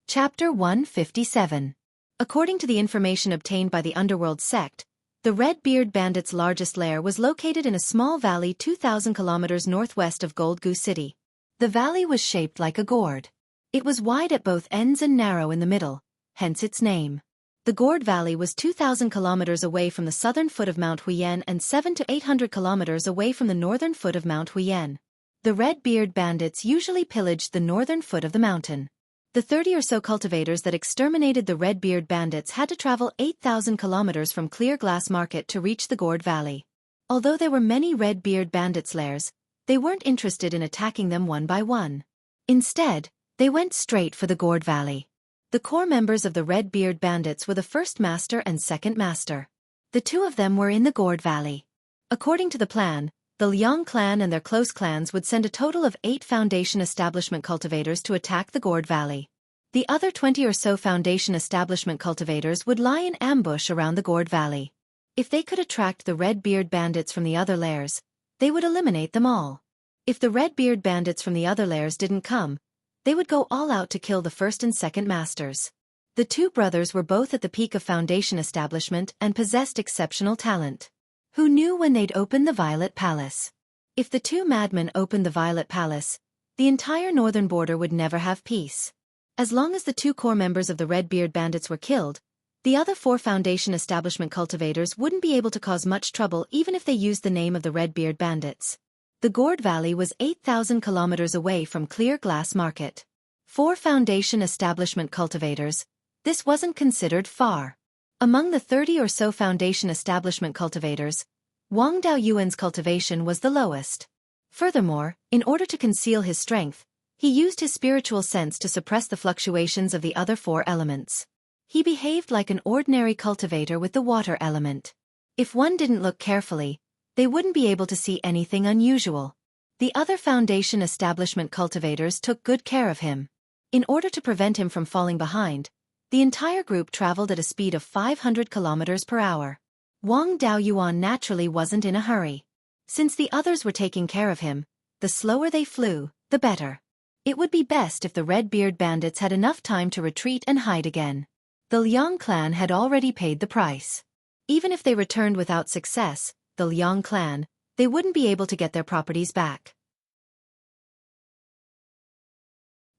Chapter 157. According to the information obtained by the Underworld sect, the Red-Beard bandits' largest lair was located in a small valley 2,000 kilometers northwest of Gold Goose City. The valley was shaped like a gourd. It was wide at both ends and narrow in the middle, hence its name. The Gourd Valley was 2,000 kilometers away from the southern foot of Mount Huiyan and 700 to 800 kilometers away from the northern foot of Mount Huiyan. The Red-Beard bandits usually pillaged the northern foot of the mountain. The 30 or so cultivators that exterminated the Red-Beard bandits had to travel 8,000 kilometers from Clear Glass Market to reach the Gourd Valley. Although there were many Red-Beard bandits' lairs, they weren't interested in attacking them one by one. Instead, they went straight for the Gourd Valley. The core members of the Red-Beard bandits were the first master and second master. The 2 of them were in the Gourd Valley. According to the plan, the Liang clan and their close clans would send a total of 8 foundation establishment cultivators to attack the Gourd Valley. The other 20 or so foundation establishment cultivators would lie in ambush around the Gourd Valley. If they could attract the Red-Beard bandits from the other lairs, they would eliminate them all. If the Red-Beard bandits from the other lairs didn't come, they would go all out to kill the first and second masters. The 2 brothers were both at the peak of foundation establishment and possessed exceptional talent. Who knew when they'd open the Violet Palace? If the 2 madmen opened the Violet Palace, the entire northern border would never have peace. As long as the 2 core members of the Red-Beard bandits were killed, The other 4 Foundation establishment cultivators wouldn't be able to cause much trouble even if they used the name of the Redbeard Bandits. The Gourd Valley was 8,000 kilometers away from Clear Glass Market. 4 Foundation establishment cultivators. This wasn't considered far. Among the 30 or so Foundation establishment cultivators, Wang Daoyuan's cultivation was the lowest. Furthermore, in order to conceal his strength, he used his spiritual sense to suppress the fluctuations of the other 4 elements. He behaved like an ordinary cultivator with the water element. If one didn't look carefully, they wouldn't be able to see anything unusual. The other Foundation establishment cultivators took good care of him. In order to prevent him from falling behind, the entire group traveled at a speed of 500 kilometers per hour. Wang Daoyuan naturally wasn't in a hurry. Since the others were taking care of him, the slower they flew, the better. It would be best if the Redbeard Bandits had enough time to retreat and hide again. The Liang clan had already paid the price. Even if they returned without success, the Liang clan, they wouldn't be able to get their properties back.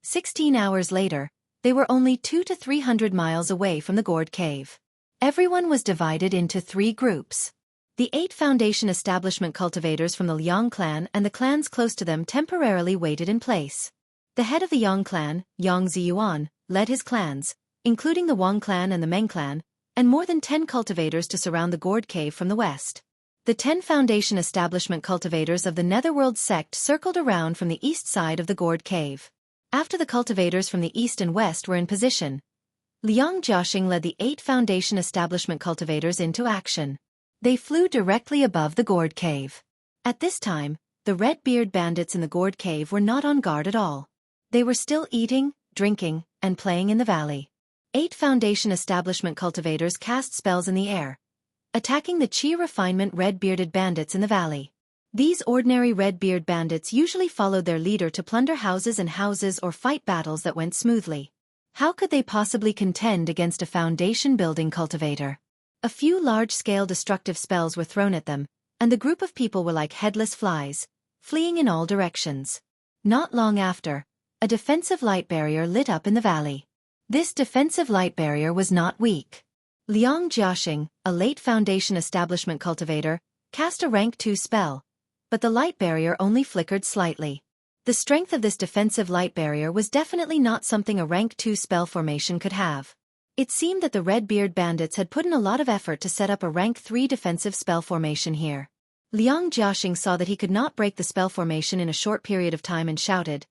16 hours later, they were only 200 to 300 miles away from the Gourd Cave. Everyone was divided into 3 groups. The 8 Foundation establishment cultivators from the Liang clan and the clans close to them temporarily waited in place. The head of the Yang clan, Yang Ziyuan, led his clans, including the Wang clan and the Meng clan, and more than 10 cultivators to surround the Gourd Cave from the west. The 10 Foundation establishment cultivators of the Netherworld sect circled around from the east side of the Gourd Cave. After the cultivators from the east and west were in position, Liang Jiaxing led the 8 Foundation establishment cultivators into action. They flew directly above the Gourd Cave. At this time, the Redbeard Bandits in the Gourd Cave were not on guard at all. They were still eating, drinking, and playing in the valley. 8 Foundation establishment cultivators cast spells in the air, attacking the Qi refinement red-bearded bandits in the valley. These ordinary red-beard bandits usually followed their leader to plunder houses or fight battles that went smoothly. How could they possibly contend against a foundation-building cultivator? A few large-scale destructive spells were thrown at them, and the group of people were like headless flies, fleeing in all directions. Not long after, a defensive light barrier lit up in the valley. This defensive light barrier was not weak. Liang Jiaxing, a late Foundation establishment cultivator, cast a rank 2 spell, but the light barrier only flickered slightly. The strength of this defensive light barrier was definitely not something a rank 2 spell formation could have. It seemed that the Redbeard Bandits had put in a lot of effort to set up a rank 3 defensive spell formation here. Liang Jiaxing saw that he could not break the spell formation in a short period of time and shouted,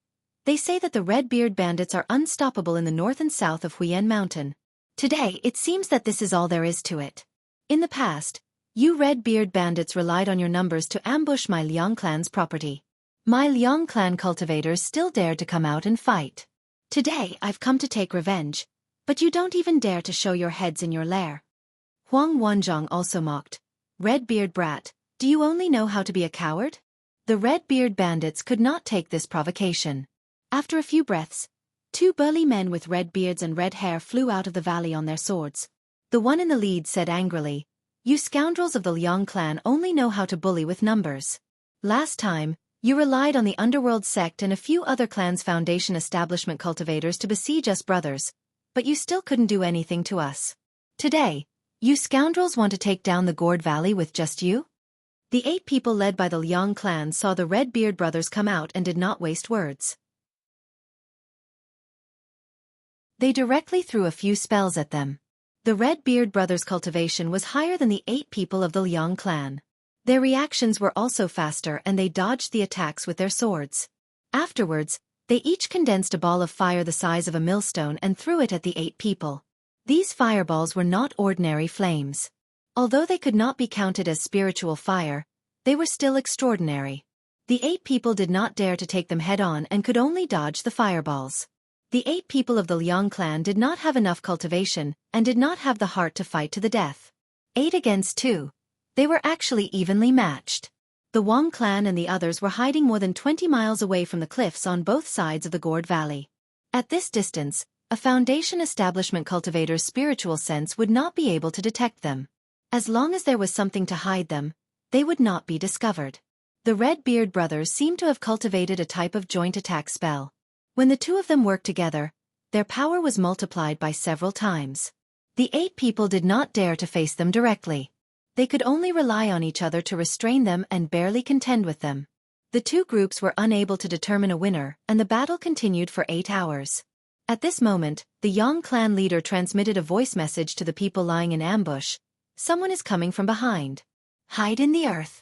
"They say that the Redbeard Bandits are unstoppable in the north and south of Huiyan Mountain. Today, it seems that this is all there is to it. In the past, you Redbeard Bandits relied on your numbers to ambush my Liang clan's property. My Liang clan cultivators still dared to come out and fight. Today, I've come to take revenge, but you don't even dare to show your heads in your lair." Huang Wanzhong also mocked, "Redbeard brat, do you only know how to be a coward?" The Redbeard Bandits could not take this provocation. After a few breaths, 2 burly men with red beards and red hair flew out of the valley on their swords. The one in the lead said angrily, "You scoundrels of the Liang clan only know how to bully with numbers. Last time, you relied on the Underworld sect and a few other clans' Foundation establishment cultivators to besiege us brothers, but you still couldn't do anything to us. Today, you scoundrels want to take down the Gourd Valley with just you?" The 8 people led by the Liang clan saw the Redbeard brothers come out and did not waste words. They directly threw a few spells at them. The Redbeard brothers' cultivation was higher than the 8 people of the Liang clan. Their reactions were also faster and they dodged the attacks with their swords. Afterwards, they each condensed a ball of fire the size of a millstone and threw it at the 8 people. These fireballs were not ordinary flames. Although they could not be counted as spiritual fire, they were still extraordinary. The 8 people did not dare to take them head-on and could only dodge the fireballs. The 8 people of the Liang clan did not have enough cultivation and did not have the heart to fight to the death. 8 against 2. They were actually evenly matched. The Wang clan and the others were hiding more than 20 miles away from the cliffs on both sides of the Gourd Valley. At this distance, a Foundation establishment cultivator's spiritual sense would not be able to detect them. As long as there was something to hide them, they would not be discovered. The Redbeard brothers seemed to have cultivated a type of joint attack spell. When the 2 of them worked together, their power was multiplied by several times. The 8 people did not dare to face them directly. They could only rely on each other to restrain them and barely contend with them. The 2 groups were unable to determine a winner, and the battle continued for 8 hours. At this moment, the Yang clan leader transmitted a voice message to the people lying in ambush. Someone is coming from behind. Hide in the earth.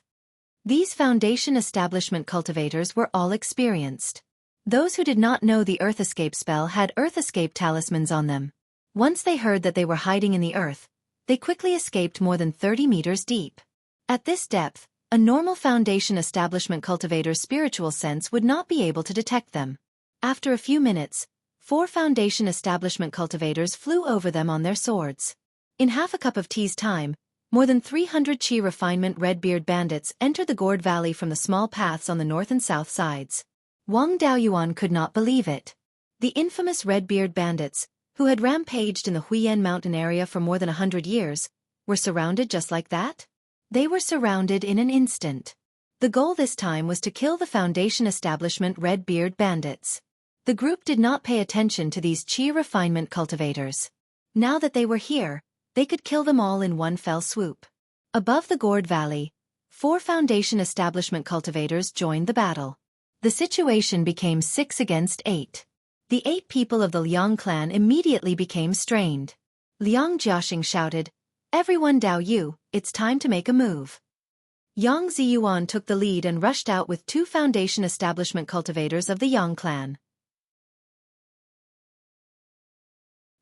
These foundation establishment cultivators were all experienced. Those who did not know the Earth Escape spell had Earth Escape talismans on them. Once they heard that they were hiding in the earth, they quickly escaped more than 30 meters deep. At this depth, a normal foundation establishment cultivator's spiritual sense would not be able to detect them. After a few minutes, 4 foundation establishment cultivators flew over them on their swords. In half a cup of tea's time, more than 300 Qi refinement Redbeard bandits entered the Gourd Valley from the small paths on the north and south sides. Wang Daoyuan could not believe it. The infamous Redbeard bandits, who had rampaged in the Huiyan mountain area for more than 100 years, were surrounded just like that? They were surrounded in an instant. The goal this time was to kill the foundation establishment Redbeard bandits. The group did not pay attention to these Qi refinement cultivators. Now that they were here, they could kill them all in one fell swoop. Above the Gourd Valley, 4 foundation establishment cultivators joined the battle. The situation became 6 against 8. The 8 people of the Liang clan immediately became strained. Liang Jiaxing shouted, "Everyone Dao Yu, it's time to make a move." Yang Ziyuan took the lead and rushed out with 2 foundation establishment cultivators of the Yang clan.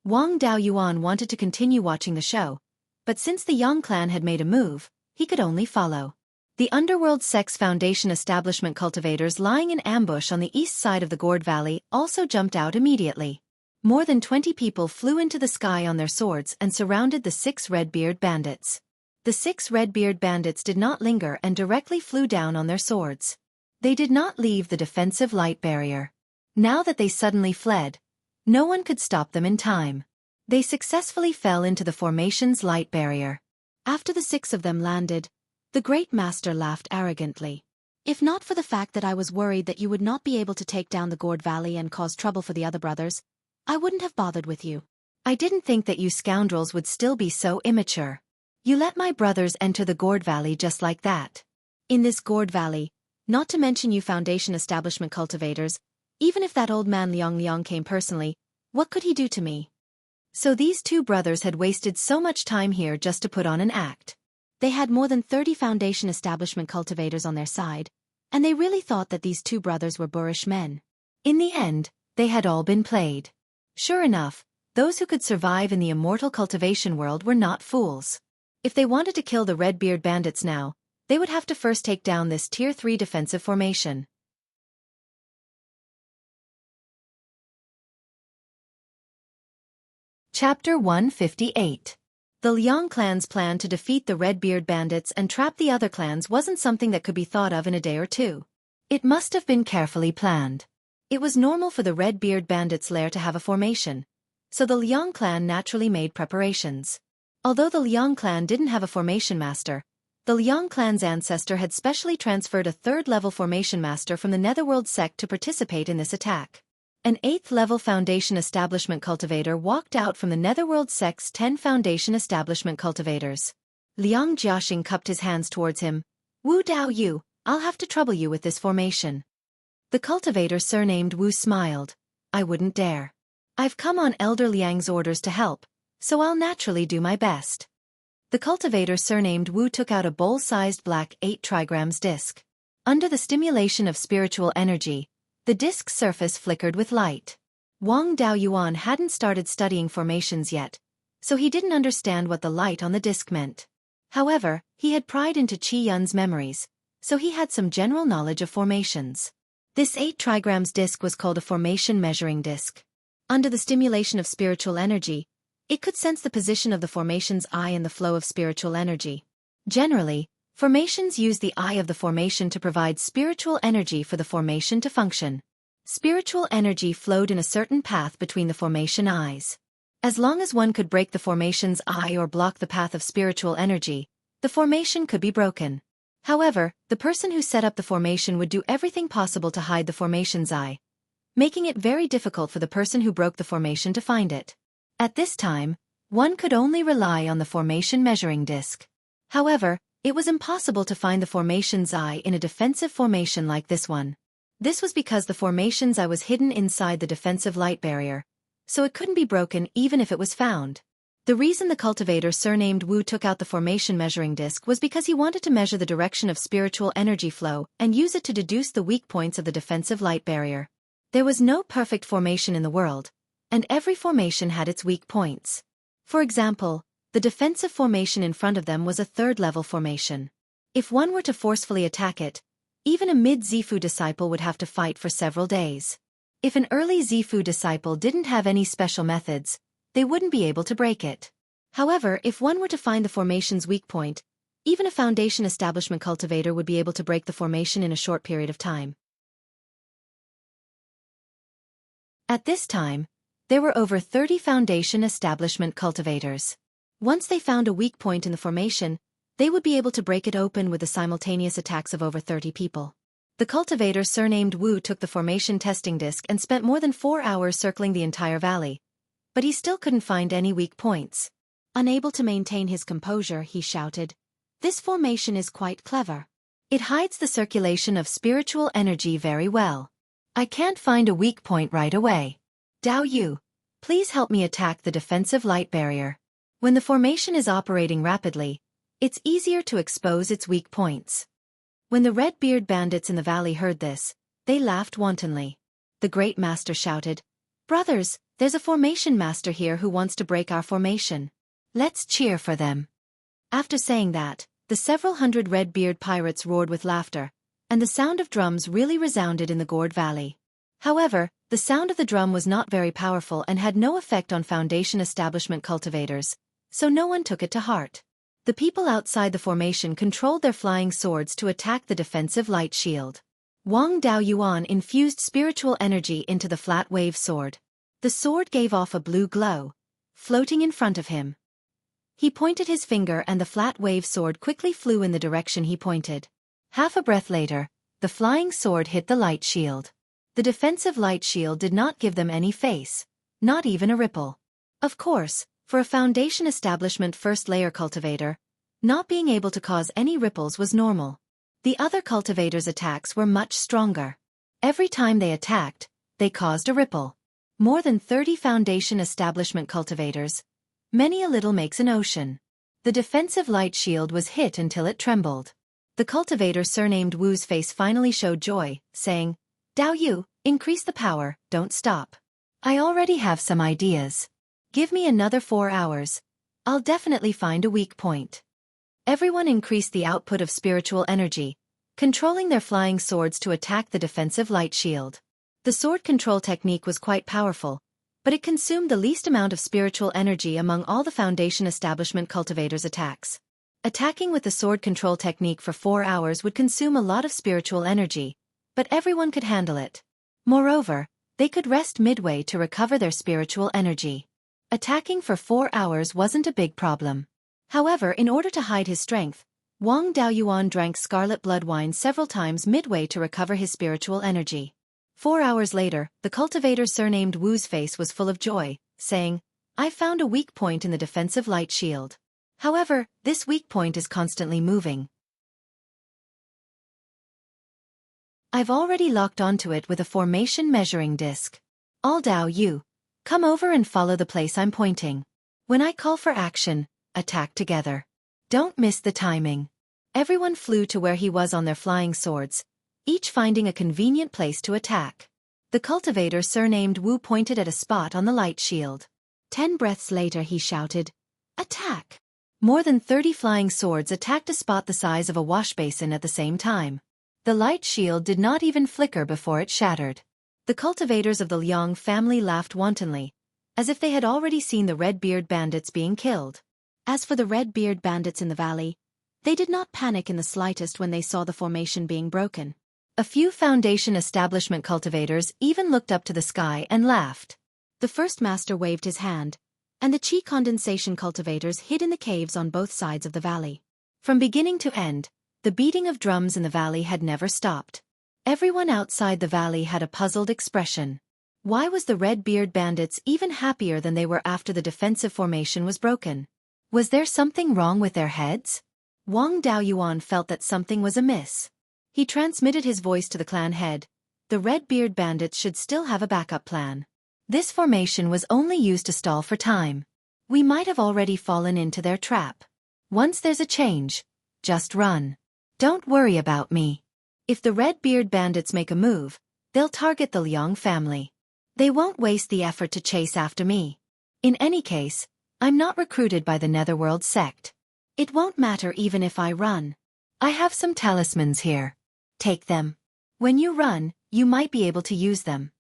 Wang Daoyuan wanted to continue watching the show, but since the Yang clan had made a move, he could only follow. The Underworld Sex Foundation establishment cultivators lying in ambush on the east side of the Gourd Valley also jumped out immediately. More than 20 people flew into the sky on their swords and surrounded the 6 Redbeard bandits. The 6 Redbeard bandits did not linger and directly flew down on their swords. They did not leave the defensive light barrier. Now that they suddenly fled, no one could stop them in time. They successfully fell into the formation's light barrier. After the 6 of them landed, the Great Master laughed arrogantly. "If not for the fact that I was worried that you would not be able to take down the Gourd Valley and cause trouble for the other brothers, I wouldn't have bothered with you. I didn't think that you scoundrels would still be so immature. You let my brothers enter the Gourd Valley just like that. In this Gourd Valley, not to mention you foundation establishment cultivators, even if that old man Liang came personally, what could he do to me?" So these 2 brothers had wasted so much time here just to put on an act. They had more than 30 foundation establishment cultivators on their side, and they really thought that these 2 brothers were boorish men. In the end, they had all been played. Sure enough, those who could survive in the immortal cultivation world were not fools. If they wanted to kill the Redbeard bandits now, they would have to first take down this Tier 3 defensive formation. Chapter 158. The Liang clan's plan to defeat the Redbeard bandits and trap the other clans wasn't something that could be thought of in a day or two. It must have been carefully planned. It was normal for the Redbeard bandits' lair to have a formation, so the Liang clan naturally made preparations. Although the Liang clan didn't have a formation master, the Liang clan's ancestor had specially transferred a 3rd-level formation master from the Netherworld sect to participate in this attack. An 8th-level foundation establishment cultivator walked out from the Netherworld sect's 10 foundation establishment cultivators. Liang Jiaxing cupped his hands towards him. "Wu Dao Yu, I'll have to trouble you with this formation." The cultivator surnamed Wu smiled. "I wouldn't dare. I've come on Elder Liang's orders to help, so I'll naturally do my best." The cultivator surnamed Wu took out a bowl-sized black 8 trigrams disc. Under the stimulation of spiritual energy, the disc's surface flickered with light. Wang Daoyuan hadn't started studying formations yet, so he didn't understand what the light on the disc meant. However, he had pried into Qi Yun's memories, so he had some general knowledge of formations. This 8 trigrams disc was called a formation measuring disc. Under the stimulation of spiritual energy, it could sense the position of the formation's eye and the flow of spiritual energy. Generally, formations use the eye of the formation to provide spiritual energy for the formation to function. Spiritual energy flowed in a certain path between the formation eyes. As long as one could break the formation's eye or block the path of spiritual energy, the formation could be broken. However, the person who set up the formation would do everything possible to hide the formation's eye, making it very difficult for the person who broke the formation to find it. At this time, One could only rely on the formation measuring disc. However, it was impossible to find the formation's eye in a defensive formation like this one. This was because the formation's eye was hidden inside the defensive light barrier, so it couldn't be broken even if it was found. The reason the cultivator surnamed Wu took out the formation measuring disc was because he wanted to measure the direction of spiritual energy flow and use it to deduce the weak points of the defensive light barrier. There was no perfect formation in the world, and every formation had its weak points. For example, the defensive formation in front of them was a third-level formation. If one were to forcefully attack it, even a mid-Zifu disciple would have to fight for several days. If an early Zifu disciple didn't have any special methods, they wouldn't be able to break it. However, if one were to find the formation's weak point, even a foundation establishment cultivator would be able to break the formation in a short period of time. At this time, there were over 30 foundation establishment cultivators. Once they found a weak point in the formation, they would be able to break it open with the simultaneous attacks of over 30 people. The cultivator surnamed Wu took the formation testing disc and spent more than 4 hours circling the entire valley. But he still couldn't find any weak points. Unable to maintain his composure, he shouted, "This formation is quite clever. It hides the circulation of spiritual energy very well. I can't find a weak point right away. Dao Yu, please help me attack the defensive light barrier." When the formation is operating rapidly, it's easier to expose its weak points. When the red-beard bandits in the valley heard this, they laughed wantonly. The great master shouted, "Brothers, there's a formation master here who wants to break our formation. Let's cheer for them." After saying that, the several hundred red-beard pirates roared with laughter, and the sound of drums really resounded in the gourd valley. However, the sound of the drum was not very powerful and had no effect on foundation establishment cultivators, so no one took it to heart. The people outside the formation controlled their flying swords to attack the defensive light shield. Wang Daoyuan infused spiritual energy into the flat wave sword. The sword gave off a blue glow, floating in front of him. He pointed his finger and the flat wave sword quickly flew in the direction he pointed. Half a breath later, the flying sword hit the light shield. The defensive light shield did not give them any face, not even a ripple. Of course, for a foundation establishment first-layer cultivator, not being able to cause any ripples was normal. The other cultivators' attacks were much stronger. Every time they attacked, they caused a ripple. More than 30 foundation establishment cultivators. Many a little makes an ocean. The defensive light shield was hit until it trembled. The cultivator surnamed Wu's face finally showed joy, saying, "Dao Yu, increase the power, don't stop. I already have some ideas. Give me another 4 hours. I'll definitely find a weak point." Everyone increased the output of spiritual energy, controlling their flying swords to attack the defensive light shield. The sword control technique was quite powerful, but it consumed the least amount of spiritual energy among all the foundation establishment cultivators' attacks. Attacking with the sword control technique for 4 hours would consume a lot of spiritual energy, but everyone could handle it. Moreover, they could rest midway to recover their spiritual energy. Attacking for 4 hours wasn't a big problem. However, in order to hide his strength, Wang Daoyuan drank scarlet blood wine several times midway to recover his spiritual energy. 4 hours later, the cultivator surnamed Wu's face was full of joy, saying, "I found a weak point in the defensive light shield. However, this weak point is constantly moving. I've already locked onto it with a formation measuring disc. All Dao Yu, come over and follow the place I'm pointing. When I call for action, attack together. Don't miss the timing." Everyone flew to where he was on their flying swords, each finding a convenient place to attack. The cultivator surnamed Wu pointed at a spot on the light shield. 10 breaths later he shouted, "Attack!" More than 30 flying swords attacked a spot the size of a wash basin at the same time. The light shield did not even flicker before it shattered. The cultivators of the Liang family laughed wantonly, as if they had already seen the red-beard bandits being killed. As for the red-beard bandits in the valley, they did not panic in the slightest when they saw the formation being broken. A few foundation establishment cultivators even looked up to the sky and laughed. The first master waved his hand, and the chi condensation cultivators hid in the caves on both sides of the valley. From beginning to end, the beating of drums in the valley had never stopped. Everyone outside the valley had a puzzled expression. Why was the Red-Beard bandits even happier than they were after the defensive formation was broken? Was there something wrong with their heads? Wang Daoyuan felt that something was amiss. He transmitted his voice to the clan head. The Red-Beard bandits should still have a backup plan. This formation was only used to stall for time. We might have already fallen into their trap. Once there's a change, just run. Don't worry about me. If the Red-Beard bandits make a move, they'll target the Liang family. They won't waste the effort to chase after me. In any case, I'm not recruited by the Netherworld sect. It won't matter even if I run. I have some talismans here. Take them. When you run, you might be able to use them.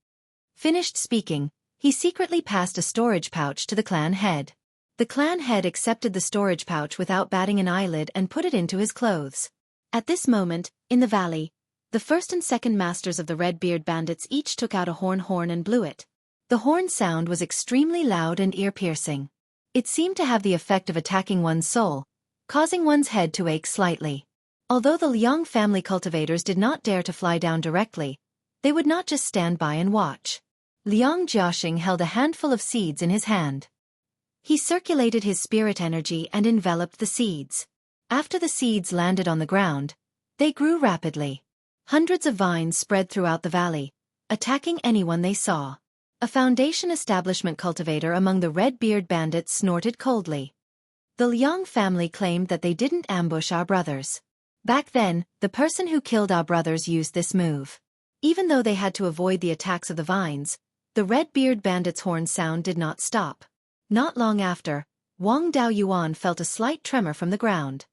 Finished speaking, he secretly passed a storage pouch to the clan head. The clan head accepted the storage pouch without batting an eyelid and put it into his clothes. At this moment, in the valley, the first and second masters of the Red-Beard bandits each took out a horn and blew it. The horn sound was extremely loud and ear-piercing. It seemed to have the effect of attacking one's soul, causing one's head to ache slightly. Although the Liang family cultivators did not dare to fly down directly, they would not just stand by and watch. Liang Jiaxing held a handful of seeds in his hand. He circulated his spirit energy and enveloped the seeds. After the seeds landed on the ground, they grew rapidly. Hundreds of vines spread throughout the valley, attacking anyone they saw. A Foundation establishment cultivator among the Red-Beard bandits snorted coldly. The Liang family claimed that they didn't ambush our brothers. Back then, the person who killed our brothers used this move. Even though they had to avoid the attacks of the vines, the Red-Beard bandits' horn sound did not stop. Not long after, Wang Daoyuan felt a slight tremor from the ground.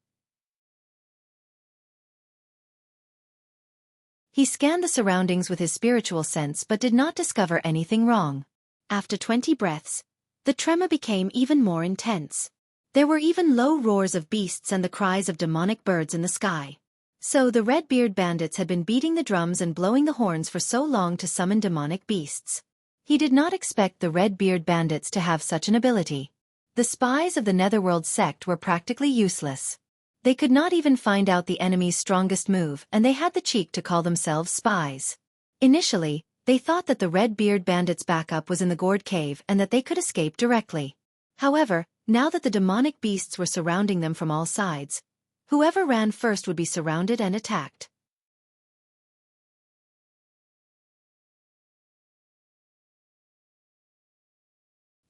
He scanned the surroundings with his spiritual sense but did not discover anything wrong. After 20 breaths, the tremor became even more intense. There were even low roars of beasts and the cries of demonic birds in the sky. So the Red-Beard bandits had been beating the drums and blowing the horns for so long to summon demonic beasts. He did not expect the Red-Beard bandits to have such an ability. The spies of the Netherworld sect were practically useless. They could not even find out the enemy's strongest move, and they had the cheek to call themselves spies. Initially, they thought that the Red-Beard bandits' backup was in the gourd cave and that they could escape directly. However, now that the demonic beasts were surrounding them from all sides, whoever ran first would be surrounded and attacked.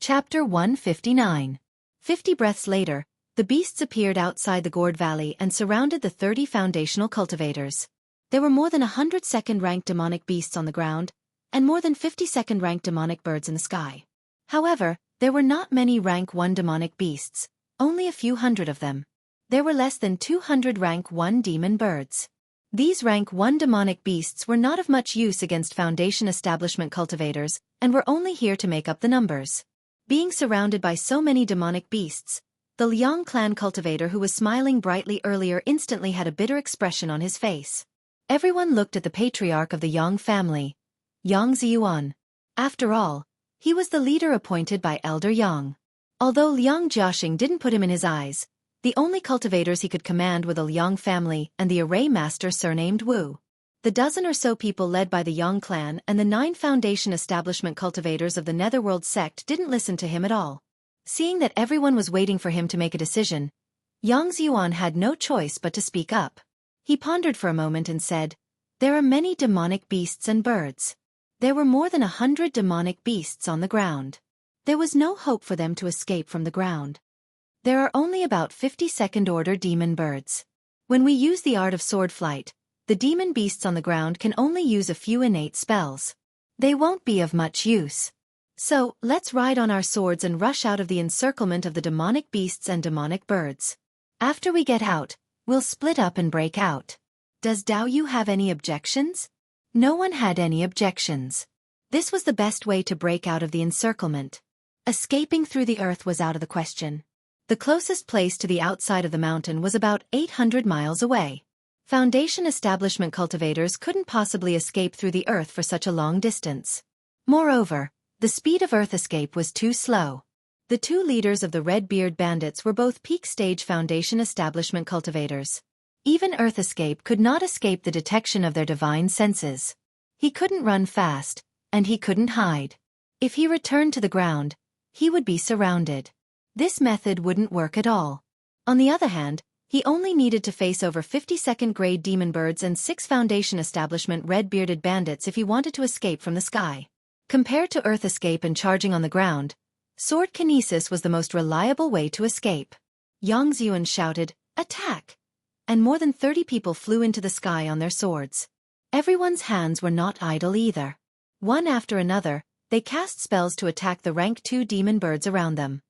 Chapter 159. 50 breaths later, the beasts appeared outside the Gourd Valley and surrounded the 30 foundational cultivators. There were more than 100 second-ranked demonic beasts on the ground, and more than 50 second-ranked demonic birds in the sky. However, there were not many rank 1 demonic beasts, only a few hundred of them. There were less than 200 rank 1 demon birds. These rank 1 demonic beasts were not of much use against Foundation establishment cultivators, and were only here to make up the numbers. Being surrounded by so many demonic beasts, the Liang clan cultivator who was smiling brightly earlier instantly had a bitter expression on his face. Everyone looked at the patriarch of the Yang family, Yang Ziyuan. After all, he was the leader appointed by Elder Yang. Although Liang Jiaxing didn't put him in his eyes, the only cultivators he could command were the Liang family and the array master surnamed Wu. The dozen or so people led by the Yang clan and the 9 Foundation establishment cultivators of the Netherworld sect didn't listen to him at all. Seeing that everyone was waiting for him to make a decision, Yang Ziyuan had no choice but to speak up. He pondered for a moment and said, "There are many demonic beasts and birds. There were more than 100 demonic beasts on the ground. There was no hope for them to escape from the ground. There are only about 50 second-order demon birds. When we use the art of sword flight, the demon beasts on the ground can only use a few innate spells. They won't be of much use. So, let's ride on our swords and rush out of the encirclement of the demonic beasts and demonic birds. After we get out, we'll split up and break out. Does Daoyu have any objections?" No one had any objections. This was the best way to break out of the encirclement. Escaping through the earth was out of the question. The closest place to the outside of the mountain was about 800 miles away. Foundation establishment cultivators couldn't possibly escape through the earth for such a long distance. Moreover, the speed of earth escape was too slow. The 2 leaders of the Red-Beard bandits were both peak-stage Foundation establishment cultivators. Even earth escape could not escape the detection of their divine senses. He couldn't run fast, and he couldn't hide. If he returned to the ground, he would be surrounded. This method wouldn't work at all. On the other hand, he only needed to face over 52nd grade demon birds and 6 Foundation establishment red-bearded bandits if he wanted to escape from the sky. Compared to Earth escape and charging on the ground, sword kinesis was the most reliable way to escape. Xueqi shouted, "Attack!" And more than 30 people flew into the sky on their swords. Everyone's hands were not idle either. One after another, they cast spells to attack the rank 2 demon birds around them.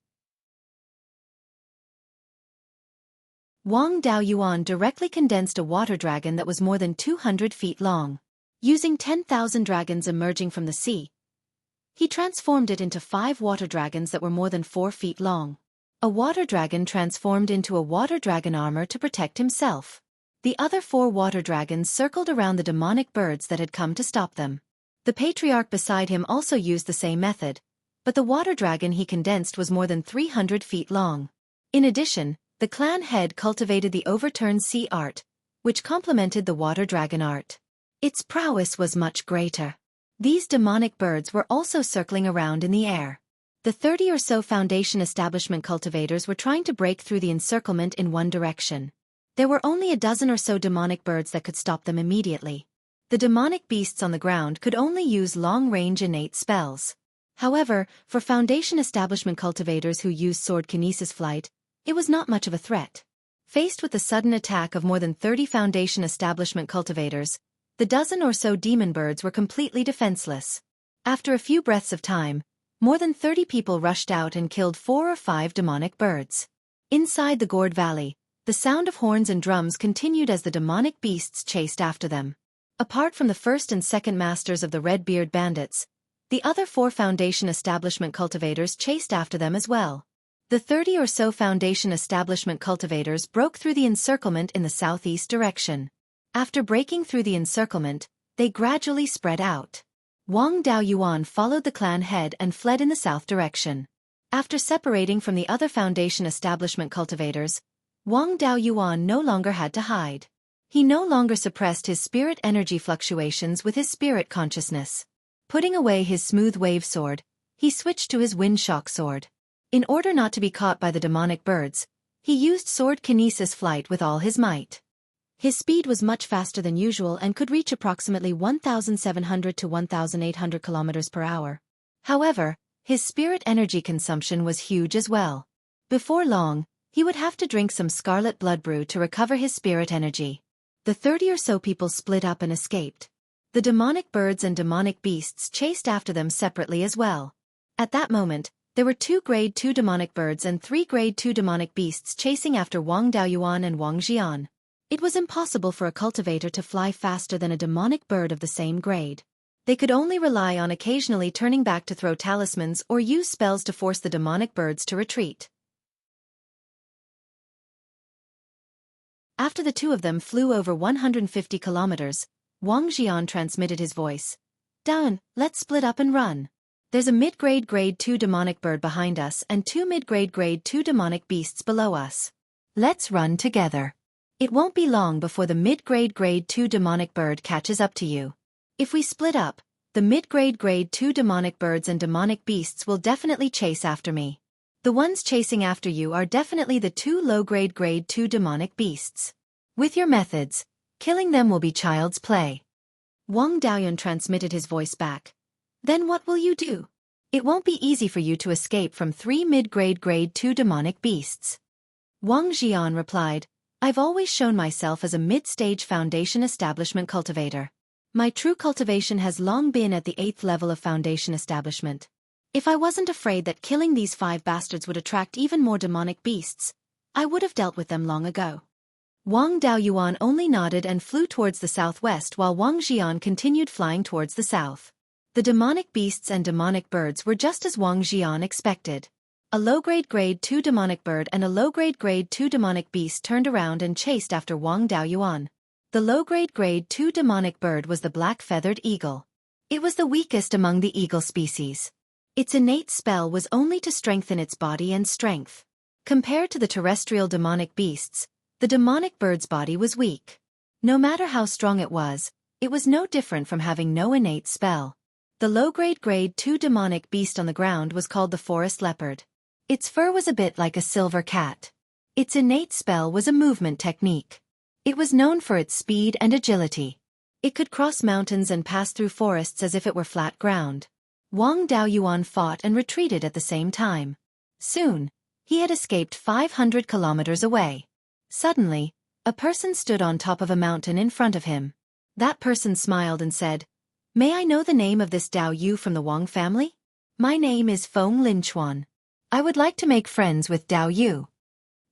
Wang Daoyuan directly condensed a water dragon that was more than 200 feet long. Using 10,000 dragons emerging from the sea, he transformed it into 5 water dragons that were more than 4 feet long. A water dragon transformed into a water dragon armor to protect himself. The other 4 water dragons circled around the demonic birds that had come to stop them. The patriarch beside him also used the same method, but the water dragon he condensed was more than 300 feet long. In addition, the clan head cultivated the overturned sea art, which complemented the water dragon art. Its prowess was much greater. These demonic birds were also circling around in the air. The 30 or so Foundation establishment cultivators were trying to break through the encirclement in one direction. There were only a dozen or so demonic birds that could stop them immediately. The demonic beasts on the ground could only use long-range innate spells. However, for Foundation establishment cultivators who used sword kinesis flight, it was not much of a threat. Faced with the sudden attack of more than 30 Foundation establishment cultivators, the dozen or so demon birds were completely defenseless. After a few breaths of time, more than 30 people rushed out and killed 4 or 5 demonic birds. Inside the Gourd Valley, the sound of horns and drums continued as the demonic beasts chased after them. Apart from the first and second masters of the Red-Beard Bandits, the other 4 Foundation establishment cultivators chased after them as well. The 30 or so Foundation establishment cultivators broke through the encirclement in the southeast direction. After breaking through the encirclement, they gradually spread out. Wang Daoyuan followed the clan head and fled in the south direction. After separating from the other Foundation establishment cultivators, Wang Daoyuan no longer had to hide. He no longer suppressed his spirit energy fluctuations with his spirit consciousness. Putting away his smooth wave sword, he switched to his wind shock sword. In order not to be caught by the demonic birds, he used sword kinesis flight with all his might. His speed was much faster than usual and could reach approximately 1,700 to 1,800 kilometers per hour. However, his spirit energy consumption was huge as well. Before long, he would have to drink some scarlet blood brew to recover his spirit energy. The 30 or so people split up and escaped. The demonic birds and demonic beasts chased after them separately as well. At that moment, there were 2 Grade 2 demonic birds and 3 Grade 2 demonic beasts chasing after Wang Daoyuan and Wang Xian. It was impossible for a cultivator to fly faster than a demonic bird of the same grade. They could only rely on occasionally turning back to throw talismans or use spells to force the demonic birds to retreat. After the 2 of them flew over 150 kilometers, Wang Xian transmitted his voice. "Daoyuan, let's split up and run. There's a mid-grade Grade 2 demonic bird behind us and 2 mid-grade Grade 2 demonic beasts below us. Let's run together. It won't be long before the mid-grade Grade 2 demonic bird catches up to you. If we split up, the mid-grade Grade 2 demonic birds and demonic beasts will definitely chase after me. The ones chasing after you are definitely the 2 low-grade Grade 2 demonic beasts. With your methods, killing them will be child's play." Wang Daoyuan transmitted his voice back. "Then what will you do? It won't be easy for you to escape from 3 mid-grade Grade 2 demonic beasts." Wang Xian replied, "I've always shown myself as a mid-stage Foundation establishment cultivator. My true cultivation has long been at the 8th level of Foundation establishment. If I wasn't afraid that killing these 5 bastards would attract even more demonic beasts, I would have dealt with them long ago." Wang Daoyuan only nodded and flew towards the southwest while Wang Xian continued flying towards the south. The demonic beasts and demonic birds were just as Wang Xian expected. A low-grade Grade 2 demonic bird and a low-grade Grade 2 demonic beast turned around and chased after Wang Daoyuan. The low-grade Grade 2 demonic bird was the black-feathered eagle. It was the weakest among the eagle species. Its innate spell was only to strengthen its body and strength. Compared to the terrestrial demonic beasts, the demonic bird's body was weak. No matter how strong it was no different from having no innate spell. The low-grade grade 2 demonic beast on the ground was called the forest leopard. Its fur was a bit like a silver cat. Its innate spell was a movement technique. It was known for its speed and agility. It could cross mountains and pass through forests as if it were flat ground. Wang Daoyuan fought and retreated at the same time. Soon, he had escaped 500 kilometers away. Suddenly, a person stood on top of a mountain in front of him. That person smiled and said, "May I know the name of this Dao Yu from the Wang family? My name is Feng Linchuan. I would like to make friends with Dao Yu."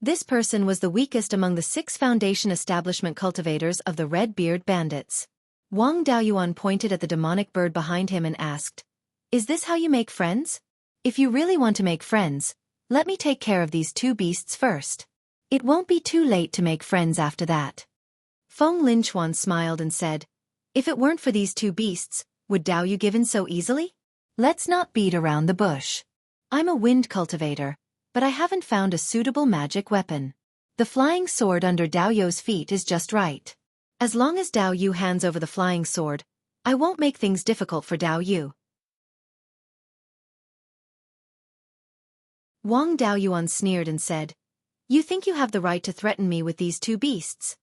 This person was the weakest among the 6 foundation establishment cultivators of the Red Beard Bandits. Wang Daoyuan pointed at the demonic bird behind him and asked, "Is this how you make friends? If you really want to make friends, let me take care of these 2 beasts first. It won't be too late to make friends after that." Feng Linchuan smiled and said, "If it weren't for these 2 beasts, would Dao Yu give in so easily? Let's not beat around the bush. I'm a wind cultivator, but I haven't found a suitable magic weapon. The flying sword under Dao Yu's feet is just right. As long as Dao Yu hands over the flying sword, I won't make things difficult for Dao Yu." Wang Daoyuan sneered and said, "You think you have the right to threaten me with these 2 beasts?"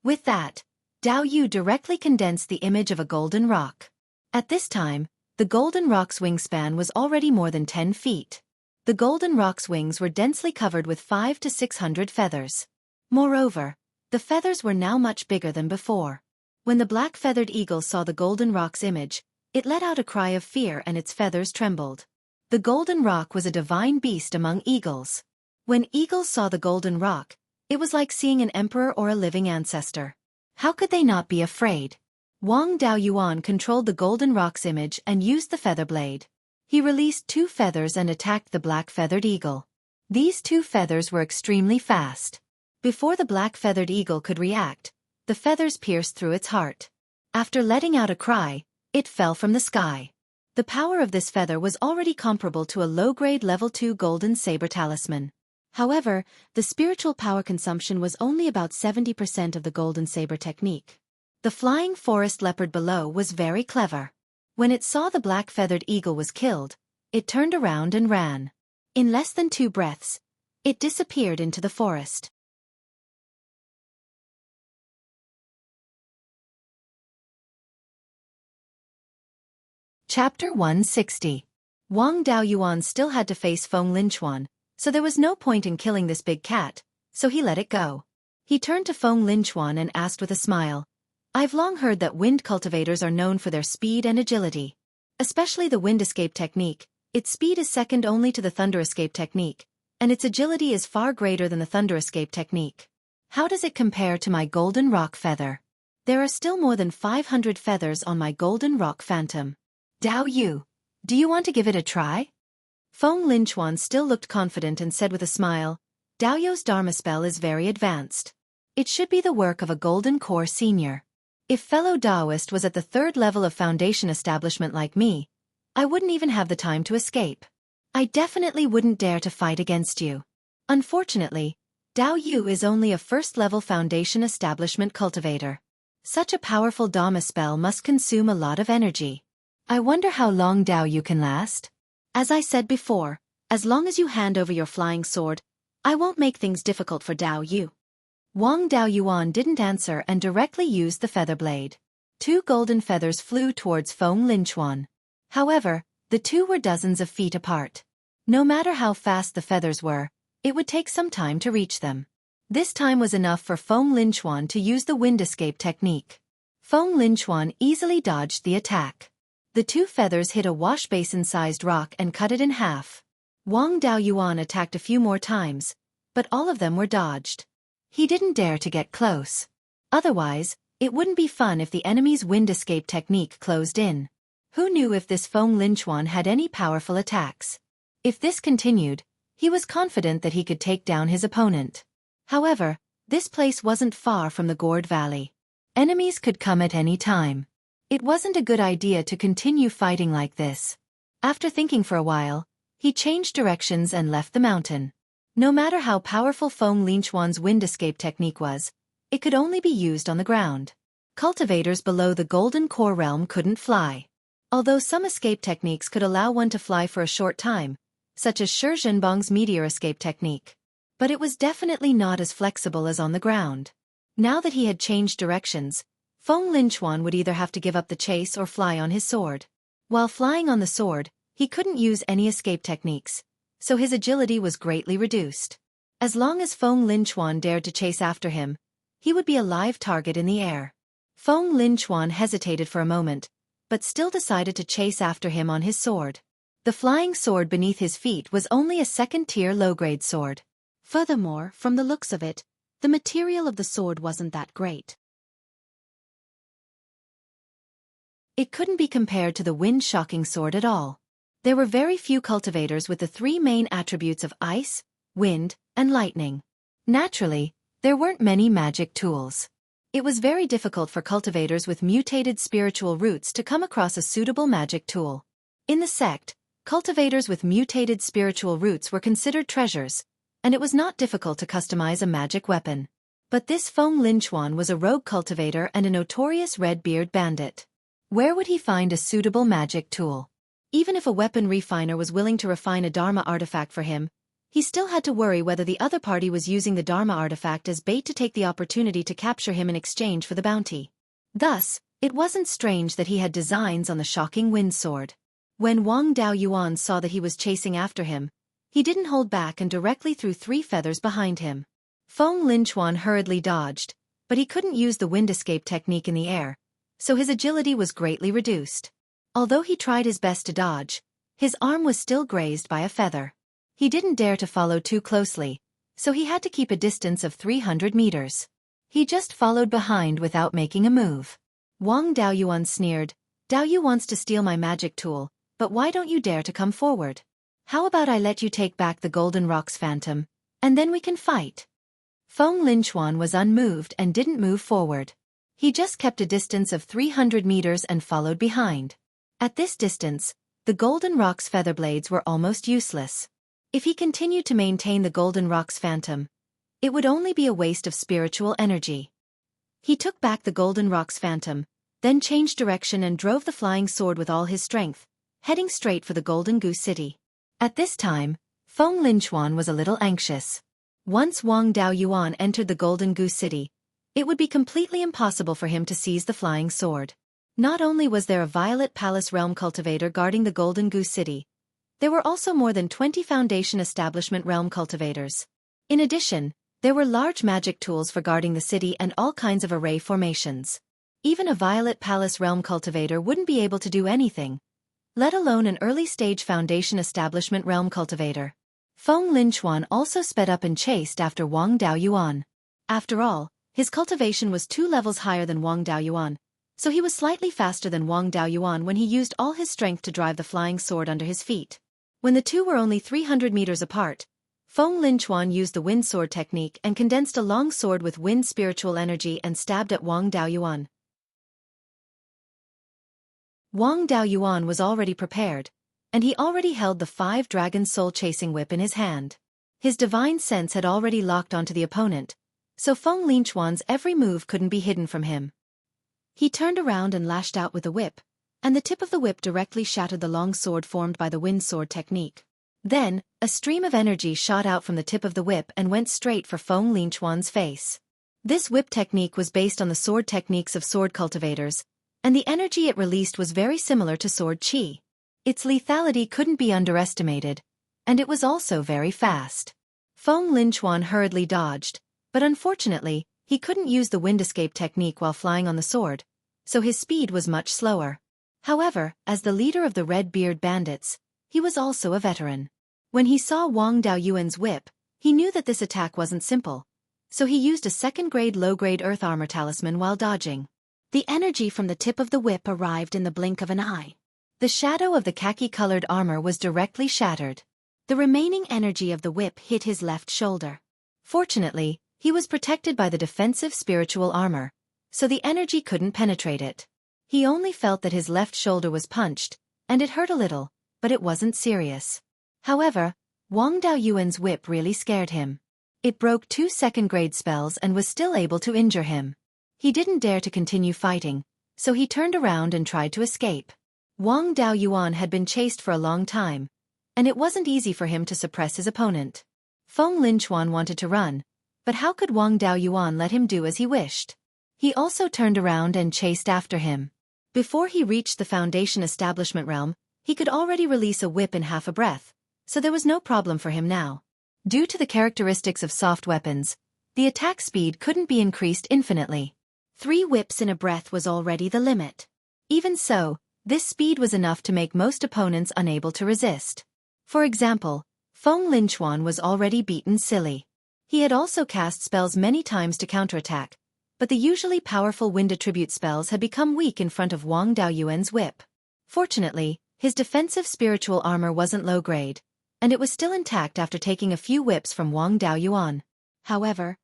With that, Dao Yu directly condensed the image of a golden rock. At this time, the golden rock's wingspan was already more than 10 feet. The golden rock's wings were densely covered with 500 to 600 feathers. Moreover, the feathers were now much bigger than before. When the black-feathered eagle saw the golden rock's image, it let out a cry of fear and its feathers trembled. The golden rock was a divine beast among eagles. When eagles saw the golden rock, it was like seeing an emperor or a living ancestor. How could they not be afraid? Wang Daoyuan controlled the golden rock's image and used the feather blade. He released 2 feathers and attacked the black-feathered eagle. These 2 feathers were extremely fast. Before the black-feathered eagle could react, the feathers pierced through its heart. After letting out a cry, it fell from the sky. The power of this feather was already comparable to a low-grade level 2 golden saber talisman. However, the spiritual power consumption was only about 70% of the golden saber technique. The flying forest leopard below was very clever. When it saw the black-feathered eagle was killed, it turned around and ran. In less than 2 breaths, it disappeared into the forest. Chapter 160. Wang Daoyuan still had to face Feng Linchuan, so there was no point in killing this big cat, so he let it go. He turned to Feng Linchuan and asked with a smile, "I've long heard that wind cultivators are known for their speed and agility. Especially the wind escape technique, its speed is second only to the thunder escape technique, and its agility is far greater than the thunder escape technique. How does it compare to my golden rock feather? There are still more than 500 feathers on my golden rock phantom. Dao Yu, do you want to give it a try?" Feng Linchuan still looked confident and said with a smile, "Dao Yu's Dharma spell is very advanced. It should be the work of a golden core senior. If fellow Daoist was at the 3rd level of foundation establishment like me, I wouldn't even have the time to escape. I definitely wouldn't dare to fight against you. Unfortunately, Dao Yu is only a 1st level foundation establishment cultivator. Such a powerful Dharma spell must consume a lot of energy. I wonder how long Dao Yu can last. As I said before, as long as you hand over your flying sword, I won't make things difficult for Dao Yu." Wang Daoyuan didn't answer and directly used the feather blade. 2 golden feathers flew towards Feng Linchuan. However, the 2 were dozens of feet apart. No matter how fast the feathers were, it would take some time to reach them. This time was enough for Feng Linchuan to use the wind escape technique. Feng Linchuan easily dodged the attack. The 2 feathers hit a wash basin-sized rock and cut it in half. Wang Daoyuan attacked a few more times, but all of them were dodged. He didn't dare to get close. Otherwise, it wouldn't be fun if the enemy's wind escape technique closed in. Who knew if this Feng Linchuan had any powerful attacks? If this continued, he was confident that he could take down his opponent. However, this place wasn't far from the Gourd Valley. Enemies could come at any time. It wasn't a good idea to continue fighting like this. After thinking for a while, he changed directions and left the mountain. No matter how powerful Feng Linchuan's wind escape technique was, it could only be used on the ground. Cultivators below the Golden Core realm couldn't fly. Although some escape techniques could allow one to fly for a short time, such as Shi Zhenbang's meteor escape technique. But it was definitely not as flexible as on the ground. Now that he had changed directions, Feng Linchuan would either have to give up the chase or fly on his sword. While flying on the sword, he couldn't use any escape techniques, so his agility was greatly reduced. As long as Feng Linchuan dared to chase after him, he would be a live target in the air. Feng Linchuan hesitated for a moment, but still decided to chase after him on his sword. The flying sword beneath his feet was only a second-tier low-grade sword. Furthermore, from the looks of it, the material of the sword wasn't that great. It couldn't be compared to the wind-shocking sword at all. There were very few cultivators with the three main attributes of ice, wind, and lightning. Naturally, there weren't many magic tools. It was very difficult for cultivators with mutated spiritual roots to come across a suitable magic tool. In the sect, cultivators with mutated spiritual roots were considered treasures, and it was not difficult to customize a magic weapon. But this Feng Linchuan was a rogue cultivator and a notorious red-beard bandit. Where would he find a suitable magic tool? Even if a weapon refiner was willing to refine a Dharma artifact for him, he still had to worry whether the other party was using the Dharma artifact as bait to take the opportunity to capture him in exchange for the bounty. Thus, it wasn't strange that he had designs on the shocking wind sword. When Wang Daoyuan saw that he was chasing after him, he didn't hold back and directly threw 3 feathers behind him. Feng Linchuan hurriedly dodged, but he couldn't use the wind escape technique in the air, so his agility was greatly reduced. Although he tried his best to dodge, his arm was still grazed by a feather. He didn't dare to follow too closely, so he had to keep a distance of 300 meters. He just followed behind without making a move. Wang Daoyuan sneered, "Daoyu wants to steal my magic tool, but why don't you dare to come forward? How about I let you take back the Golden Rock's phantom, and then we can fight?" Feng Linchuan was unmoved and didn't move forward. He just kept a distance of 300 meters and followed behind. At this distance, the Golden Rock's feather blades were almost useless. If he continued to maintain the Golden Rock's phantom, it would only be a waste of spiritual energy. He took back the Golden Rock's phantom, then changed direction and drove the flying sword with all his strength, heading straight for the Golden Goose City. At this time, Feng Linchuan was a little anxious. Once Wang Daoyuan entered the Golden Goose City, it would be completely impossible for him to seize the flying sword. Not only was there a Violet Palace Realm cultivator guarding the Golden Goose City, there were also more than 20 Foundation Establishment Realm cultivators. In addition, there were large magic tools for guarding the city and all kinds of array formations. Even a Violet Palace Realm cultivator wouldn't be able to do anything, let alone an early-stage Foundation Establishment Realm cultivator. Feng Linchuan also sped up and chased after Wang Daoyuan. After all, his cultivation was 2 levels higher than Wang Daoyuan, so he was slightly faster than Wang Daoyuan when he used all his strength to drive the flying sword under his feet. When the two were only 300 meters apart, Feng Linchuan used the wind sword technique and condensed a long sword with wind spiritual energy and stabbed at Wang Daoyuan. Wang Daoyuan was already prepared, and he already held the 5-dragon soul-chasing whip in his hand. His divine sense had already locked onto the opponent, so Feng Linchuan's every move couldn't be hidden from him. He turned around and lashed out with the whip, and the tip of the whip directly shattered the long sword formed by the wind sword technique. Then, a stream of energy shot out from the tip of the whip and went straight for Feng Linchuan's face. This whip technique was based on the sword techniques of sword cultivators, and the energy it released was very similar to sword chi. Its lethality couldn't be underestimated, and it was also very fast. Feng Linchuan hurriedly dodged, but unfortunately, he couldn't use the wind escape technique while flying on the sword, so his speed was much slower. However, as the leader of the Red-Beard Bandits, he was also a veteran. When he saw Wang Daoyuan's whip, he knew that this attack wasn't simple, so he used a second-grade low-grade earth armor talisman while dodging. The energy from the tip of the whip arrived in the blink of an eye. The shadow of the khaki-colored armor was directly shattered. The remaining energy of the whip hit his left shoulder. Fortunately, he was protected by the defensive spiritual armor, so the energy couldn't penetrate it. He only felt that his left shoulder was punched, and it hurt a little, but it wasn't serious. However, Wang Daoyuan's whip really scared him. It broke 2 second-grade spells and was still able to injure him. He didn't dare to continue fighting, so he turned around and tried to escape. Wang Daoyuan had been chased for a long time, and it wasn't easy for him to suppress his opponent. Feng Linchuan wanted to run, but how could Wang Daoyuan let him do as he wished? He also turned around and chased after him. Before he reached the Foundation establishment realm, he could already release a whip in half a breath, so there was no problem for him now. Due to the characteristics of soft weapons, the attack speed couldn't be increased infinitely. 3 whips in a breath was already the limit. Even so, this speed was enough to make most opponents unable to resist. For example, Feng Linchuan was already beaten silly. He had also cast spells many times to counterattack, but the usually powerful wind attribute spells had become weak in front of Wang Daoyuan's whip. Fortunately, his defensive spiritual armor wasn't low grade, and it was still intact after taking a few whips from Wang Daoyuan. However,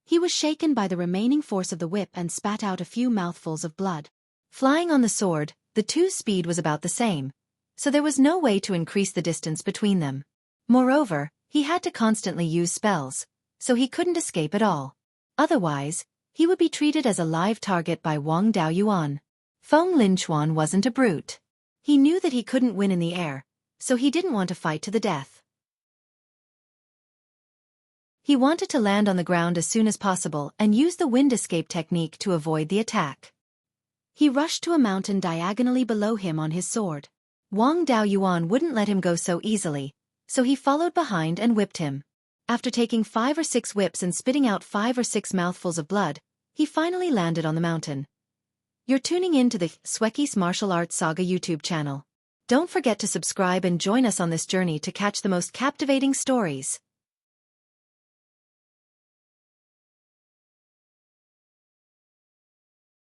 he was shaken by the remaining force of the whip and spat out a few mouthfuls of blood. Flying on the sword, the two's speed was about the same, so there was no way to increase the distance between them. Moreover, he had to constantly use spells, so he couldn't escape at all. Otherwise, he would be treated as a live target by Wang Daoyuan. Feng Linchuan wasn't a brute. He knew that he couldn't win in the air, so he didn't want to fight to the death. He wanted to land on the ground as soon as possible and use the wind escape technique to avoid the attack. He rushed to a mountain diagonally below him on his sword. Wang Daoyuan wouldn't let him go so easily, so he followed behind and whipped him. After taking 5 or 6 whips and spitting out 5 or 6 mouthfuls of blood, he finally landed on the mountain. You're tuning in to the Xueqi's Martial Arts Saga YouTube channel. Don't forget to subscribe and join us on this journey to catch the most captivating stories.